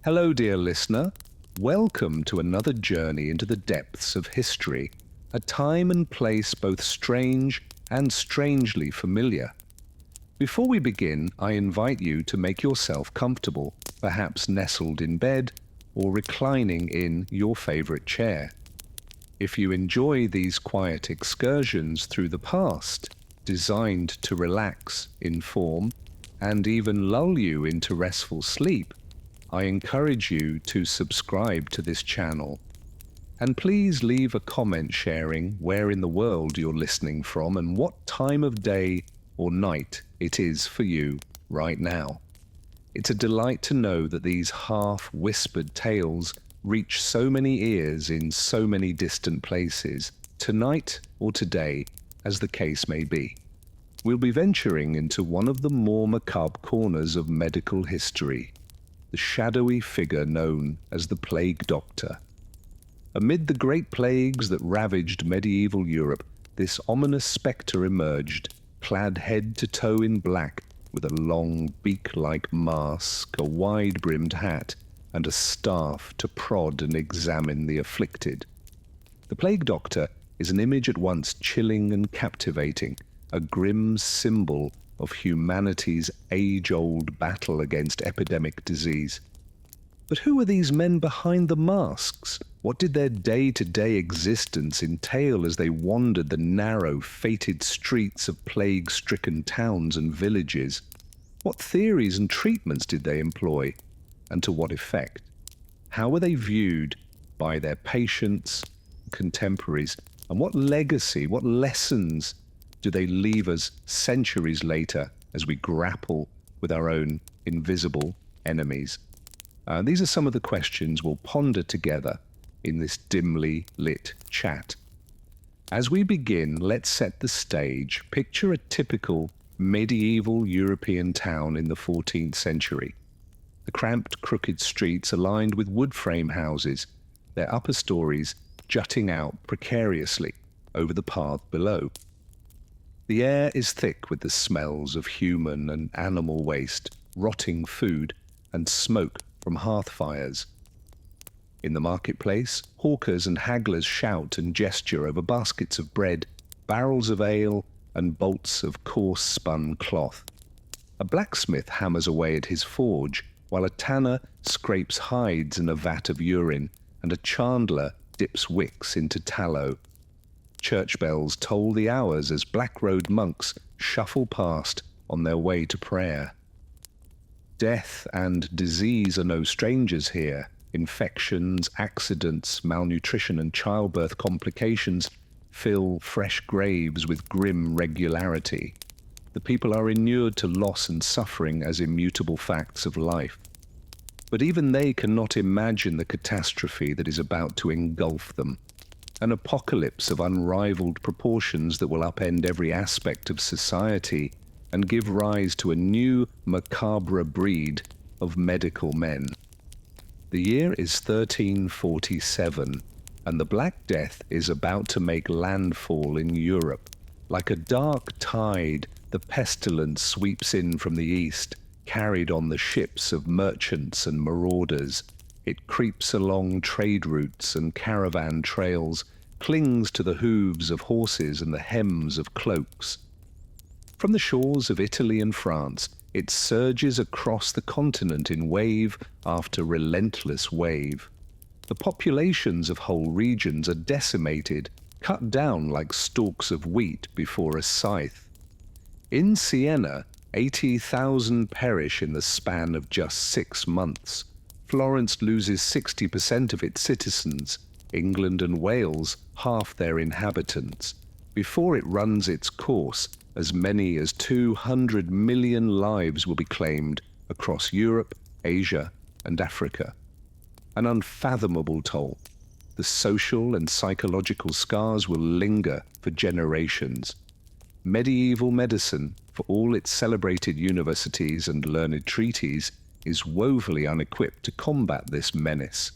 Hello, dear listener. Welcome to another journey into the depths of history, a time and place both strange and strangely familiar. Before we begin, I invite you to make yourself comfortable, perhaps nestled in bed or reclining in your favorite chair. If you enjoy these quiet excursions through the past, designed to relax, inform, and even lull you into restful sleep, I encourage you to subscribe to this channel. And please leave a comment sharing where in the world you're listening from and what time of day or night it is for you right now. It's a delight to know that these half-whispered tales reach so many ears in so many distant places, tonight or today, as the case may be. We'll be venturing into one of the more macabre corners of medical history, the shadowy figure known as the Plague Doctor. Amid the great plagues that ravaged medieval Europe, this ominous spectre emerged, clad head to toe in black, with a long beak-like mask, a wide-brimmed hat, and a staff to prod and examine the afflicted. The Plague Doctor is an image at once chilling and captivating, a grim symbol of humanity's age-old battle against epidemic disease. But who are these men behind the masks? What did their day-to-day existence entail as they wandered the narrow, fated streets of plague-stricken towns and villages? What theories and treatments did they employ, and to what effect? How were they viewed by their patients, contemporaries, and what legacy, what lessons do they leave us centuries later as we grapple with our own invisible enemies? These are some of the questions we'll ponder together in this dimly lit chat. As we begin, let's set the stage. Picture a typical medieval European town in the 14th century. The cramped, crooked streets are lined with wood frame houses, their upper stories jutting out precariously over the path below. The air is thick with the smells of human and animal waste, rotting food, and smoke from hearth fires. In the marketplace, hawkers and hagglers shout and gesture over baskets of bread, barrels of ale, and bolts of coarse-spun cloth. A blacksmith hammers away at his forge, while a tanner scrapes hides in a vat of urine, and a chandler dips wicks into tallow. Church bells toll the hours as black-robed monks shuffle past on their way to prayer. Death and disease are no strangers here. Infections, accidents, malnutrition, and childbirth complications fill fresh graves with grim regularity. The people are inured to loss and suffering as immutable facts of life. But even they cannot imagine the catastrophe that is about to engulf them. An apocalypse of unrivaled proportions that will upend every aspect of society and give rise to a new macabre breed of medical men. The year is 1347, and the Black Death is about to make landfall in Europe. Like a dark tide, the pestilence sweeps in from the east, carried on the ships of merchants and marauders. It creeps along trade routes and caravan trails, clings to the hooves of horses and the hems of cloaks. From the shores of Italy and France, it surges across the continent in wave after relentless wave. The populations of whole regions are decimated, cut down like stalks of wheat before a scythe. In Siena, 80,000 perish in the span of just 6 months. Florence loses 60% of its citizens, England and Wales half their inhabitants. Before it runs its course, as many as 200 million lives will be claimed across Europe, Asia, and Africa. An unfathomable toll. The social and psychological scars will linger for generations. Medieval medicine, for all its celebrated universities and learned treatises, is woefully unequipped to combat this menace.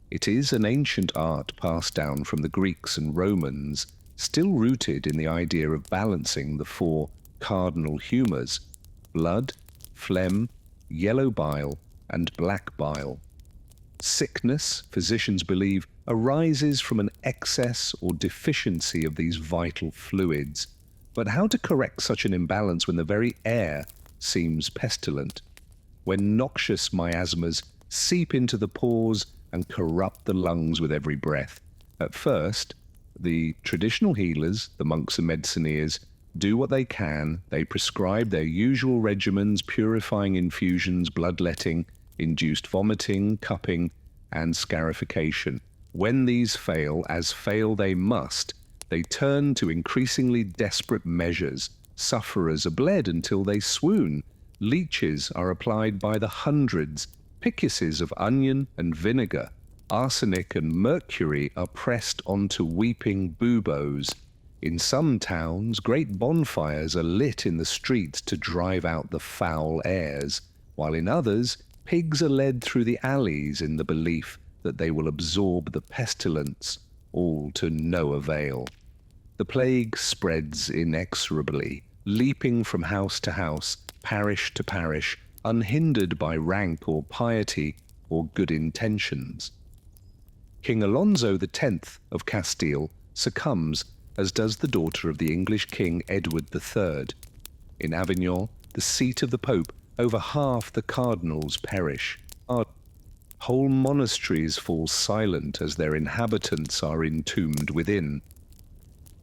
It is an ancient art passed down from the Greeks and Romans, still rooted in the idea of balancing the 4 cardinal humours: blood, phlegm, yellow bile, and black bile. Sickness, physicians believe, arises from an excess or deficiency of these vital fluids. But how to correct such an imbalance when the very air seems pestilent? When noxious miasmas seep into the pores and corrupt the lungs with every breath? At first, the traditional healers, the monks and medicineers, do what they can. They prescribe their usual regimens, purifying infusions, bloodletting, induced vomiting, cupping, and scarification. When these fail, as fail they must, they turn to increasingly desperate measures. Sufferers are bled until they swoon. Leeches are applied by the hundreds. Pickuses of onion and vinegar, arsenic and mercury are pressed onto weeping buboes. In some towns, great bonfires are lit in the streets to drive out the foul airs, while in others, pigs are led through the alleys in the belief that they will absorb the pestilence, all to no avail. The plague spreads inexorably, leaping from house to house, parish to parish, unhindered by rank or piety or good intentions. King Alonso X of Castile succumbs, as does the daughter of the English King Edward III. In Avignon, the seat of the Pope, over half the cardinals perish. Whole monasteries fall silent as their inhabitants are entombed within.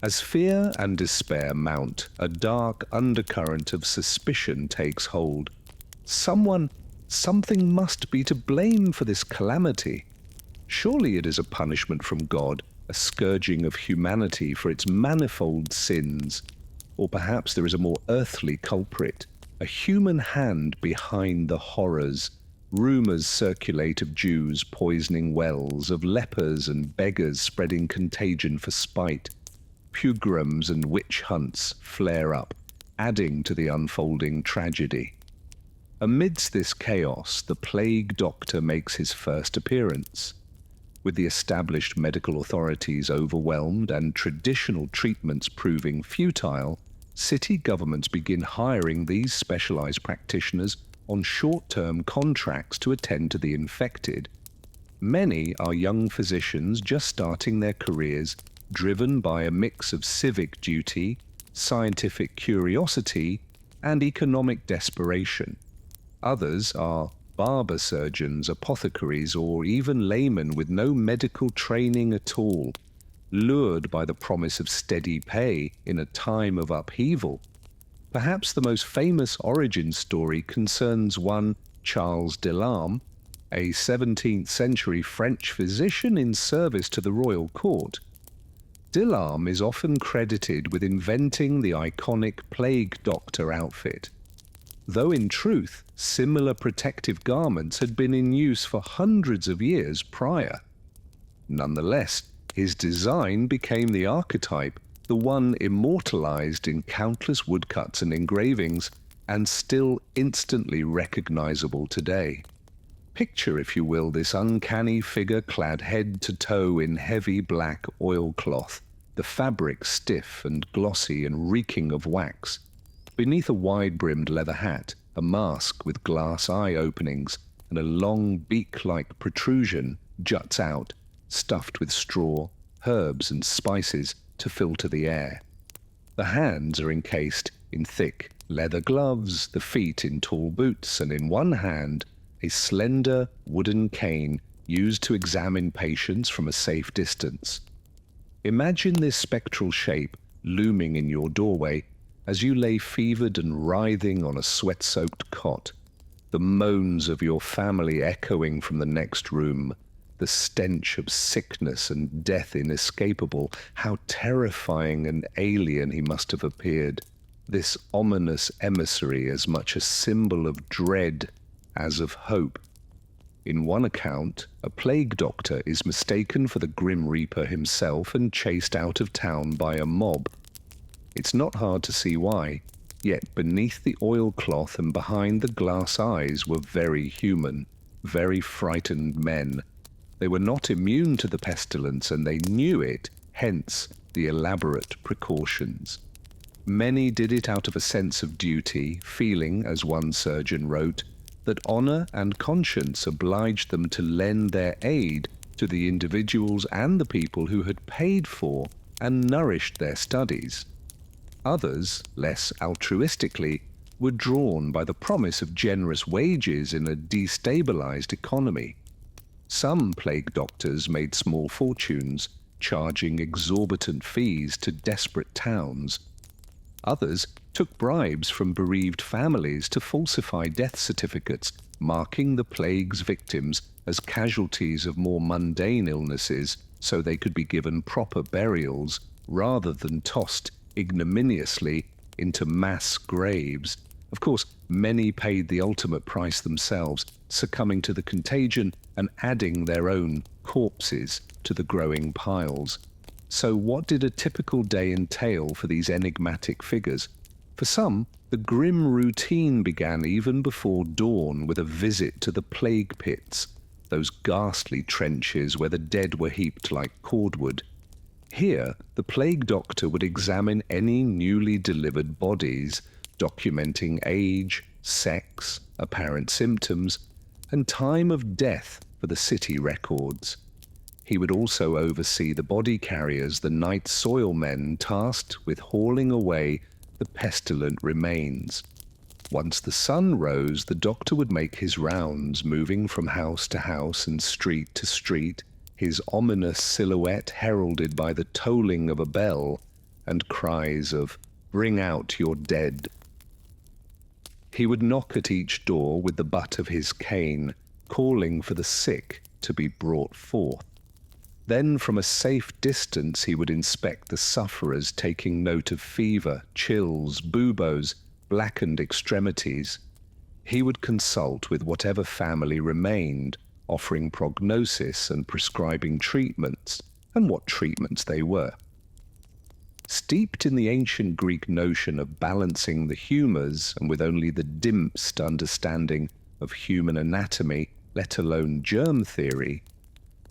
As fear and despair mount, a dark undercurrent of suspicion takes hold. Something must be to blame for this calamity. Surely it is a punishment from God, a scourging of humanity for its manifold sins. Or perhaps there is a more earthly culprit, a human hand behind the horrors. Rumors circulate of Jews poisoning wells, of lepers and beggars spreading contagion for spite. Pogroms and witch hunts flare up, adding to the unfolding tragedy. Amidst this chaos, the plague doctor makes his first appearance. With the established medical authorities overwhelmed and traditional treatments proving futile, city governments begin hiring these specialized practitioners on short-term contracts to attend to the infected. Many are young physicians just starting their careers, driven by a mix of civic duty, scientific curiosity, and economic desperation. Others are barber surgeons, apothecaries, or even laymen with no medical training at all, lured by the promise of steady pay in a time of upheaval. Perhaps the most famous origin story concerns one Charles Delorme, a 17th century French physician in service to the royal court. Delorme is often credited with inventing the iconic plague doctor outfit, though in truth similar protective garments had been in use for hundreds of years prior. Nonetheless, his design became the archetype, the one immortalized in countless woodcuts and engravings, and still instantly recognizable today. Picture, if you will, this uncanny figure clad head to toe in heavy black oilcloth, the fabric stiff and glossy and reeking of wax. Beneath a wide-brimmed leather hat, a mask with glass eye openings and a long beak-like protrusion juts out, stuffed with straw, herbs and spices to filter the air. The hands are encased in thick leather gloves, the feet in tall boots, and in one hand a slender wooden cane used to examine patients from a safe distance. Imagine this spectral shape looming in your doorway as you lay fevered and writhing on a sweat-soaked cot, the moans of your family echoing from the next room, the stench of sickness and death inescapable. How terrifying and alien he must have appeared, this ominous emissary, as much a symbol of dread as of hope. In one account, a plague doctor is mistaken for the Grim Reaper himself and chased out of town by a mob. It's not hard to see why, yet beneath the oilcloth and behind the glass eyes were very human, very frightened men. They were not immune to the pestilence, and they knew it, hence the elaborate precautions. Many did it out of a sense of duty, feeling, as one surgeon wrote, that honor and conscience obliged them to lend their aid to the individuals and the people who had paid for and nourished their studies. Others, less altruistically, were drawn by the promise of generous wages in a destabilized economy. Some plague doctors made small fortunes, charging exorbitant fees to desperate towns. Others took bribes from bereaved families to falsify death certificates, marking the plague's victims as casualties of more mundane illnesses so they could be given proper burials rather than tossed ignominiously into mass graves. Of course, many paid the ultimate price themselves, succumbing to the contagion and adding their own corpses to the growing piles. So what did a typical day entail for these enigmatic figures? For some, the grim routine began even before dawn with a visit to the plague pits, those ghastly trenches where the dead were heaped like cordwood. Here, the plague doctor would examine any newly delivered bodies, documenting age, sex, apparent symptoms, and time of death for the city records. He would also oversee the body carriers, the night soil men tasked with hauling away the pestilent remains. Once the sun rose, the doctor would make his rounds, moving from house to house and street to street, his ominous silhouette heralded by the tolling of a bell and cries of, "Bring out your dead." He would knock at each door with the butt of his cane, calling for the sick to be brought forth. Then from a safe distance he would inspect the sufferers, taking note of fever, chills, buboes, blackened extremities. He would consult with whatever family remained, offering prognosis and prescribing treatments, and what treatments they were. Steeped in the ancient Greek notion of balancing the humours and with only the dimmest understanding of human anatomy, let alone germ theory,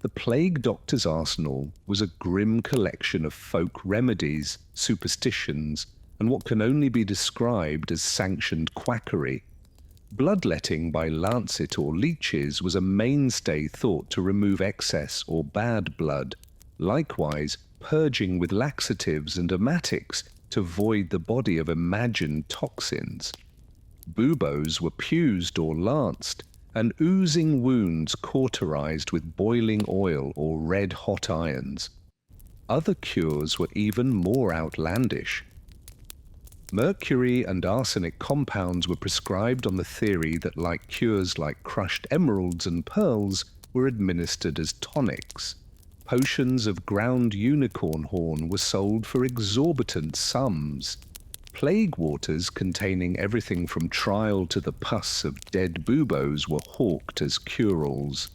the plague doctor's arsenal was a grim collection of folk remedies, superstitions, and what can only be described as sanctioned quackery. Bloodletting by lancet or leeches was a mainstay thought to remove excess or bad blood. Likewise, purging with laxatives and emetics to void the body of imagined toxins. Buboes were pused or lanced, and oozing wounds cauterized with boiling oil or red-hot irons. Other cures were even more outlandish. Mercury and arsenic compounds were prescribed on the theory that cures like crushed emeralds and pearls were administered as tonics. Potions of ground unicorn horn were sold for exorbitant sums. Plague waters containing everything from trial to the pus of dead buboes were hawked as cure-alls.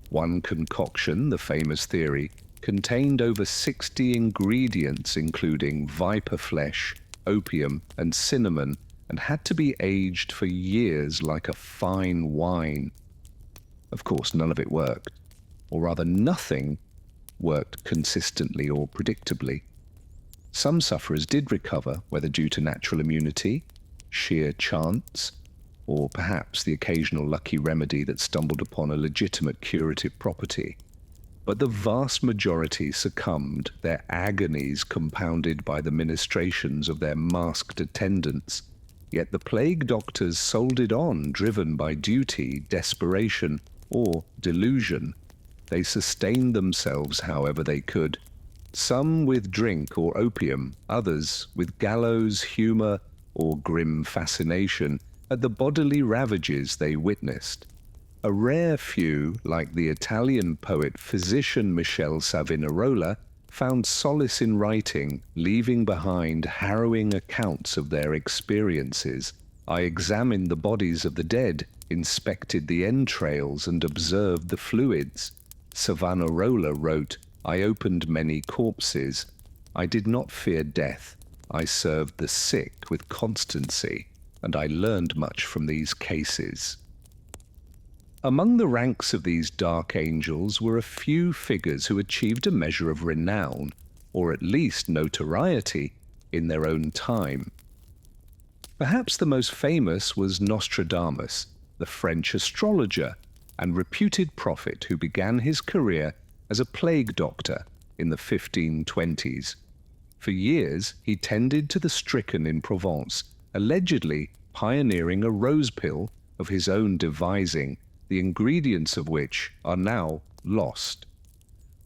One concoction, the famous theory, contained over 60 ingredients including viper flesh, opium, and cinnamon, and had to be aged for years like a fine wine. Of course, none of it worked, or rather nothing worked consistently or predictably. Some sufferers did recover, whether due to natural immunity, sheer chance, or perhaps the occasional lucky remedy that stumbled upon a legitimate curative property. But the vast majority succumbed, their agonies compounded by the ministrations of their masked attendants. Yet the plague doctors soldiered on, driven by duty, desperation, or delusion. They sustained themselves however they could. Some with drink or opium, others with gallows humour or grim fascination at the bodily ravages they witnessed. A rare few, like the Italian poet-physician Michele Savonarola, found solace in writing, leaving behind harrowing accounts of their experiences. I examined the bodies of the dead, inspected the entrails, and observed the fluids. Savonarola wrote, I opened many corpses. I did not fear death. I served the sick with constancy, and I learned much from these cases. Among the ranks of these dark angels were a few figures who achieved a measure of renown, or at least notoriety, in their own time. Perhaps the most famous was Nostradamus, the French astrologer and reputed prophet who began his career as a plague doctor in the 1520s. For years, he tended to the stricken in Provence, allegedly pioneering a rose pill of his own devising, the ingredients of which are now lost.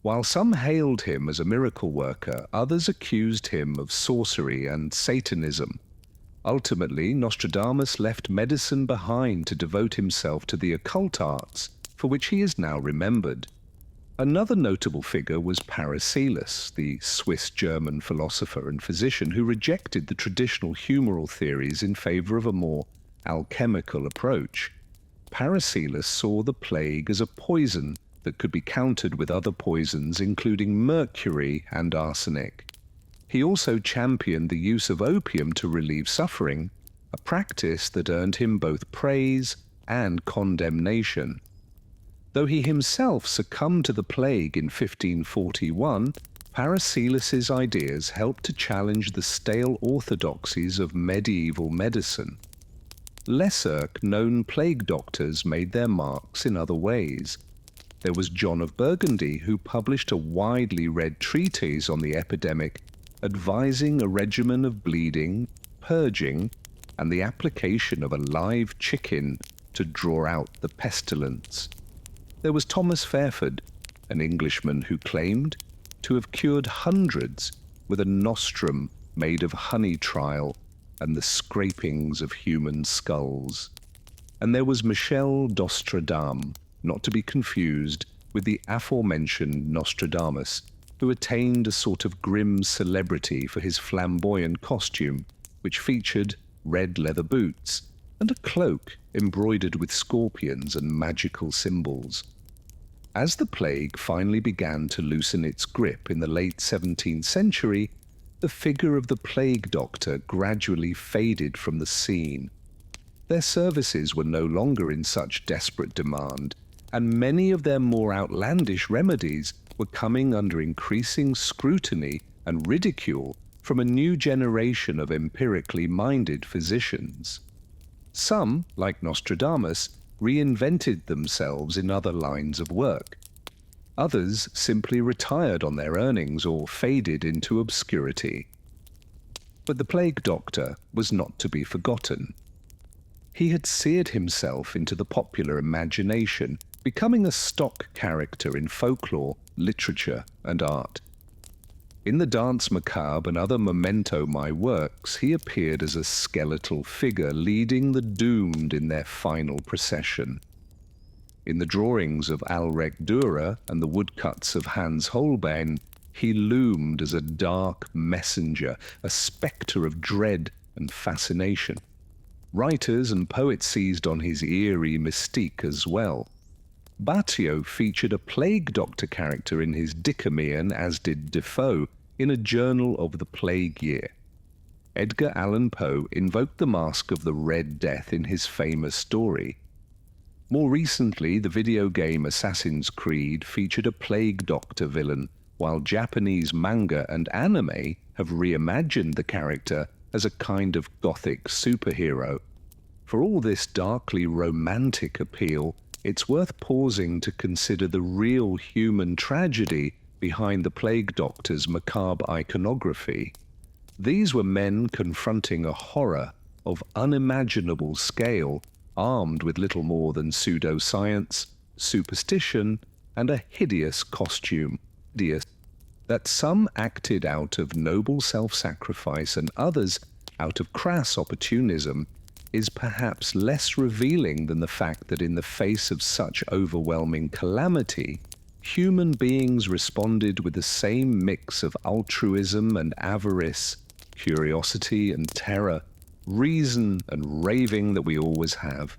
While some hailed him as a miracle worker, others accused him of sorcery and Satanism. Ultimately, Nostradamus left medicine behind to devote himself to the occult arts, for which he is now remembered. Another notable figure was Paracelsus, the Swiss-German philosopher and physician who rejected the traditional humoral theories in favor of a more alchemical approach. Paracelsus saw the plague as a poison that could be countered with other poisons, including mercury and arsenic. He also championed the use of opium to relieve suffering, a practice that earned him both praise and condemnation. Though he himself succumbed to the plague in 1541, Paracelsus's ideas helped to challenge the stale orthodoxies of medieval medicine. Lesser-known plague doctors made their marks in other ways. There was John of Burgundy, who published a widely read treatise on the epidemic, advising a regimen of bleeding, purging, and the application of a live chicken to draw out the pestilence. There was Thomas Fairford, an Englishman who claimed to have cured hundreds with a nostrum made of honey trial and the scrapings of human skulls. And there was Michel d'Ostradam, not to be confused with the aforementioned Nostradamus, who attained a sort of grim celebrity for his flamboyant costume, which featured red leather boots and a cloak embroidered with scorpions and magical symbols. As the plague finally began to loosen its grip in the late 17th century, the figure of the plague doctor gradually faded from the scene. Their services were no longer in such desperate demand, and many of their more outlandish remedies were coming under increasing scrutiny and ridicule from a new generation of empirically minded physicians. Some, like Nostradamus, reinvented themselves in other lines of work. Others simply retired on their earnings or faded into obscurity. But the plague doctor was not to be forgotten. He had seared himself into the popular imagination, becoming a stock character in folklore, literature, and art. In the Dance Macabre and other Memento Mori works, he appeared as a skeletal figure leading the doomed in their final procession. In the drawings of Alrek Dürer and the woodcuts of Hans Holbein, he loomed as a dark messenger, a spectre of dread and fascination. Writers and poets seized on his eerie mystique as well. Batio featured a plague doctor character in his Decameron, as did Defoe, in a journal of the plague year. Edgar Allan Poe invoked the mask of the Red Death in his famous story. More recently, the video game Assassin's Creed featured a plague doctor villain, while Japanese manga and anime have reimagined the character as a kind of gothic superhero. For all this darkly romantic appeal, it's worth pausing to consider the real human tragedy behind the plague doctor's macabre iconography. These were men confronting a horror of unimaginable scale, armed with little more than pseudoscience, superstition, and a hideous costume. That some acted out of noble self-sacrifice and others out of crass opportunism is perhaps less revealing than the fact that in the face of such overwhelming calamity, human beings responded with the same mix of altruism and avarice, curiosity and terror, reason and raving that we always have.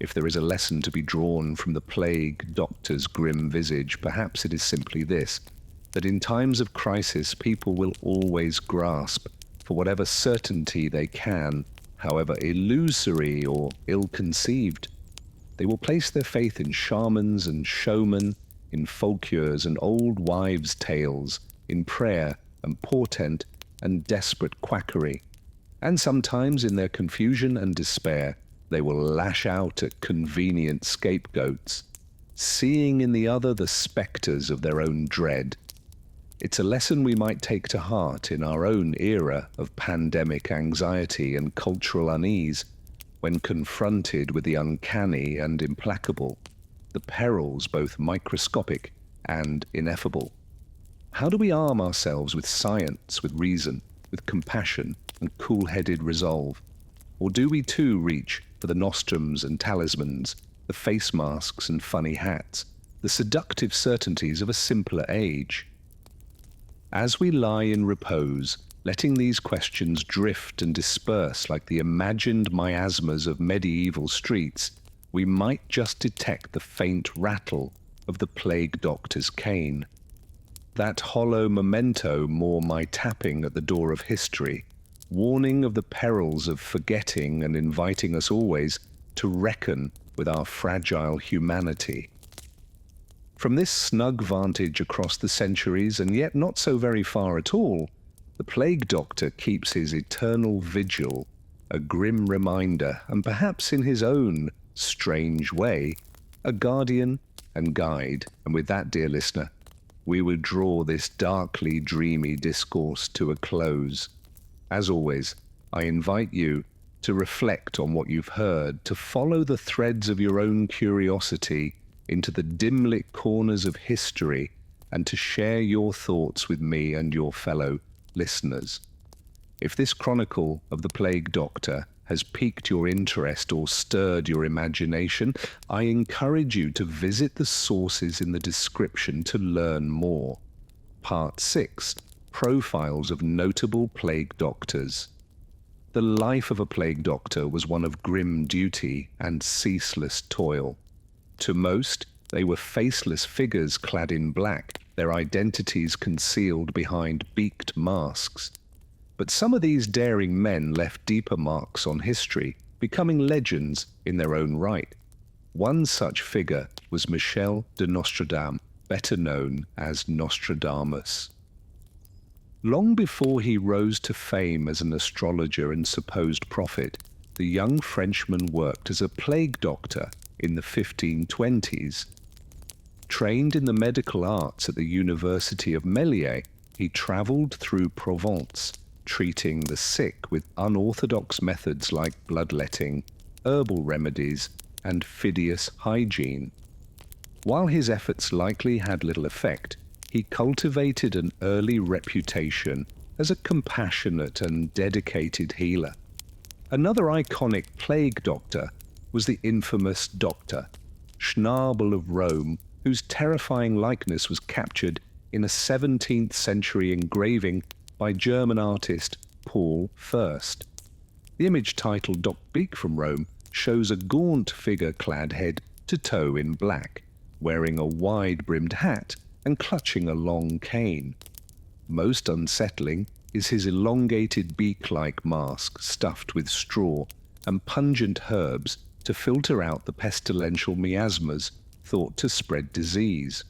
If there is a lesson to be drawn from the plague doctor's grim visage, perhaps it is simply this, that in times of crisis people will always grasp for whatever certainty they can, however illusory or ill-conceived. They will place their faith in shamans and showmen, in folklores and old wives' tales, in prayer and portent and desperate quackery, and sometimes in their confusion and despair They will lash out at convenient scapegoats, seeing in the other the spectres of their own dread. It's a lesson we might take to heart in our own era of pandemic anxiety and cultural unease, when confronted with the uncanny and implacable, the perils both microscopic and ineffable. How do we arm ourselves with science, with reason, with compassion and cool-headed resolve? Or do we too reach for the nostrums and talismans, the face masks and funny hats, the seductive certainties of a simpler age? As we lie in repose, letting these questions drift and disperse like the imagined miasmas of medieval streets, we might just detect the faint rattle of the plague doctor's cane. That hollow memento more my tapping at the door of history, warning of the perils of forgetting and inviting us always to reckon with our fragile humanity. From this snug vantage across the centuries, and yet not so very far at all, the plague doctor keeps his eternal vigil, a grim reminder, and perhaps in his own strange way, a guardian and guide. And with that, dear listener, we would draw this darkly dreamy discourse to a close. As always, I invite you to reflect on what you've heard, to follow the threads of your own curiosity into the dim-lit corners of history, and to share your thoughts with me and your fellow listeners. If this chronicle of the plague doctor has piqued your interest or stirred your imagination, I encourage you to visit the sources in the description to learn more. Part 6. Profiles of notable plague doctors. The life of a plague doctor was one of grim duty and ceaseless toil. To most, they were faceless figures clad in black, their identities concealed behind beaked masks. But some of these daring men left deeper marks on history, becoming legends in their own right. One such figure was Michel de Nostradam, better known as Nostradamus. Long before he rose to fame as an astrologer and supposed prophet, the young Frenchman worked as a plague doctor in the 1520s. Trained in the medical arts at the University of Méliès, he travelled through Provence, treating the sick with unorthodox methods like bloodletting, herbal remedies, and fidious hygiene. While his efforts likely had little effect, he cultivated an early reputation as a compassionate and dedicated healer. Another iconic plague doctor was the infamous Doctor Schnabel of Rome, whose terrifying likeness was captured in a 17th century engraving by German artist Paul Fürst. The image, titled Doc Beak from Rome, shows a gaunt figure clad head to toe in black, wearing a wide-brimmed hat and clutching a long cane. Most unsettling is his elongated beak-like mask stuffed with straw and pungent herbs to filter out the pestilential miasmas thought to spread disease.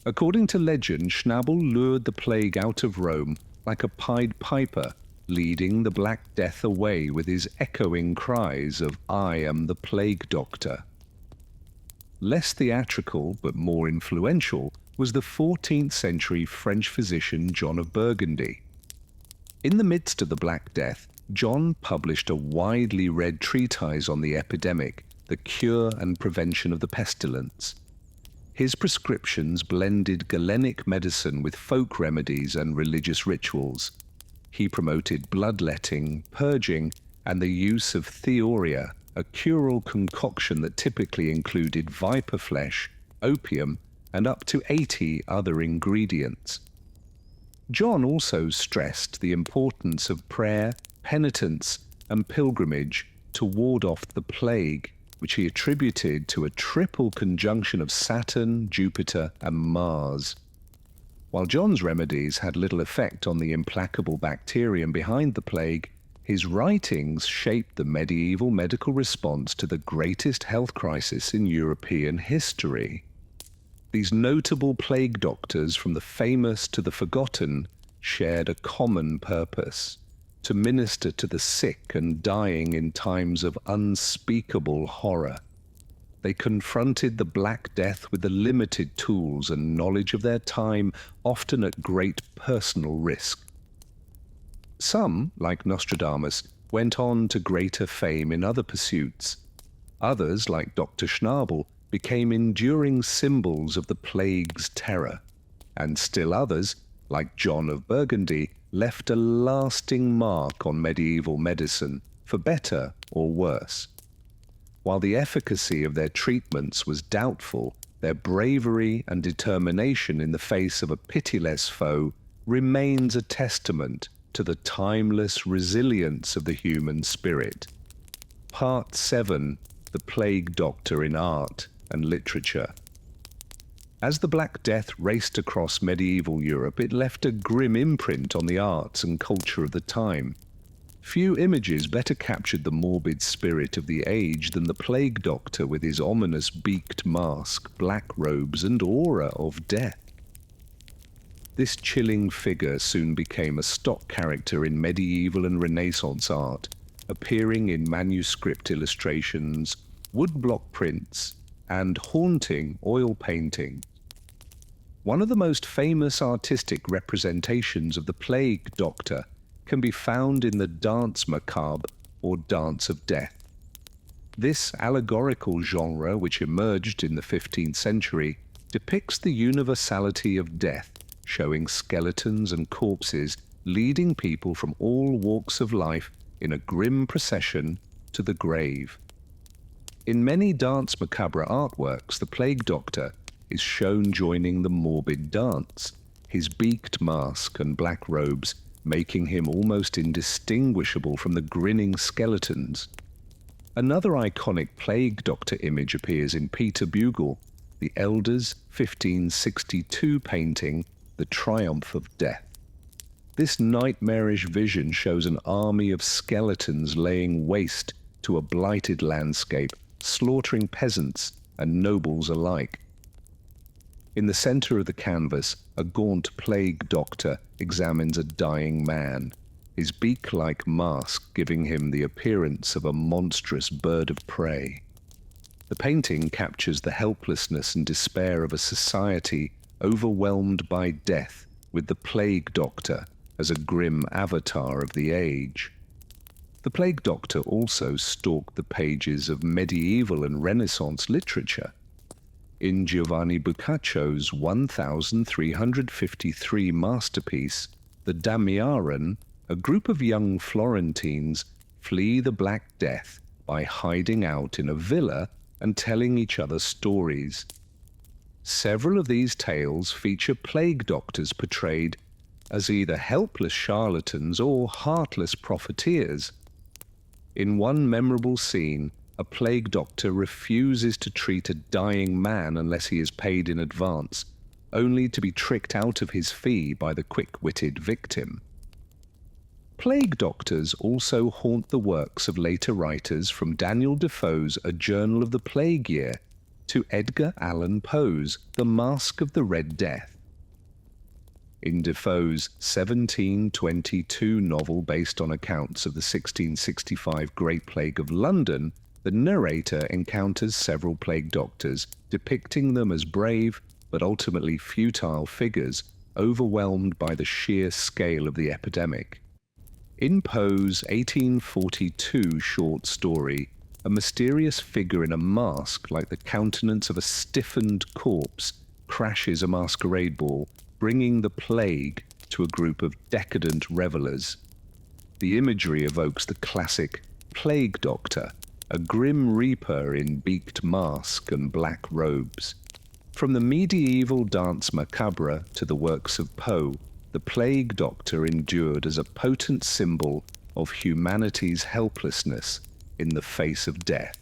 According to legend, Schnabel lured the plague out of Rome like a Pied Piper, leading the Black Death away with his echoing cries of "I am the plague doctor." Less theatrical, but more influential, was the 14th century French physician John of Burgundy. In the midst of the Black Death, John published a widely read treatise on the epidemic, the cure and prevention of the pestilence. His prescriptions blended Galenic medicine with folk remedies and religious rituals. He promoted bloodletting, purging, and the use of theoria, a curable concoction that typically included viper flesh, opium, and up to 80 other ingredients. John also stressed the importance of prayer, penitence, and pilgrimage to ward off the plague, which he attributed to a triple conjunction of Saturn, Jupiter, and Mars. While John's remedies had little effect on the implacable bacterium behind the plague, his writings shaped the medieval medical response to the greatest health crisis in European history. These notable plague doctors, from the famous to the forgotten, shared a common purpose: to minister to the sick and dying in times of unspeakable horror. They confronted the Black Death with the limited tools and knowledge of their time, often at great personal risk. Some, like Nostradamus, went on to greater fame in other pursuits. Others, like Dr. Schnabel, became enduring symbols of the plague's terror. And still others, like John of Burgundy, left a lasting mark on medieval medicine, for better or worse. While the efficacy of their treatments was doubtful, their bravery and determination in the face of a pitiless foe remains a testament to the timeless resilience of the human spirit. Part 7. The Plague Doctor in Art and Literature. As the Black Death raced across medieval Europe, it left a grim imprint on the arts and culture of the time. Few images better captured the morbid spirit of the age than the Plague Doctor with his ominous beaked mask, black robes, and aura of death. This chilling figure soon became a stock character in medieval and Renaissance art, appearing in manuscript illustrations, woodblock prints, and haunting oil painting. One of the most famous artistic representations of the Plague Doctor can be found in the Danse Macabre, or Dance of Death. This allegorical genre, which emerged in the 15th century, depicts the universality of death, showing skeletons and corpses leading people from all walks of life in a grim procession to the grave. In many Danse Macabre artworks, the Plague Doctor is shown joining the morbid dance, his beaked mask and black robes making him almost indistinguishable from the grinning skeletons. Another iconic Plague Doctor image appears in Peter Bugle, the Elder's 1562 painting, The Triumph of Death. This nightmarish vision shows an army of skeletons laying waste to a blighted landscape, slaughtering peasants and nobles alike. In the center of the canvas, a gaunt Plague Doctor examines a dying man, his beak-like mask giving him the appearance of a monstrous bird of prey. The painting captures the helplessness and despair of a society overwhelmed by death, with the Plague Doctor as a grim avatar of the age. The Plague Doctor also stalked the pages of medieval and Renaissance literature. In Giovanni Boccaccio's 1353 masterpiece, The Damiaran, a group of young Florentines flee the Black Death by hiding out in a villa and telling each other stories. Several of these tales feature plague doctors portrayed as either helpless charlatans or heartless profiteers. In one memorable scene, a plague doctor refuses to treat a dying man unless he is paid in advance, only to be tricked out of his fee by the quick-witted victim. Plague doctors also haunt the works of later writers, from Daniel Defoe's A Journal of the Plague Year to Edgar Allan Poe's The Masque of the Red Death. In Defoe's 1722 novel based on accounts of the 1665 Great Plague of London, the narrator encounters several plague doctors, depicting them as brave but ultimately futile figures, overwhelmed by the sheer scale of the epidemic. In Poe's 1842 short story, a mysterious figure in a mask like the countenance of a stiffened corpse crashes a masquerade ball, bringing the plague to a group of decadent revelers. The imagery evokes the classic Plague Doctor, a grim reaper in beaked mask and black robes. From the medieval Danse Macabre to the works of Poe, the Plague Doctor endured as a potent symbol of humanity's helplessness in the face of death.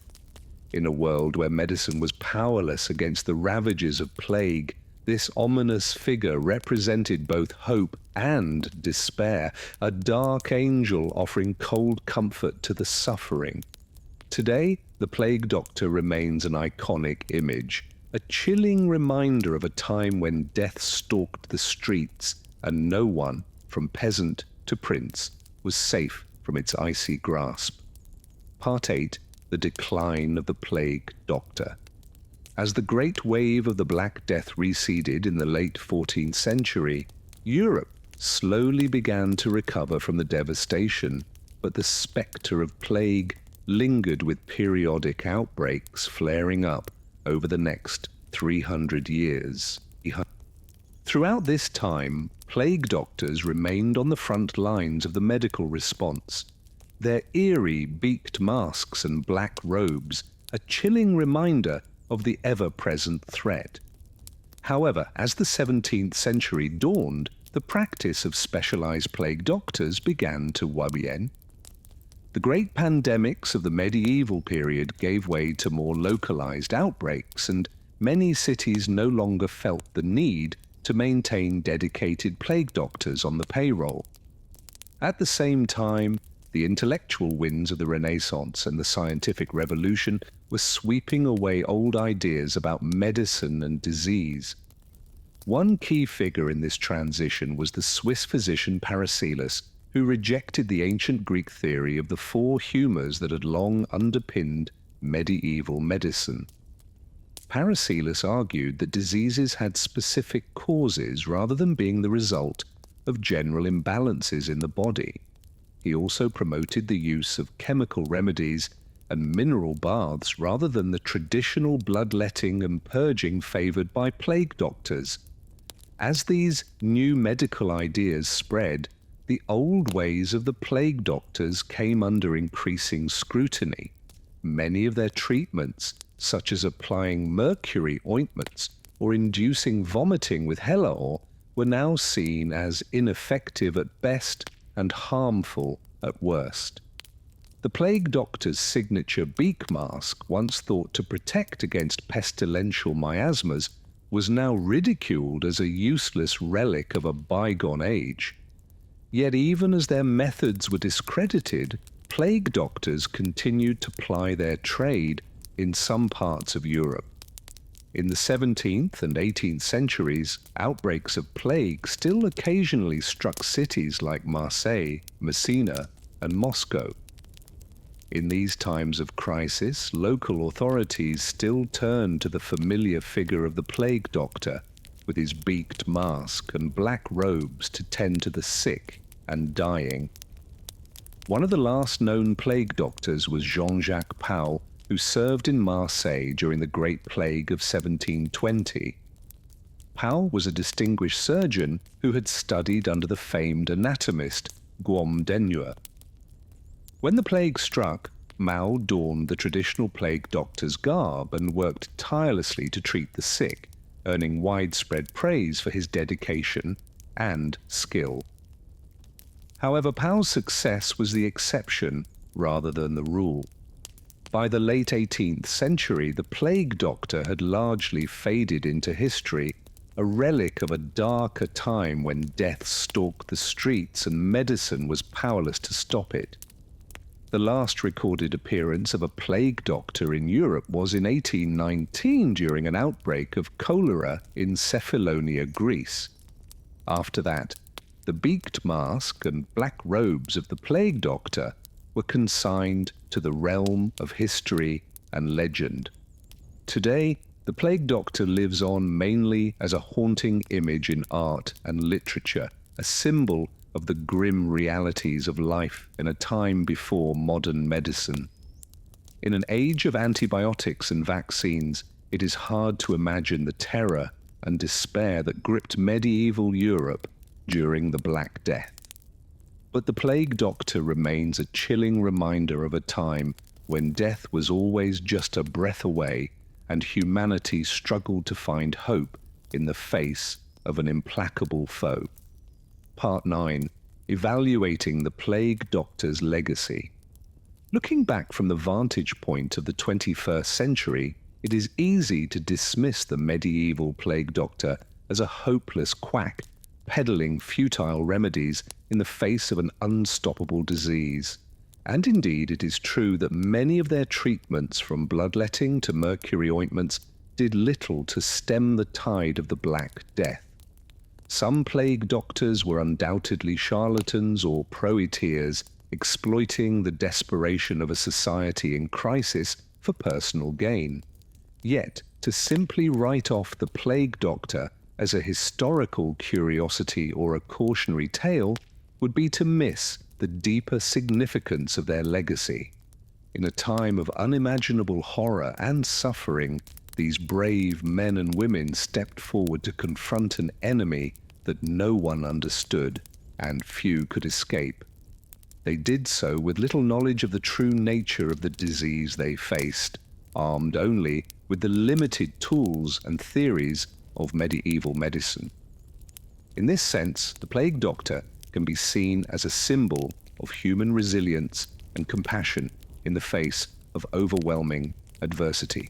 In a world where medicine was powerless against the ravages of plague, this ominous figure represented both hope and despair, a dark angel offering cold comfort to the suffering. Today, the Plague Doctor remains an iconic image, a chilling reminder of a time when death stalked the streets and no one, from peasant to prince, was safe from its icy grasp. Part 8. The Decline of the Plague Doctor. As the great wave of the Black Death receded in the late 14th century, Europe slowly began to recover from the devastation, but the spectre of plague lingered with periodic outbreaks flaring up over the next 300 years. Throughout this time, plague doctors remained on the front lines of the medical response, their eerie beaked masks and black robes a chilling reminder of the ever-present threat. However, as the 17th century dawned, the practice of specialized plague doctors began to wane. The great pandemics of the medieval period gave way to more localized outbreaks, and many cities no longer felt the need to maintain dedicated plague doctors on the payroll. At the same time, the intellectual winds of the Renaissance and the scientific revolution were sweeping away old ideas about medicine and disease. One key figure in this transition was the Swiss physician Paracelsus, who rejected the ancient Greek theory of the four humours that had long underpinned medieval medicine. Paracelsus argued that diseases had specific causes rather than being the result of general imbalances in the body. He also promoted the use of chemical remedies and mineral baths rather than the traditional bloodletting and purging favoured by plague doctors. As these new medical ideas spread, the old ways of the plague doctors came under increasing scrutiny. Many of their treatments, such as applying mercury ointments or inducing vomiting with hellebore, were now seen as ineffective at best and harmful at worst. The plague doctor's signature beak mask, once thought to protect against pestilential miasmas, was now ridiculed as a useless relic of a bygone age. Yet even as their methods were discredited, plague doctors continued to ply their trade in some parts of Europe. In the 17th and 18th centuries, outbreaks of plague still occasionally struck cities like Marseille, Messina, and Moscow. In these times of crisis, local authorities still turned to the familiar figure of the plague doctor, with his beaked mask and black robes to tend to the sick and dying. One of the last known plague doctors was Jean-Jacques Paul, who served in Marseille during the Great Plague of 1720. Paul was a distinguished surgeon who had studied under the famed anatomist Guillaume Deneur. When the plague struck, Mao donned the traditional plague doctor's garb and worked tirelessly to treat the sick, earning widespread praise for his dedication and skill. However, Paul's success was the exception rather than the rule. By the late 18th century, the plague doctor had largely faded into history, a relic of a darker time when death stalked the streets and medicine was powerless to stop it. The last recorded appearance of a plague doctor in Europe was in 1819 during an outbreak of cholera in Cephalonia, Greece. After that, the beaked mask and black robes of the plague doctor were consigned to the realm of history and legend. Today, the plague doctor lives on mainly as a haunting image in art and literature, a symbol of the grim realities of life in a time before modern medicine. In an age of antibiotics and vaccines, it is hard to imagine the terror and despair that gripped medieval Europe during the Black Death. But the plague doctor remains a chilling reminder of a time when death was always just a breath away and humanity struggled to find hope in the face of an implacable foe. Part 9. Evaluating the plague doctor's legacy. Looking back from the vantage point of the 21st century, it is easy to dismiss the medieval plague doctor as a hopeless quack peddling futile remedies in the face of an unstoppable disease. And indeed, it is true that many of their treatments, from bloodletting to mercury ointments, did little to stem the tide of the Black Death. Some plague doctors were undoubtedly charlatans or profiteers, exploiting the desperation of a society in crisis for personal gain. Yet, to simply write off the plague doctor as a historical curiosity or a cautionary tale would be to miss the deeper significance of their legacy. In a time of unimaginable horror and suffering, these brave men and women stepped forward to confront an enemy that no one understood and few could escape. They did so with little knowledge of the true nature of the disease they faced, armed only with the limited tools and theories of medieval medicine. In this sense, the plague doctor can be seen as a symbol of human resilience and compassion in the face of overwhelming adversity.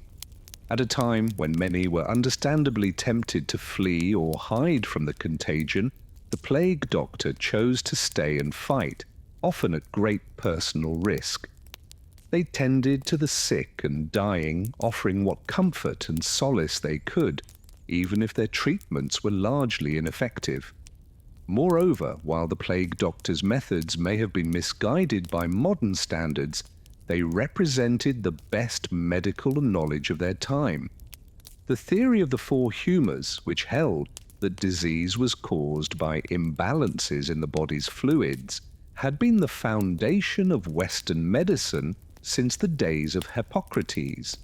At a time when many were understandably tempted to flee or hide from the contagion, the plague doctor chose to stay and fight, often at great personal risk. They tended to the sick and dying, offering what comfort and solace they could, even if their treatments were largely ineffective. Moreover, while the plague doctor's methods may have been misguided by modern standards, they represented the best medical knowledge of their time. The theory of the four humours, which held that disease was caused by imbalances in the body's fluids, had been the foundation of Western medicine since the days of Hippocrates.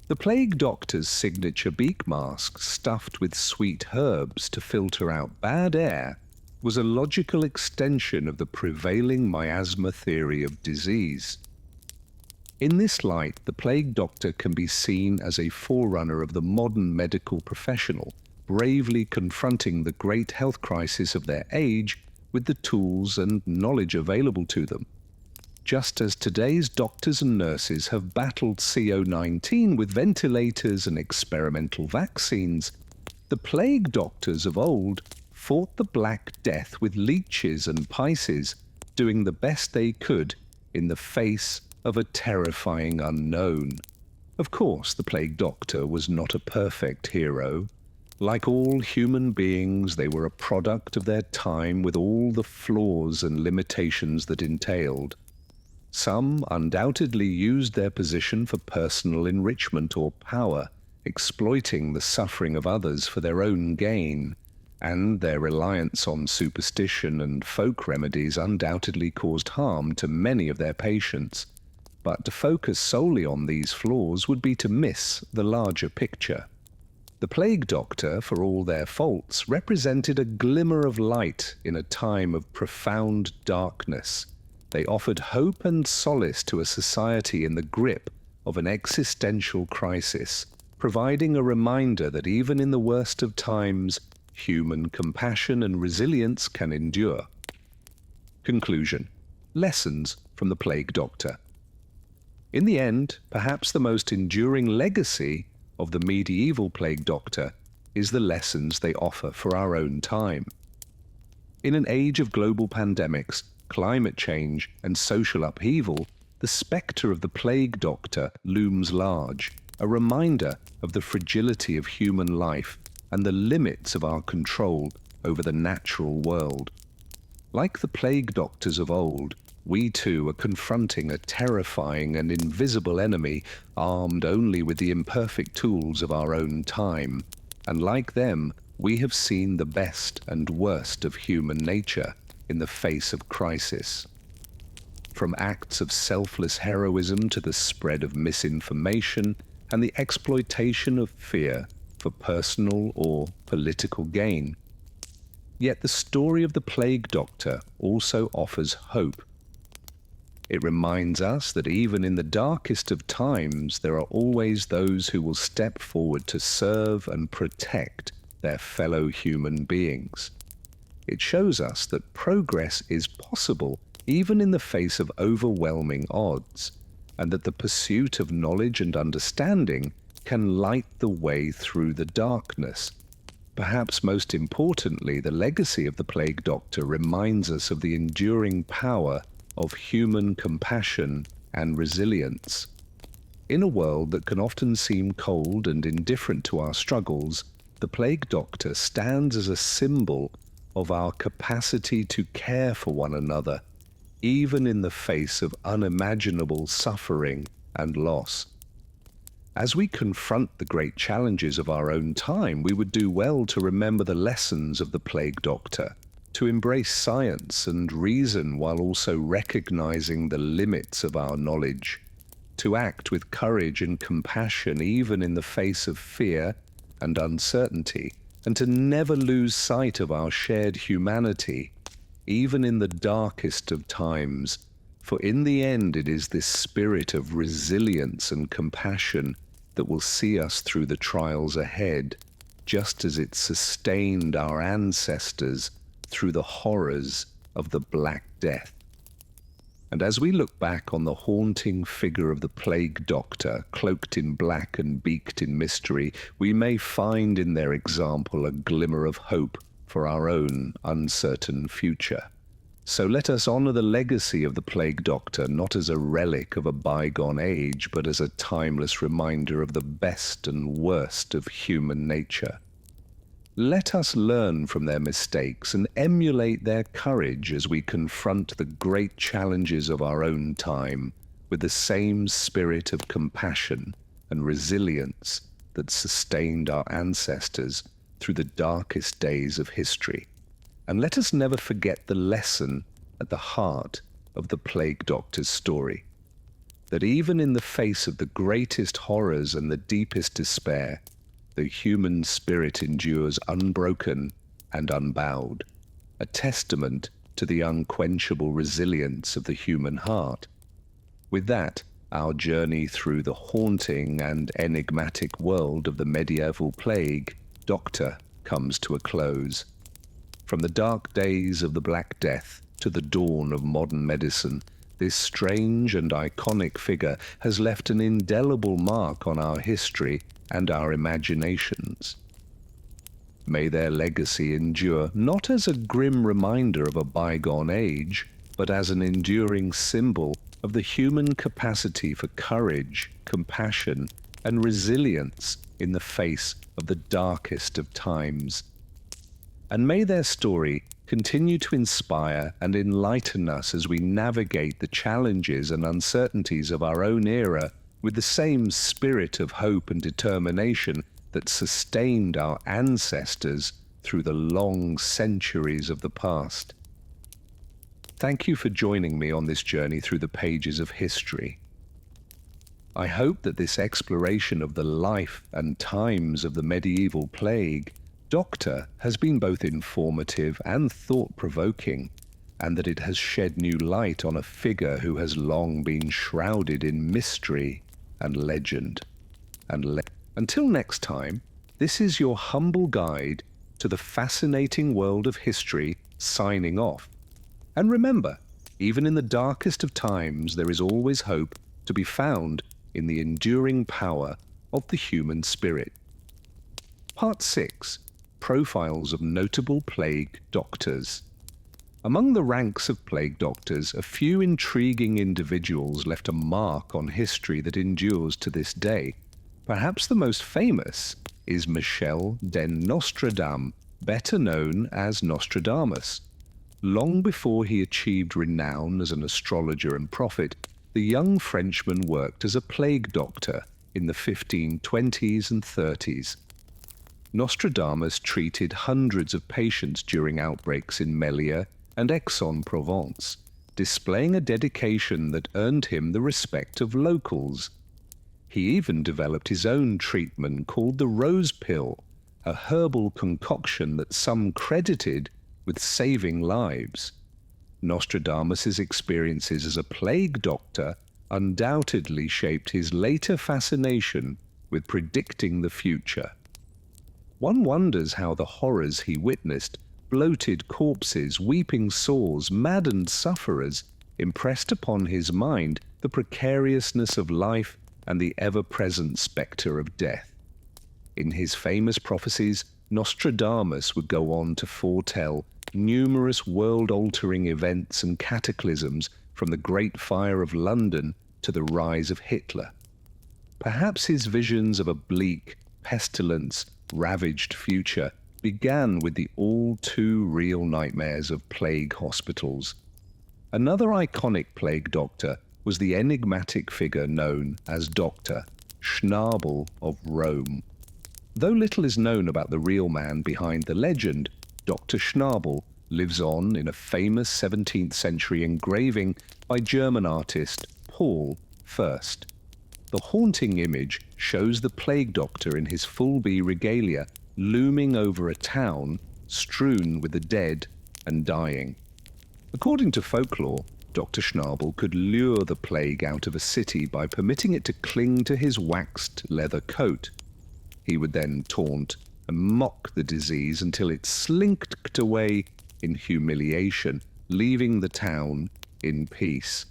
The plague doctor's signature beak mask, stuffed with sweet herbs to filter out bad air, was a logical extension of the prevailing miasma theory of disease. In this light, the plague doctor can be seen as a forerunner of the modern medical professional, bravely confronting the great health crisis of their age with the tools and knowledge available to them. Just as today's doctors and nurses have battled CO-19 with ventilators and experimental vaccines, the plague doctors of old fought the Black Death with leeches and pices, doing the best they could in the face of a terrifying unknown. Of course, the plague doctor was not a perfect hero. Like all human beings, they were a product of their time with all the flaws and limitations that entailed. Some undoubtedly used their position for personal enrichment or power, exploiting the suffering of others for their own gain, and their reliance on superstition and folk remedies undoubtedly caused harm to many of their patients. But to focus solely on these flaws would be to miss the larger picture. The plague doctor, for all their faults, represented a glimmer of light in a time of profound darkness. They offered hope and solace to a society in the grip of an existential crisis, providing a reminder that even in the worst of times, human compassion and resilience can endure. Conclusion. Lessons from the plague doctor. In the end, perhaps the most enduring legacy of the medieval plague doctor is the lessons they offer for our own time. In an age of global pandemics, climate change, and social upheaval, the spectre of the plague doctor looms large, a reminder of the fragility of human life and the limits of our control over the natural world. Like the plague doctors of old, we too are confronting a terrifying and invisible enemy, armed only with the imperfect tools of our own time. And like them, we have seen the best and worst of human nature in the face of crisis. From acts of selfless heroism to the spread of misinformation and the exploitation of fear for personal or political gain. Yet the story of the plague doctor also offers hope. It reminds us that even in the darkest of times, there are always those who will step forward to serve and protect their fellow human beings. It shows us that progress is possible even in the face of overwhelming odds, and that the pursuit of knowledge and understanding can light the way through the darkness. Perhaps most importantly, the legacy of the plague doctor reminds us of the enduring power of human compassion and resilience. In a world that can often seem cold and indifferent to our struggles, the plague doctor stands as a symbol of our capacity to care for one another, even in the face of unimaginable suffering and loss. As we confront the great challenges of our own time, we would do well to remember the lessons of the plague doctor, to embrace science and reason while also recognizing the limits of our knowledge, to act with courage and compassion even in the face of fear and uncertainty, and to never lose sight of our shared humanity, even in the darkest of times. For in the end, it is this spirit of resilience and compassion that will see us through the trials ahead, just as it sustained our ancestors through the horrors of the Black Death. And as we look back on the haunting figure of the plague doctor, cloaked in black and beaked in mystery, we may find in their example a glimmer of hope for our own uncertain future. So let us honor the legacy of the plague doctor not as a relic of a bygone age, but as a timeless reminder of the best and worst of human nature. Let us learn from their mistakes and emulate their courage as we confront the great challenges of our own time with the same spirit of compassion and resilience that sustained our ancestors through the darkest days of history. And let us never forget the lesson at the heart of the plague doctor's story, that even in the face of the greatest horrors and the deepest despair, the human spirit endures unbroken and unbowed, a testament to the unquenchable resilience of the human heart. With that, our journey through the haunting and enigmatic world of the medieval plague doctor comes to a close. From the dark days of the Black Death to the dawn of modern medicine, this strange and iconic figure has left an indelible mark on our history and our imaginations. May their legacy endure not as a grim reminder of a bygone age, but as an enduring symbol of the human capacity for courage, compassion, and resilience in the face of the darkest of times. And may their story continue to inspire and enlighten us as we navigate the challenges and uncertainties of our own era with the same spirit of hope and determination that sustained our ancestors through the long centuries of the past. Thank you for joining me on this journey through the pages of history. I hope that this exploration of the life and times of the medieval plague doctor has been both informative and thought-provoking, and that it has shed new light on a figure who has long been shrouded in mystery and legend. Until next time, this is your humble guide to the fascinating world of history signing off. And remember, even in the darkest of times, there is always hope to be found in the enduring power of the human spirit. Part 6. Profiles of notable plague doctors. Among the ranks of plague doctors, a few intriguing individuals left a mark on history that endures to this day. Perhaps the most famous is Michel den Nostradam, better known as Nostradamus. Long before he achieved renown as an astrologer and prophet, the young Frenchman worked as a plague doctor in the 1520s and 30s. Nostradamus treated hundreds of patients during outbreaks in Melia and Aix-en-Provence, displaying a dedication that earned him the respect of locals. He even developed his own treatment called the rose pill, a herbal concoction that some credited with saving lives. Nostradamus's experiences as a plague doctor undoubtedly shaped his later fascination with predicting the future. One wonders how the horrors he witnessed, bloated corpses, weeping sores, maddened sufferers, impressed upon his mind the precariousness of life and the ever-present spectre of death. In his famous prophecies, Nostradamus would go on to foretell numerous world-altering events and cataclysms, from the Great Fire of London to the rise of Hitler. Perhaps his visions of a bleak, pestilence, ravaged future began with the all-too-real nightmares of plague hospitals. Another iconic plague doctor was the enigmatic figure known as Dr. Schnabel of Rome. Though little is known about the real man behind the legend, Dr. Schnabel lives on in a famous 17th century engraving by German artist Paul Fürst. The haunting image shows the plague doctor in his full B regalia looming over a town strewn with the dead and dying. According to folklore, Dr. Schnabel could lure the plague out of a city by permitting it to cling to his waxed leather coat. He would then taunt and mock the disease until it slinked away in humiliation, leaving the town in peace.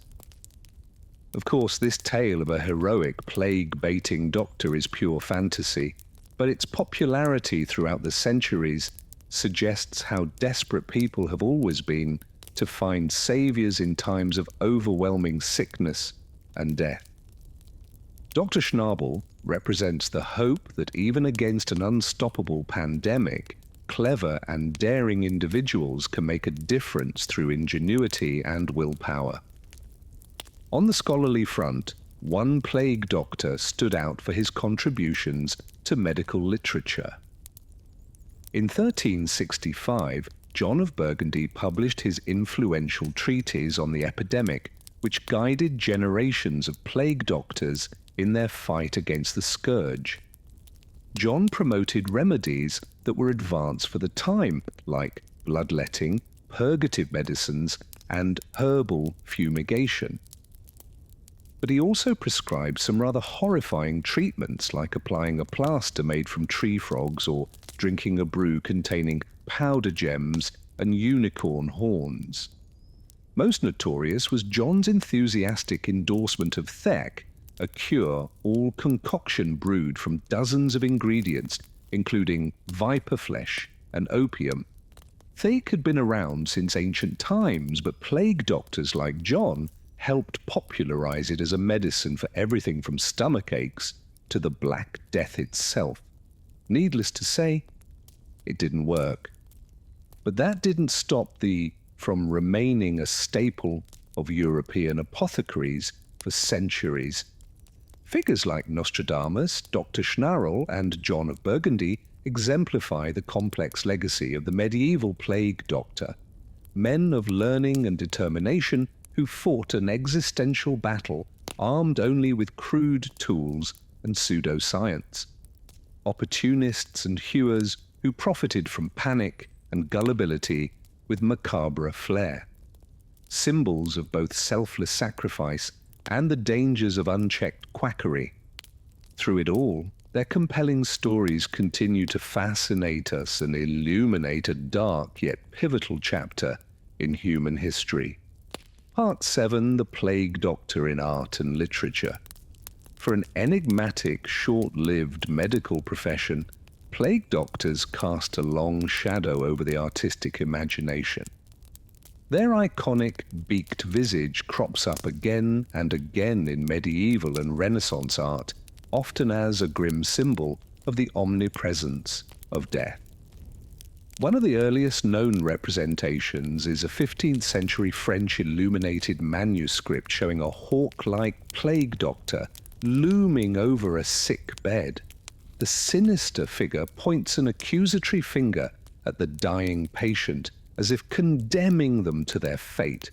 Of course, this tale of a heroic plague-baiting doctor is pure fantasy, but its popularity throughout the centuries suggests how desperate people have always been to find saviors in times of overwhelming sickness and death. Dr. Schnabel represents the hope that even against an unstoppable pandemic, clever and daring individuals can make a difference through ingenuity and willpower. On the scholarly front, one plague doctor stood out for his contributions to medical literature. In 1365, John of Burgundy published his influential treatise on the epidemic, which guided generations of plague doctors in their fight against the scourge. John promoted remedies that were advanced for the time, like bloodletting, purgative medicines, and herbal fumigation. But he also prescribed some rather horrifying treatments, like applying a plaster made from tree frogs or drinking a brew containing powder gems and unicorn horns. Most notorious was John's enthusiastic endorsement of thek, a cure all concoction brewed from dozens of ingredients, including viper flesh and opium. Thek had been around since ancient times, but plague doctors like John helped popularize it as a medicine for everything from stomach aches to the Black Death itself. Needless to say, it didn't work. But that didn't stop from remaining a staple of European apothecaries for centuries. Figures like Nostradamus, Dr. Schnarl, and John of Burgundy exemplify the complex legacy of the medieval plague doctor, men of learning and determination who fought an existential battle armed only with crude tools and pseudoscience. Opportunists and hewers who profited from panic and gullibility with macabre flair. Symbols of both selfless sacrifice and the dangers of unchecked quackery. Through it all, their compelling stories continue to fascinate us and illuminate a dark yet pivotal chapter in human history. Part 7, The Plague Doctor in Art and Literature. For an enigmatic, short-lived medical profession, plague doctors cast a long shadow over the artistic imagination. Their iconic beaked visage crops up again and again in medieval and Renaissance art, often as a grim symbol of the omnipresence of death. One of the earliest known representations is a 15th century French illuminated manuscript showing a hawk-like plague doctor looming over a sick bed. The sinister figure points an accusatory finger at the dying patient, as if condemning them to their fate.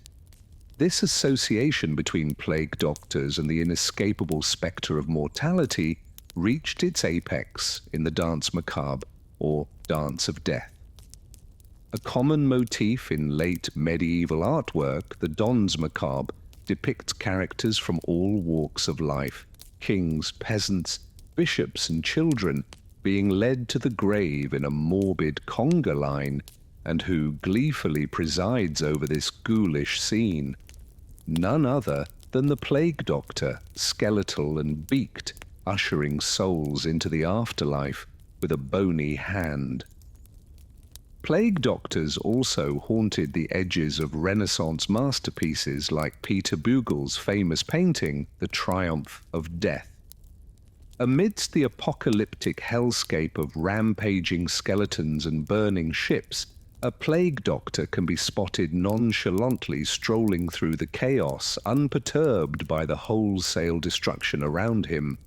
This association between plague doctors and the inescapable spectre of mortality reached its apex in the Danse Macabre, or Dance of Death. A common motif in late medieval artwork, the Danse Macabre depicts characters from all walks of life, kings, peasants, bishops and children being led to the grave in a morbid conga line, and who gleefully presides over this ghoulish scene. None other than the plague doctor, skeletal and beaked, ushering souls into the afterlife with a bony hand. Plague doctors also haunted the edges of Renaissance masterpieces like Peter Bruegel's famous painting, The Triumph of Death. Amidst the apocalyptic hellscape of rampaging skeletons and burning ships, a plague doctor can be spotted nonchalantly strolling through the chaos, unperturbed by the wholesale destruction around him.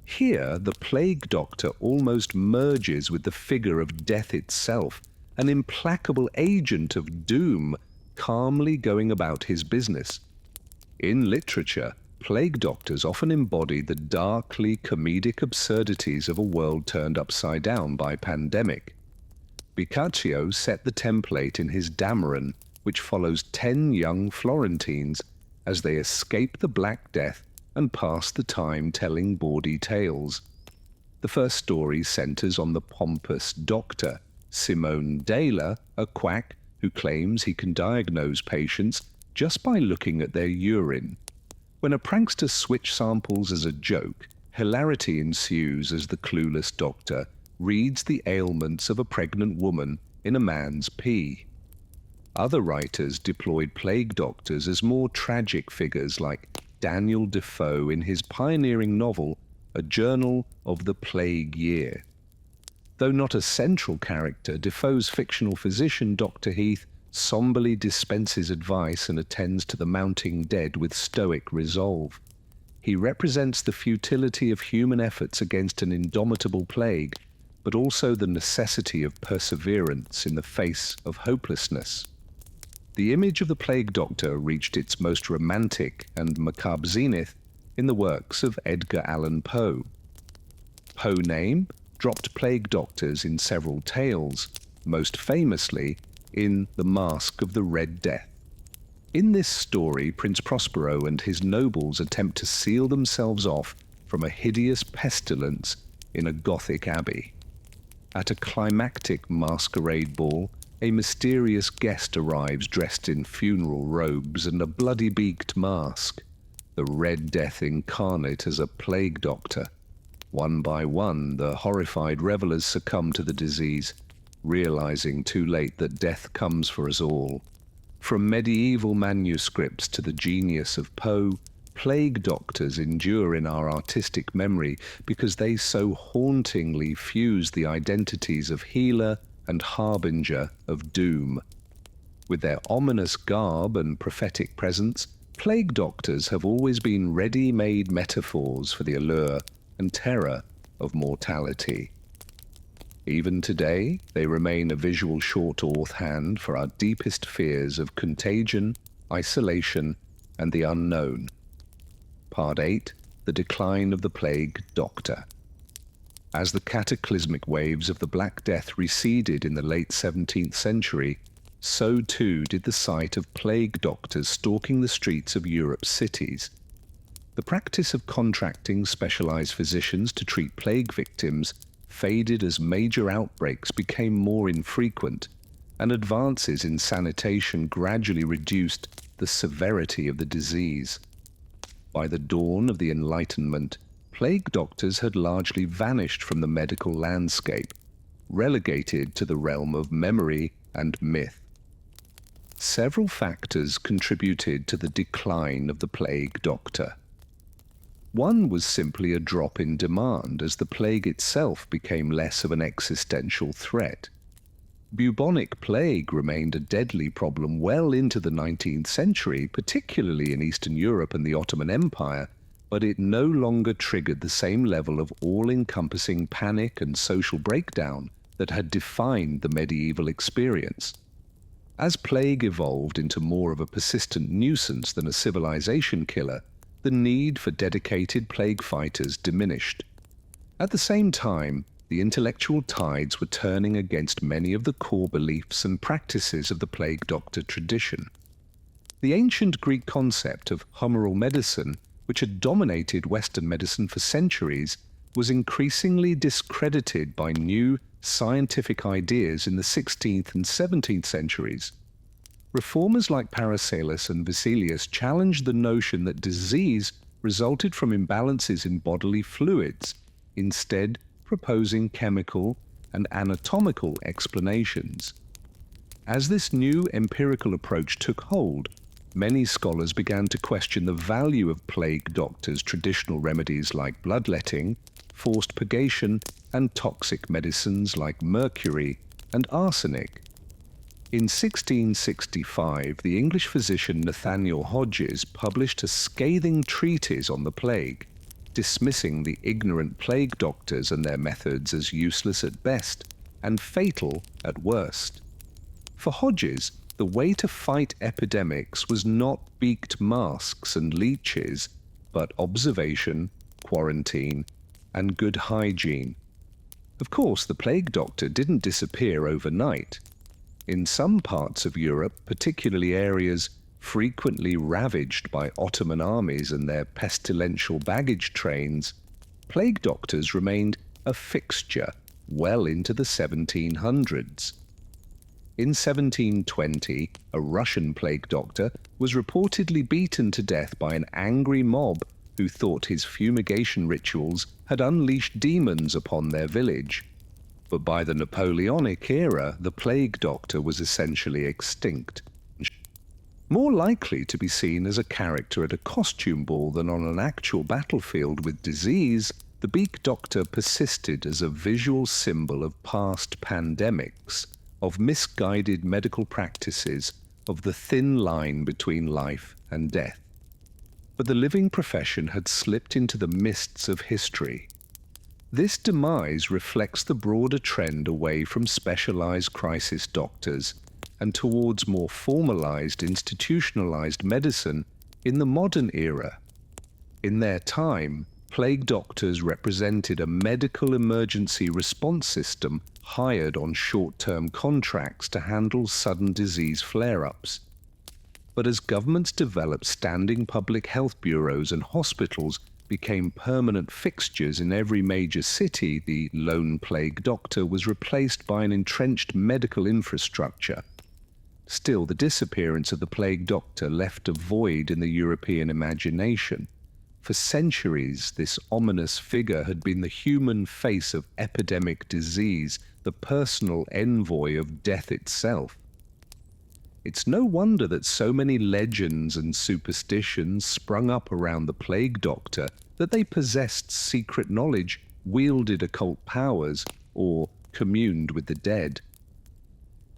Here, the plague doctor almost merges with the figure of death itself, an implacable agent of doom, calmly going about his business. In literature, plague doctors often embody the darkly comedic absurdities of a world turned upside down by pandemic. Boccaccio set the template in his Dameron, which follows 10 young Florentines as they escape the Black Death and pass the time telling bawdy tales. The first story centers on the pompous doctor, Simone Dela, a quack who claims he can diagnose patients just by looking at their urine. When a prankster switch samples as a joke, hilarity ensues as the clueless doctor reads the ailments of a pregnant woman in a man's pee. Other writers deployed plague doctors as more tragic figures like Daniel Defoe in his pioneering novel, A Journal of the Plague Year. Though not a central character, Defoe's fictional physician, Dr. Heath, somberly dispenses advice and attends to the mounting dead with stoic resolve. He represents the futility of human efforts against an indomitable plague, but also the necessity of perseverance in the face of hopelessness. The image of the plague doctor reached its most romantic and macabre zenith in the works of Edgar Allan Poe. Poe name dropped plague doctors in several tales, most famously in The Masque of the Red Death. In this story, Prince Prospero and his nobles attempt to seal themselves off from a hideous pestilence in a Gothic abbey. At a climactic masquerade ball, a mysterious guest arrives dressed in funeral robes and a bloody-beaked mask, the Red Death incarnate as a plague doctor. One by one, the horrified revelers succumb to the disease, realizing too late that death comes for us all. From medieval manuscripts to the genius of Poe, plague doctors endure in our artistic memory because they so hauntingly fuse the identities of healer and harbinger of doom. With their ominous garb and prophetic presence, plague doctors have always been ready-made metaphors for the allure and terror of mortality. Even today, they remain a visual shorthand for our deepest fears of contagion, isolation, and the unknown. Part 8. The Decline of the Plague Doctor. As the cataclysmic waves of the Black Death receded in the late 17th century, so too did the sight of plague doctors stalking the streets of Europe's cities. The practice of contracting specialized physicians to treat plague victims faded as major outbreaks became more infrequent, and advances in sanitation gradually reduced the severity of the disease. By the dawn of the Enlightenment, plague doctors had largely vanished from the medical landscape, relegated to the realm of memory and myth. Several factors contributed to the decline of the plague doctor. One was simply a drop in demand as the plague itself became less of an existential threat. Bubonic plague remained a deadly problem well into the 19th century, particularly in Eastern Europe and the Ottoman Empire, but it no longer triggered the same level of all-encompassing panic and social breakdown that had defined the medieval experience. As plague evolved into more of a persistent nuisance than a civilization killer, the need for dedicated plague fighters diminished. At the same time, the intellectual tides were turning against many of the core beliefs and practices of the plague doctor tradition. The ancient Greek concept of humoral medicine, which had dominated Western medicine for centuries, was increasingly discredited by new scientific ideas in the 16th and 17th centuries. Reformers like Paracelsus and Vesalius challenged the notion that disease resulted from imbalances in bodily fluids, instead proposing chemical and anatomical explanations. As this new empirical approach took hold, many scholars began to question the value of plague doctors' traditional remedies like bloodletting, forced purgation, and toxic medicines like mercury and arsenic. In 1665, the English physician Nathaniel Hodges published a scathing treatise on the plague, dismissing the ignorant plague doctors and their methods as useless at best and fatal at worst. For Hodges, the way to fight epidemics was not beaked masks and leeches, but observation, quarantine, and good hygiene. Of course, the plague doctor didn't disappear overnight. In some parts of Europe, particularly areas frequently ravaged by Ottoman armies and their pestilential baggage trains, plague doctors remained a fixture well into the 1700s. In 1720, a Russian plague doctor was reportedly beaten to death by an angry mob who thought his fumigation rituals had unleashed demons upon their village. But by the Napoleonic era, the plague doctor was essentially extinct. More likely to be seen as a character at a costume ball than on an actual battlefield with disease, the beak doctor persisted as a visual symbol of past pandemics, of misguided medical practices, of the thin line between life and death. But the living profession had slipped into the mists of history. This demise reflects the broader trend away from specialized crisis doctors and towards more formalized, institutionalized medicine in the modern era. In their time, plague doctors represented a medical emergency response system hired on short-term contracts to handle sudden disease flare-ups. But as governments developed standing public health bureaus and hospitals became permanent fixtures in every major city, the lone plague doctor was replaced by an entrenched medical infrastructure. Still, the disappearance of the plague doctor left a void in the European imagination. For centuries, this ominous figure had been the human face of epidemic disease, the personal envoy of death itself. It's no wonder that so many legends and superstitions sprung up around the plague doctor, that they possessed secret knowledge, wielded occult powers, or communed with the dead.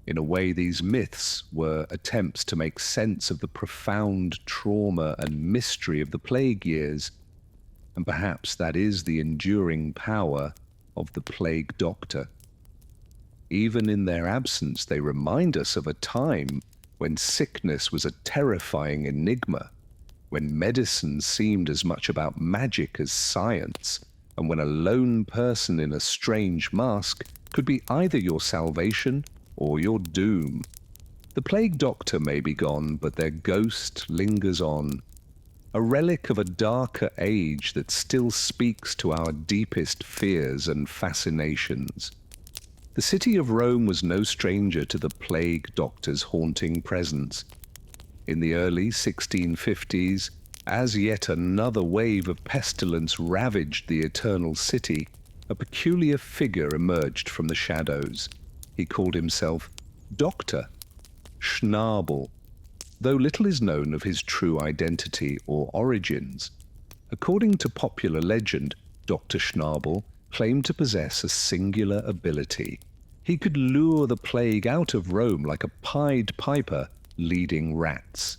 In a way, these myths were attempts to make sense of the profound trauma and mystery of the plague years, and perhaps that is the enduring power of the plague doctor. Even in their absence, they remind us of a time when sickness was a terrifying enigma, when medicine seemed as much about magic as science, and when a lone person in a strange mask could be either your salvation or your doom. The plague doctor may be gone, but their ghost lingers on, a relic of a darker age that still speaks to our deepest fears and fascinations. The city of Rome was no stranger to the plague doctor's haunting presence. In the early 1650s, as yet another wave of pestilence ravaged the eternal city, a peculiar figure emerged from the shadows. He called himself Doctor Schnabel, though little is known of his true identity or origins. According to popular legend, Dr. Schnabel claimed to possess a singular ability. He could lure the plague out of Rome like a Pied Piper leading rats,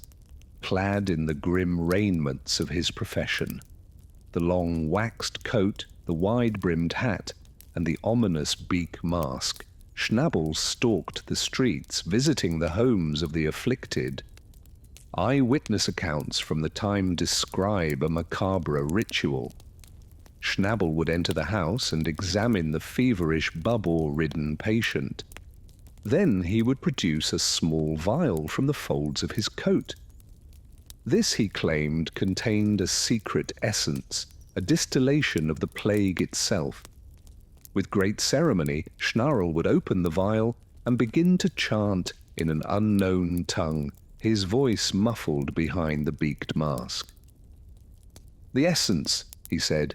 clad in the grim raiments of his profession. The long waxed coat, the wide-brimmed hat, and the ominous beak mask, Schnabel stalked the streets, visiting the homes of the afflicted. Eyewitness accounts from the time describe a macabre ritual. Schnabel would enter the house and examine the feverish, bubble-ridden patient. Then he would produce a small vial from the folds of his coat. This, he claimed, contained a secret essence, a distillation of the plague itself. With great ceremony, Schnabel would open the vial and begin to chant in an unknown tongue, his voice muffled behind the beaked mask. The essence, he said,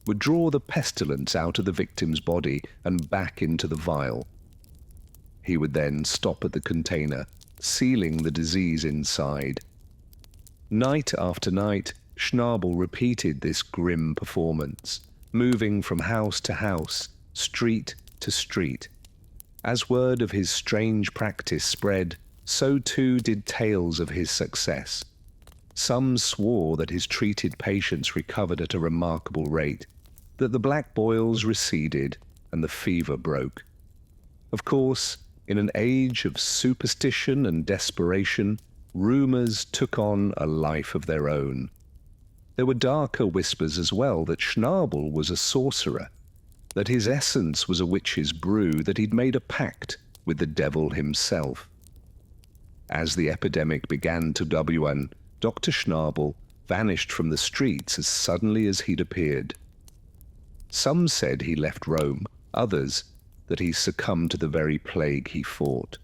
would draw the pestilence out of the victim's body and back into the vial. He would then stop at the container, sealing the disease inside. Night after night, Schnabel repeated this grim performance, moving from house to house, street to street. As word of his strange practice spread, so too did tales of his success. Some swore that his treated patients recovered at a remarkable rate, that the black boils receded and the fever broke. Of course, in an age of superstition and desperation, rumours took on a life of their own. There were darker whispers as well that Schnabel was a sorcerer, that his essence was a witch's brew, that he'd made a pact with the devil himself. As the epidemic began to wane, Dr. Schnabel vanished from the streets as suddenly as he'd appeared. Some said he left Rome, others that he succumbed to the very plague he fought.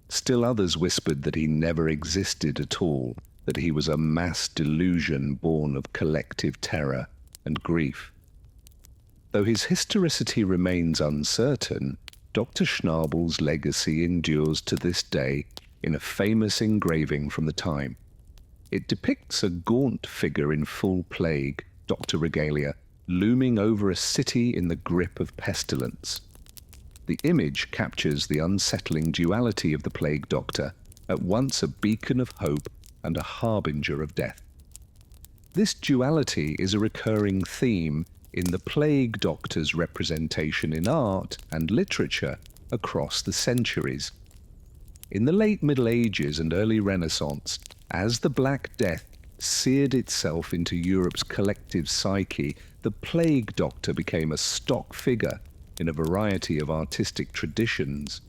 Still others whispered that he never existed at all, that he was a mass delusion born of collective terror and grief. Though his historicity remains uncertain, Dr. Schnabel's legacy endures to this day in a famous engraving from the time. It depicts a gaunt figure in full plague, Dr. Regalia, looming over a city in the grip of pestilence. The image captures the unsettling duality of the plague doctor, at once a beacon of hope and a harbinger of death. This duality is a recurring theme in the plague doctor's representation in art and literature across the centuries. In the late Middle Ages and early Renaissance, as the Black Death seared itself into Europe's collective psyche, the plague doctor became a stock figure in a variety of artistic traditions.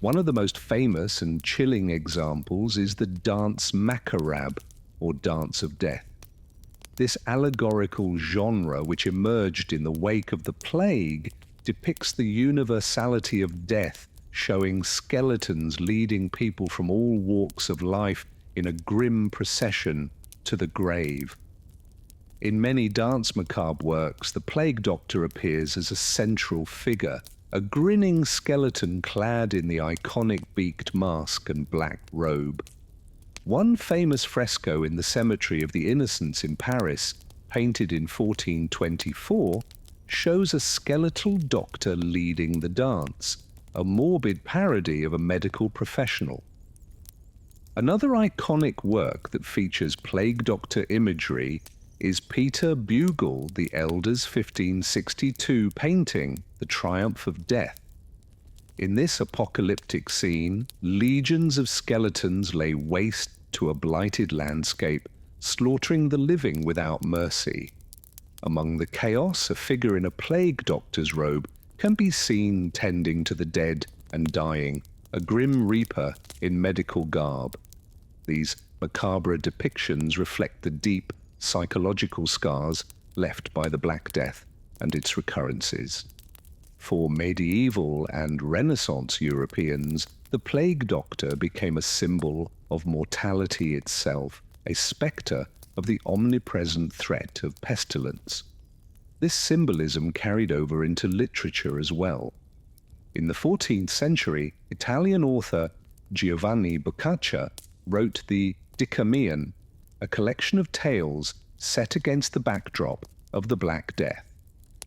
One of the most famous and chilling examples is the dance macabre, or dance of death. This allegorical genre, which emerged in the wake of the plague, depicts the universality of death, showing skeletons leading people from all walks of life in a grim procession to the grave. In many dance macabre works, the plague doctor appears as a central figure, a grinning skeleton clad in the iconic beaked mask and black robe. One famous fresco in the Cemetery of the Innocents in Paris, painted in 1424, shows a skeletal doctor leading the dance, a morbid parody of a medical professional. Another iconic work that features plague doctor imagery is Peter Bruegel the Elder's 1562 painting, The Triumph of Death. In this apocalyptic scene, legions of skeletons lay waste to a blighted landscape, slaughtering the living without mercy. Among the chaos, a figure in a plague doctor's robe can be seen tending to the dead and dying, a grim reaper in medical garb. These macabre depictions reflect the deep psychological scars left by the Black Death and its recurrences. For medieval and Renaissance Europeans, the plague doctor became a symbol of mortality itself, a spectre of the omnipresent threat of pestilence. This symbolism carried over into literature as well. In the 14th century, Italian author Giovanni Boccaccio wrote the Decameron, a collection of tales set against the backdrop of the Black Death.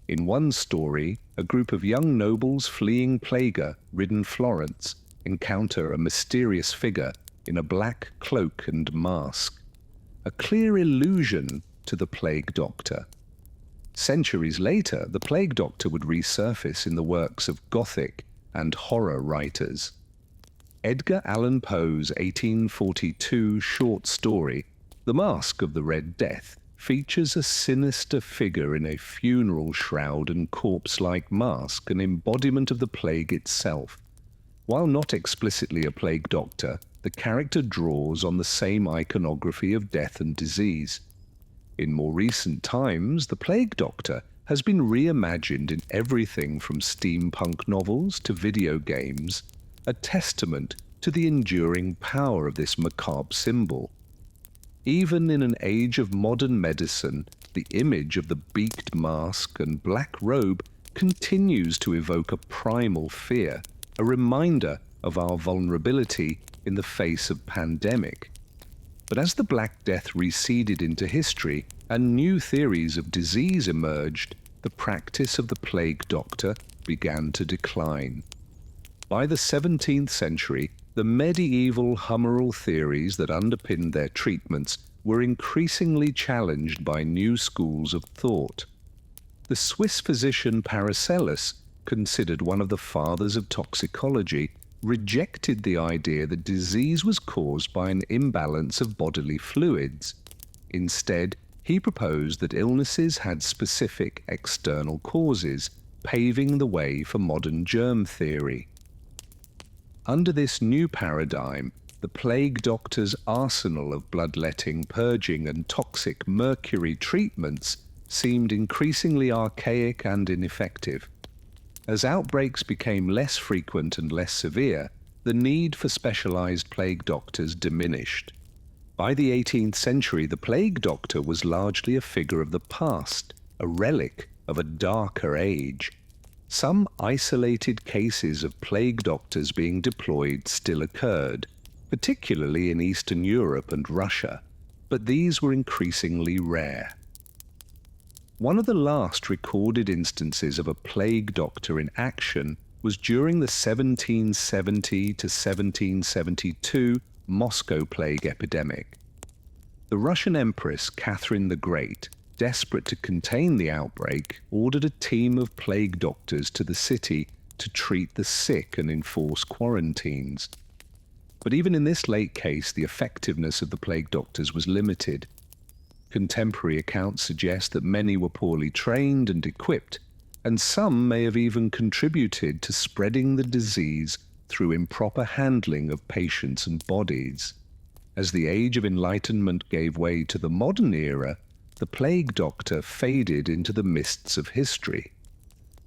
In one story, a group of young nobles fleeing plague-ridden Florence encounter a mysterious figure in a black cloak and mask, a clear allusion to the plague doctor. Centuries later, the plague doctor would resurface in the works of Gothic and horror writers. Edgar Allan Poe's 1842 short story, The Mask of the Red Death, features a sinister figure in a funeral shroud and corpse-like mask, an embodiment of the plague itself. While not explicitly a plague doctor, the character draws on the same iconography of death and disease. In more recent times, the plague doctor has been reimagined in everything from steampunk novels to video games, a testament to the enduring power of this macabre symbol. Even in an age of modern medicine, the image of the beaked mask and black robe continues to evoke a primal fear, a reminder of our vulnerability in the face of pandemic. But as the Black Death receded into history and new theories of disease emerged, the practice of the plague doctor began to decline. By the 17th century, the medieval humoral theories that underpinned their treatments were increasingly challenged by new schools of thought. The Swiss physician Paracelsus, considered one of the fathers of toxicology, rejected the idea that disease was caused by an imbalance of bodily fluids. Instead, he proposed that illnesses had specific external causes, paving the way for modern germ theory. Under this new paradigm, the plague doctor's arsenal of bloodletting, purging, and toxic mercury treatments seemed increasingly archaic and ineffective. As outbreaks became less frequent and less severe, the need for specialized plague doctors diminished. By the 18th century, the plague doctor was largely a figure of the past, a relic of a darker age. Some isolated cases of plague doctors being deployed still occurred, particularly in Eastern Europe and Russia, but these were increasingly rare. One of the last recorded instances of a plague doctor in action was during the 1770 to 1772 Moscow plague epidemic. The Russian Empress Catherine the Great, desperate to contain the outbreak, ordered a team of plague doctors to the city to treat the sick and enforce quarantines. But even in this late case, the effectiveness of the plague doctors was limited. Contemporary accounts suggest that many were poorly trained and equipped, and some may have even contributed to spreading the disease through improper handling of patients and bodies. As the Age of Enlightenment gave way to the modern era, the plague doctor faded into the mists of history.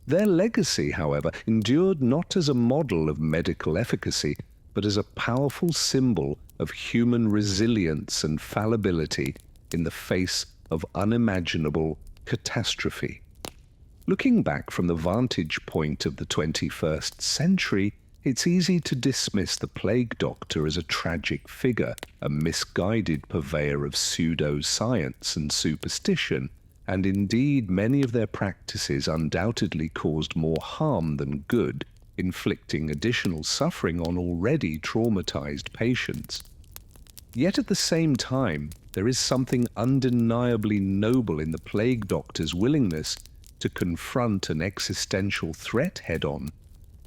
Their legacy, however, endured not as a model of medical efficacy, but as a powerful symbol of human resilience and fallibility in the face of unimaginable catastrophe. Looking back from the vantage point of the 21st century, it's easy to dismiss the plague doctor as a tragic figure, a misguided purveyor of pseudo-science and superstition, and indeed many of their practices undoubtedly caused more harm than good, inflicting additional suffering on already traumatized patients. Yet at the same time, there is something undeniably noble in the plague doctor's willingness to confront an existential threat head-on,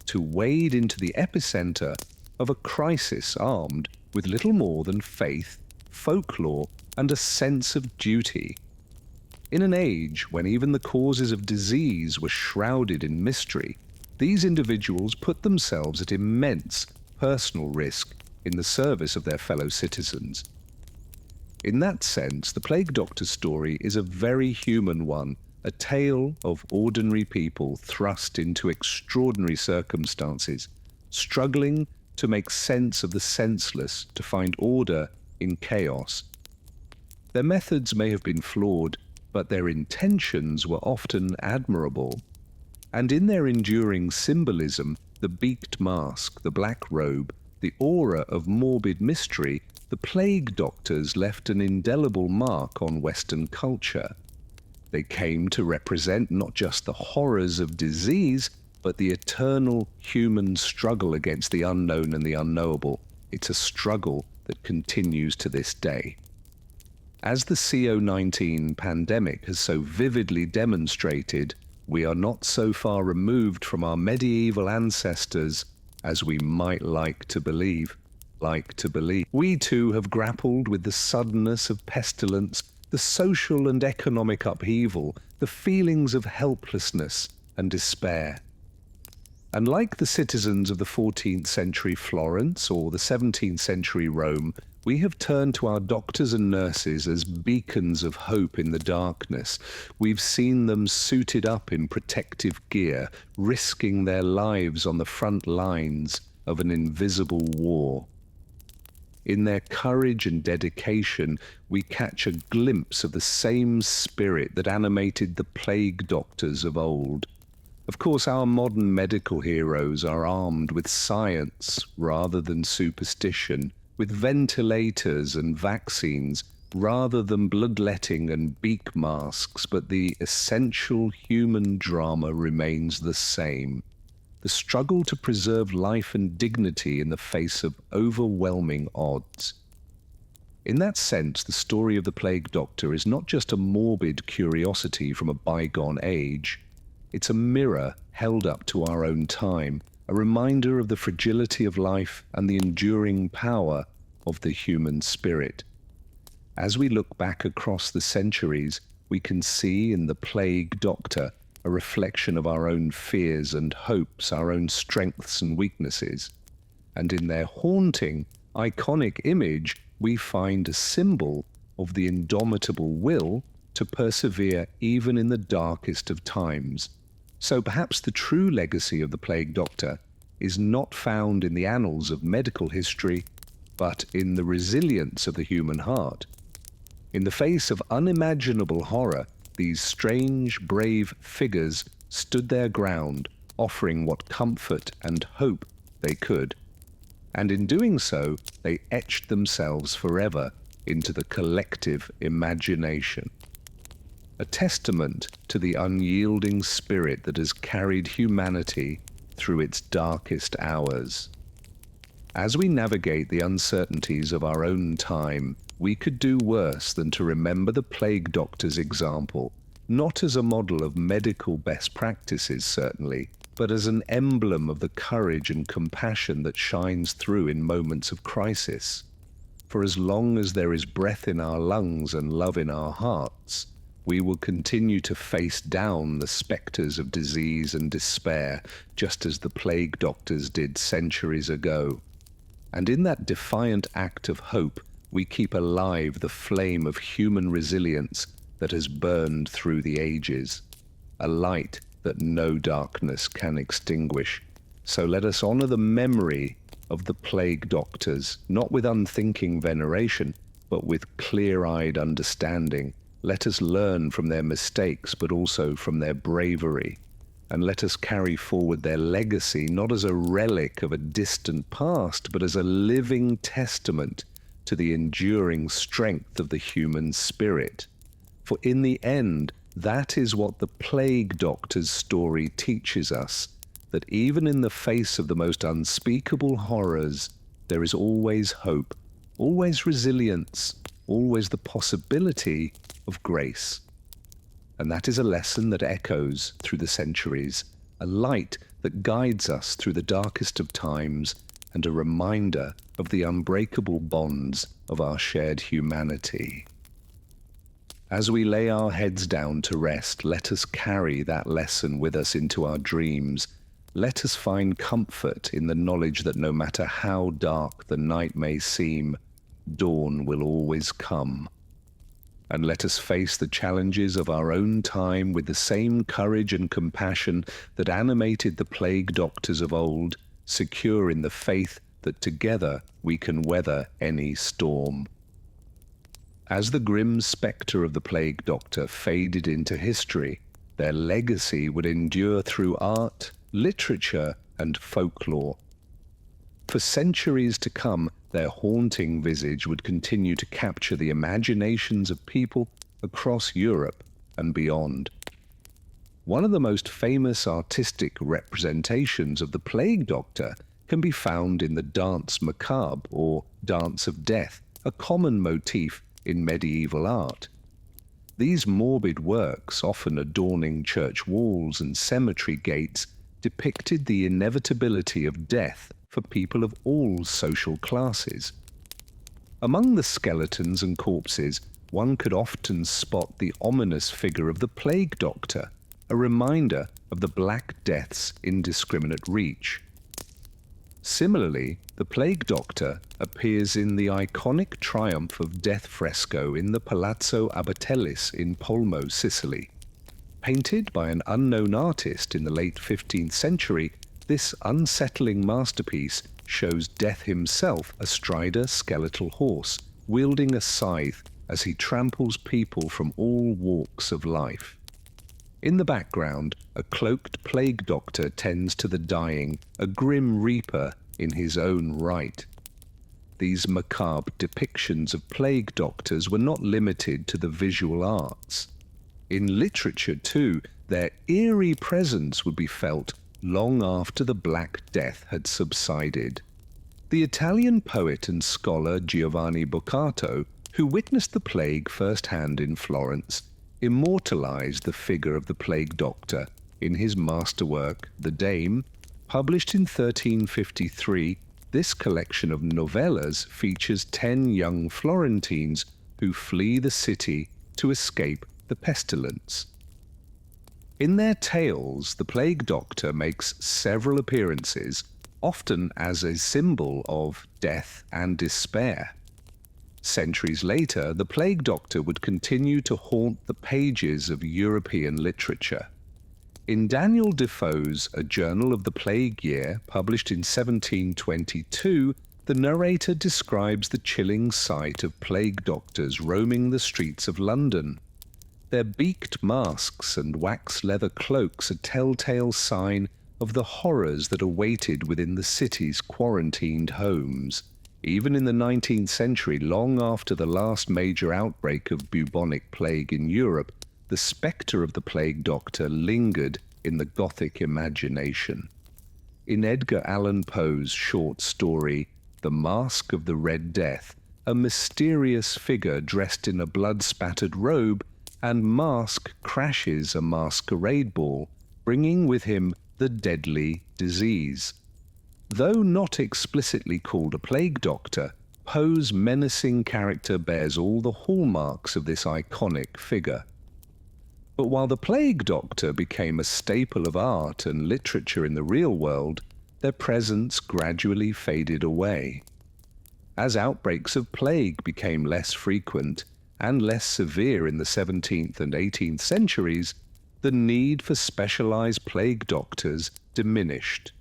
to wade into the epicenter of a crisis armed with little more than faith, folklore, and a sense of duty. In an age when even the causes of disease were shrouded in mystery, these individuals put themselves at immense personal risk in the service of their fellow citizens. In that sense, the plague doctor's story is a very human one, a tale of ordinary people thrust into extraordinary circumstances, struggling to make sense of the senseless, to find order in chaos. Their methods may have been flawed, but their intentions were often admirable. And in their enduring symbolism, the beaked mask, the black robe, the aura of morbid mystery, the plague doctors left an indelible mark on Western culture. They came to represent not just the horrors of disease, but the eternal human struggle against the unknown and the unknowable. It's a struggle that continues to this day. As the CO-19 pandemic has so vividly demonstrated, we are not so far removed from our medieval ancestors as we might like to believe. We too have grappled with the suddenness of pestilence, the social and economic upheaval, the feelings of helplessness and despair. And like the citizens of the 14th century Florence or the 17th century Rome, we have turned to our doctors and nurses as beacons of hope in the darkness. We've seen them suited up in protective gear, risking their lives on the front lines of an invisible war. In their courage and dedication, we catch a glimpse of the same spirit that animated the plague doctors of old. Of course, our modern medical heroes are armed with science rather than superstition, with ventilators and vaccines, rather than bloodletting and beak masks, but the essential human drama remains the same. The struggle to preserve life and dignity in the face of overwhelming odds. In that sense, the story of the Plague Doctor is not just a morbid curiosity from a bygone age. It's a mirror held up to our own time, a reminder of the fragility of life and the enduring power of the human spirit. As we look back across the centuries, we can see in the Plague Doctor a reflection of our own fears and hopes, our own strengths and weaknesses. And in their haunting, iconic image, we find a symbol of the indomitable will to persevere even in the darkest of times. So perhaps the true legacy of the Plague Doctor is not found in the annals of medical history, but in the resilience of the human heart. In the face of unimaginable horror, these strange, brave figures stood their ground, offering what comfort and hope they could. And in doing so, they etched themselves forever into the collective imagination. A testament to the unyielding spirit that has carried humanity through its darkest hours. As we navigate the uncertainties of our own time, we could do worse than to remember the Plague Doctor's example, not as a model of medical best practices certainly, but as an emblem of the courage and compassion that shines through in moments of crisis. For as long as there is breath in our lungs and love in our hearts, we will continue to face down the spectres of disease and despair, just as the Plague Doctors did centuries ago. And in that defiant act of hope, we keep alive the flame of human resilience that has burned through the ages, a light that no darkness can extinguish. So let us honor the memory of the Plague Doctors, not with unthinking veneration, but with clear-eyed understanding. Let us learn from their mistakes, but also from their bravery. And let us carry forward their legacy, not as a relic of a distant past, but as a living testament to the enduring strength of the human spirit. For in the end, that is what the Plague Doctor's story teaches us, that even in the face of the most unspeakable horrors, there is always hope, always resilience, always the possibility of grace. And that is a lesson that echoes through the centuries, a light that guides us through the darkest of times, and a reminder of the unbreakable bonds of our shared humanity. As we lay our heads down to rest, let us carry that lesson with us into our dreams. Let us find comfort in the knowledge that no matter how dark the night may seem, dawn will always come. And let us face the challenges of our own time with the same courage and compassion that animated the Plague Doctors of old, secure in the faith that together we can weather any storm. As the grim spectre of the Plague Doctor faded into history, their legacy would endure through art, literature, and folklore. For centuries to come, their haunting visage would continue to capture the imaginations of people across Europe and beyond. One of the most famous artistic representations of the Plague Doctor can be found in the Danse Macabre, or Dance of Death, a common motif in medieval art. These morbid works, often adorning church walls and cemetery gates, depicted the inevitability of death for people of all social classes. Among the skeletons and corpses, one could often spot the ominous figure of the Plague Doctor, a reminder of the Black Death's indiscriminate reach. Similarly, the Plague Doctor appears in the iconic Triumph of Death fresco in the Palazzo Abatellis in Polmo, Sicily. Painted by an unknown artist in the late 15th century, this unsettling masterpiece shows Death himself astride a skeletal horse, wielding a scythe as he tramples people from all walks of life. In the background, a cloaked Plague Doctor tends to the dying, a grim reaper in his own right. these macabre depictions of plague doctors were not limited to the visual arts. In literature, too, their eerie presence would be felt long after the Black Death had subsided. The Italian poet and scholar Giovanni Boccaccio, who witnessed the plague firsthand in Florence, immortalized the figure of the plague doctor in his masterwork, The Dame. Published in 1353, this collection of novellas features 10 young Florentines who flee the city to escape the pestilence. In their tales, the plague doctor makes several appearances, often as a symbol of death and despair. Centuries later, the plague doctor would continue to haunt the pages of European literature. In Daniel Defoe's A Journal of the Plague Year, published in 1722, the narrator describes the chilling sight of plague doctors roaming the streets of London. Their beaked masks and wax leather cloaks a telltale sign of the horrors that awaited within the city's quarantined homes. Even in the 19th century, long after the last major outbreak of bubonic plague in Europe, the spectre of the plague doctor lingered in the Gothic imagination. In Edgar Allan Poe's short story, The Mask of the Red Death, a mysterious figure dressed in a blood-spattered robe and mask crashes a masquerade ball, bringing with him the deadly disease. Though not explicitly called a plague doctor, Poe's menacing character bears all the hallmarks of this iconic figure. But while the plague doctor became a staple of art and literature in the real world, their presence gradually faded away. As outbreaks of plague became less frequent and less severe in the 17th and 18th centuries, the need for specialized plague doctors diminished.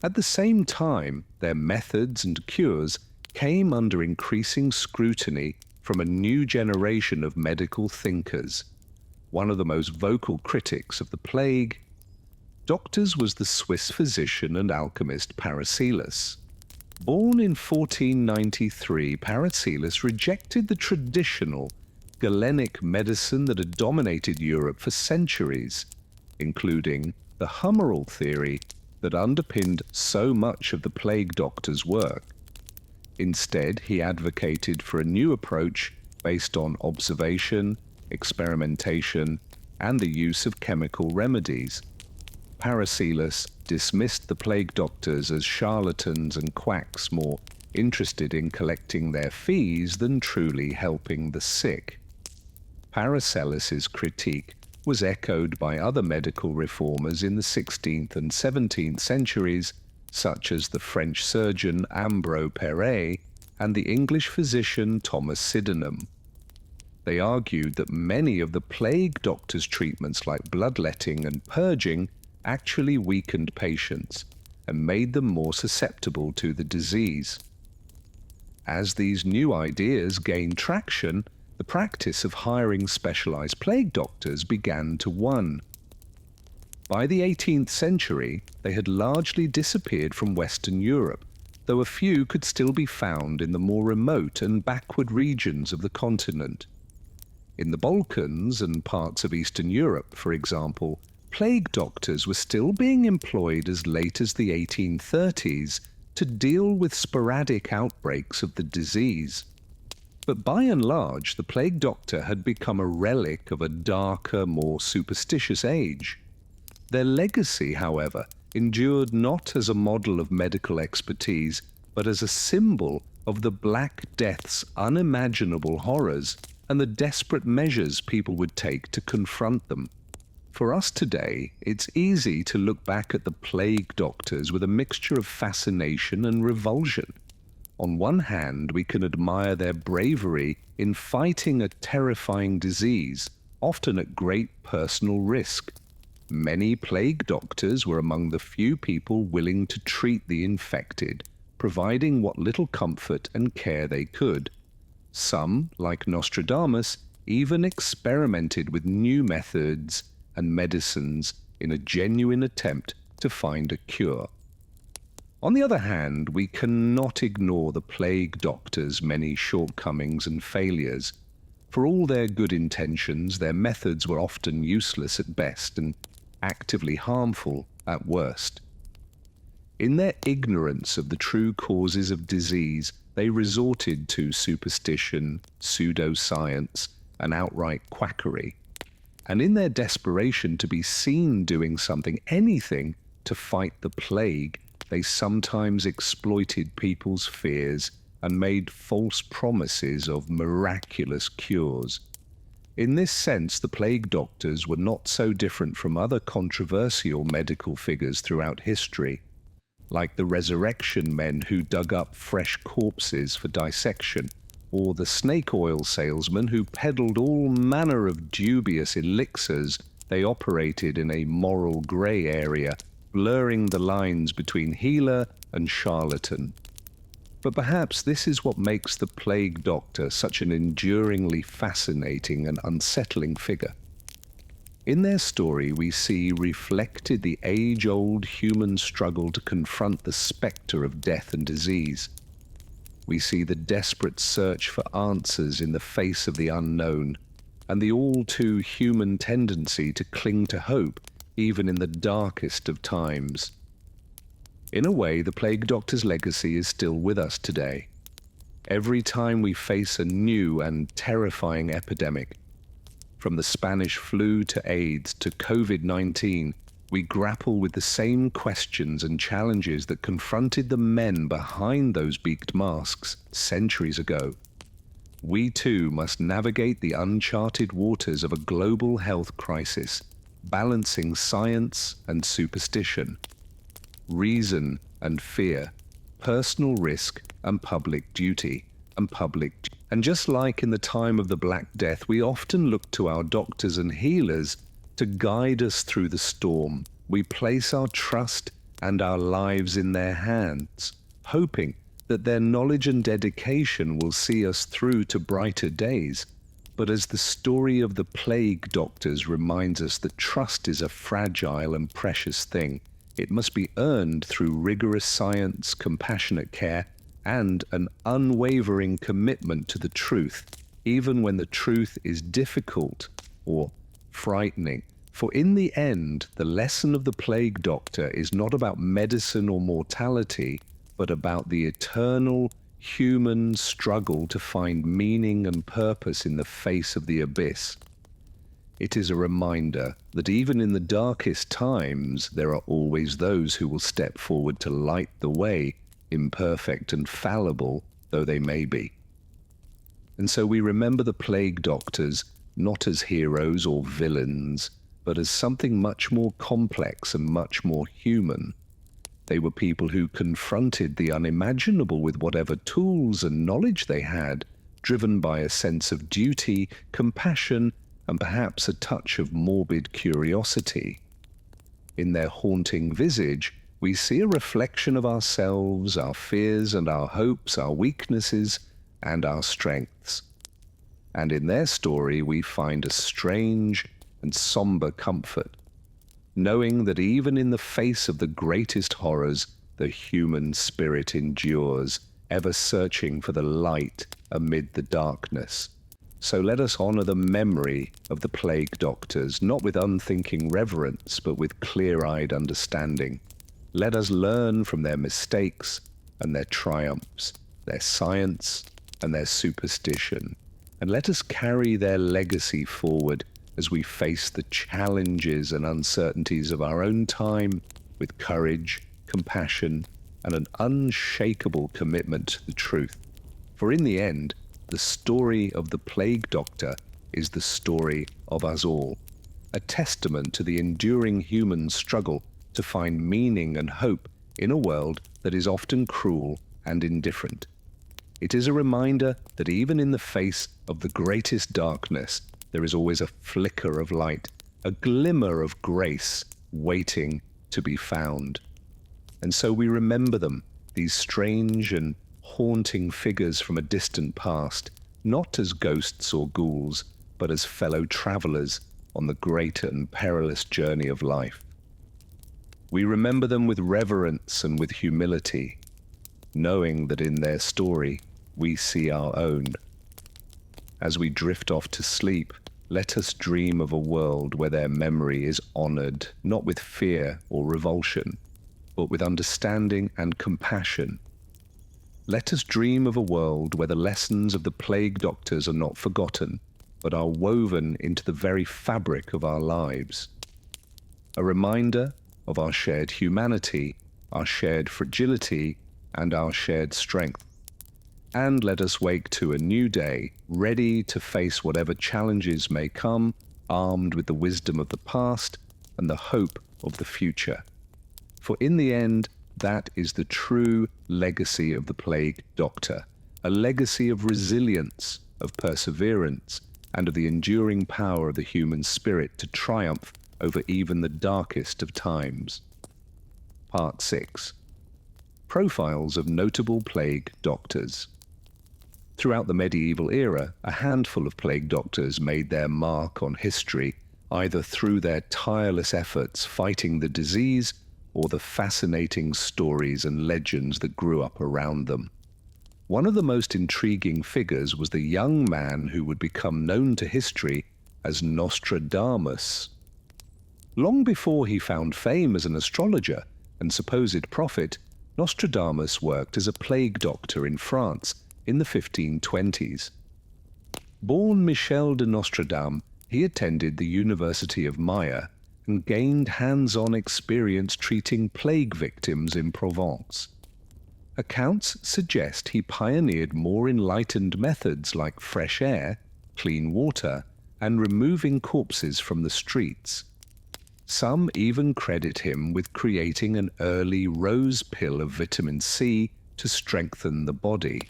At the same time, their methods and cures came under increasing scrutiny from a new generation of medical thinkers. One of the most vocal critics of the plague doctors was the Swiss physician and alchemist Paracelsus. Born in 1493, Paracelsus rejected the traditional Galenic medicine that had dominated Europe for centuries, including the humoral theory that underpinned so much of the plague doctor's work. Instead, he advocated for a new approach based on observation, experimentation, and the use of chemical remedies. Paracelsus dismissed the plague doctors as charlatans and quacks more interested in collecting their fees than truly helping the sick. Paracelsus's critique was echoed by other medical reformers in the 16th and 17th centuries, such as the French surgeon Ambroise Paré and the English physician Thomas Sydenham. They argued that many of the plague doctor's treatments like bloodletting and purging actually weakened patients and made them more susceptible to the disease. As these new ideas gained traction, the practice of hiring specialized plague doctors began to wane. By the 18th century, they had largely disappeared from Western Europe, though a few could still be found in the more remote and backward regions of the continent. In the Balkans and parts of Eastern Europe, for example, plague doctors were still being employed as late as the 1830s to deal with sporadic outbreaks of the disease. But by and large, the plague doctor had become a relic of a darker, more superstitious age. Their legacy, however, endured not as a model of medical expertise, but as a symbol of the Black Death's unimaginable horrors and the desperate measures people would take to confront them. For us today, it's easy to look back at the plague doctors with a mixture of fascination and revulsion. On one hand, we can admire their bravery in fighting a terrifying disease, often at great personal risk. Many plague doctors were among the few people willing to treat the infected, providing what little comfort and care they could. Some, like Nostradamus, even experimented with new methods and medicines in a genuine attempt to find a cure. On the other hand, we cannot ignore the plague doctor's many shortcomings and failures. For all their good intentions, their methods were often useless at best and actively harmful at worst. In their ignorance of the true causes of disease, they resorted to superstition, pseudoscience, and outright quackery. And in their desperation to be seen doing something, anything, to fight the plague, they sometimes exploited people's fears and made false promises of miraculous cures. In this sense, the plague doctors were not so different from other controversial medical figures throughout history, like the resurrection men who dug up fresh corpses for dissection, or the snake oil salesmen who peddled all manner of dubious elixirs. They operated in a moral grey area, blurring the lines between healer and charlatan. But perhaps this is what makes the plague doctor such an enduringly fascinating and unsettling figure. In their story, we see reflected the age-old human struggle to confront the spectre of death and disease. We see the desperate search for answers in the face of the unknown, and the all-too human tendency to cling to hope, even in the darkest of times. In a way, the plague doctor's legacy is still with us today. Every time we face a new and terrifying epidemic, from the Spanish flu to AIDS to COVID-19, we grapple with the same questions and challenges that confronted the men behind those beaked masks centuries ago. We too must navigate the uncharted waters of a global health crisis, balancing science and superstition, reason and fear, personal risk and public duty, and just like in the time of the Black Death, we often look to our doctors and healers to guide us through the storm. We place our trust and our lives in their hands, hoping that their knowledge and dedication will see us through to brighter days. But as the story of the plague doctors reminds us that trust is a fragile and precious thing, it must be earned through rigorous science, compassionate care, and an unwavering commitment to the truth, even when the truth is difficult or frightening. For in the end, the lesson of the plague doctor is not about medicine or mortality, but about the eternal human struggle to find meaning and purpose in the face of the abyss. It is a reminder that even in the darkest times, there are always those who will step forward to light the way, imperfect and fallible though they may be. And so we remember the plague doctors not as heroes or villains, but as something much more complex and much more human. They were people who confronted the unimaginable with whatever tools and knowledge they had, driven by a sense of duty, compassion, and perhaps a touch of morbid curiosity. In their haunting visage, we see a reflection of ourselves, our fears and our hopes, our weaknesses and our strengths. And in their story, we find a strange and somber comfort, knowing that even in the face of the greatest horrors, the human spirit endures, ever searching for the light amid the darkness. So let us honor the memory of the plague doctors, not with unthinking reverence, but with clear-eyed understanding. Let us learn from their mistakes and their triumphs, their science and their superstition, and let us carry their legacy forward as we face the challenges and uncertainties of our own time with courage, compassion, and an unshakable commitment to the truth. For in the end, the story of the plague doctor is the story of us all, a testament to the enduring human struggle to find meaning and hope in a world that is often cruel and indifferent. It is a reminder that even in the face of the greatest darkness, there is always a flicker of light, a glimmer of grace waiting to be found. And so we remember them, these strange and haunting figures from a distant past, not as ghosts or ghouls, but as fellow travelers on the great and perilous journey of life. We remember them with reverence and with humility, knowing that in their story we see our own. As we drift off to sleep, let us dream of a world where their memory is honored, not with fear or revulsion, but with understanding and compassion. Let us dream of a world where the lessons of the plague doctors are not forgotten, but are woven into the very fabric of our lives. A reminder of our shared humanity, our shared fragility, and our shared strength. And let us wake to a new day, ready to face whatever challenges may come, armed with the wisdom of the past and the hope of the future. For in the end, that is the true legacy of the plague doctor, a legacy of resilience, of perseverance, and of the enduring power of the human spirit to triumph over even the darkest of times. Part 6. Profiles of notable plague doctors. Throughout the medieval era, a handful of plague doctors made their mark on history, either through their tireless efforts fighting the disease or the fascinating stories and legends that grew up around them. One of the most intriguing figures was the young man who would become known to history as Nostradamus. Long before he found fame as an astrologer and supposed prophet, Nostradamus worked as a plague doctor in France in the 1520s. Born Michel de Nostradam, he attended the University of Maya and gained hands-on experience treating plague victims in Provence. Accounts suggest he pioneered more enlightened methods like fresh air, clean water, and removing corpses from the streets. Some even credit him with creating an early rose pill of vitamin C to strengthen the body.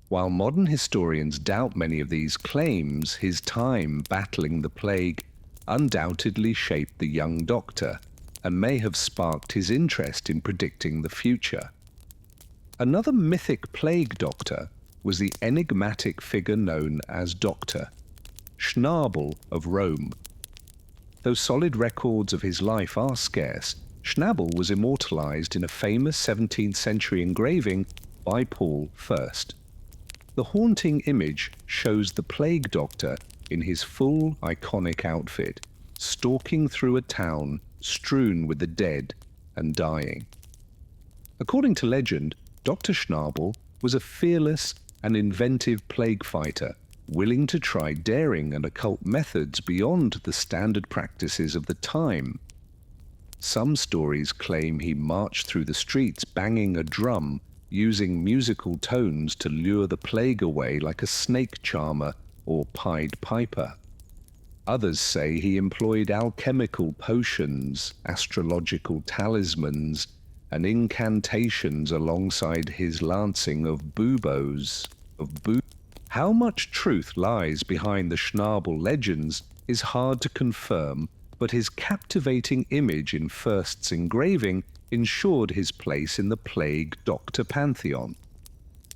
While modern historians doubt many of these claims, his time battling the plague undoubtedly shaped the young doctor and may have sparked his interest in predicting the future. Another mythic plague doctor was the enigmatic figure known as Dr. Schnabel of Rome. Though solid records of his life are scarce, Schnabel was immortalized in a famous 17th century engraving by Paul I. The haunting image shows the plague doctor in his full iconic outfit, stalking through a town strewn with the dead and dying. According to legend, Dr. Schnabel was a fearless and inventive plague fighter, willing to try daring and occult methods beyond the standard practices of the time. Some stories claim he marched through the streets banging a drum, using musical tones to lure the plague away like a snake charmer or Pied Piper. Others say he employed alchemical potions, astrological talismans, and incantations alongside his lancing of buboes. How much truth lies behind the Schnabel legends is hard to confirm, but his captivating image in Fürst's engraving ensured his place in the plague doctor pantheon.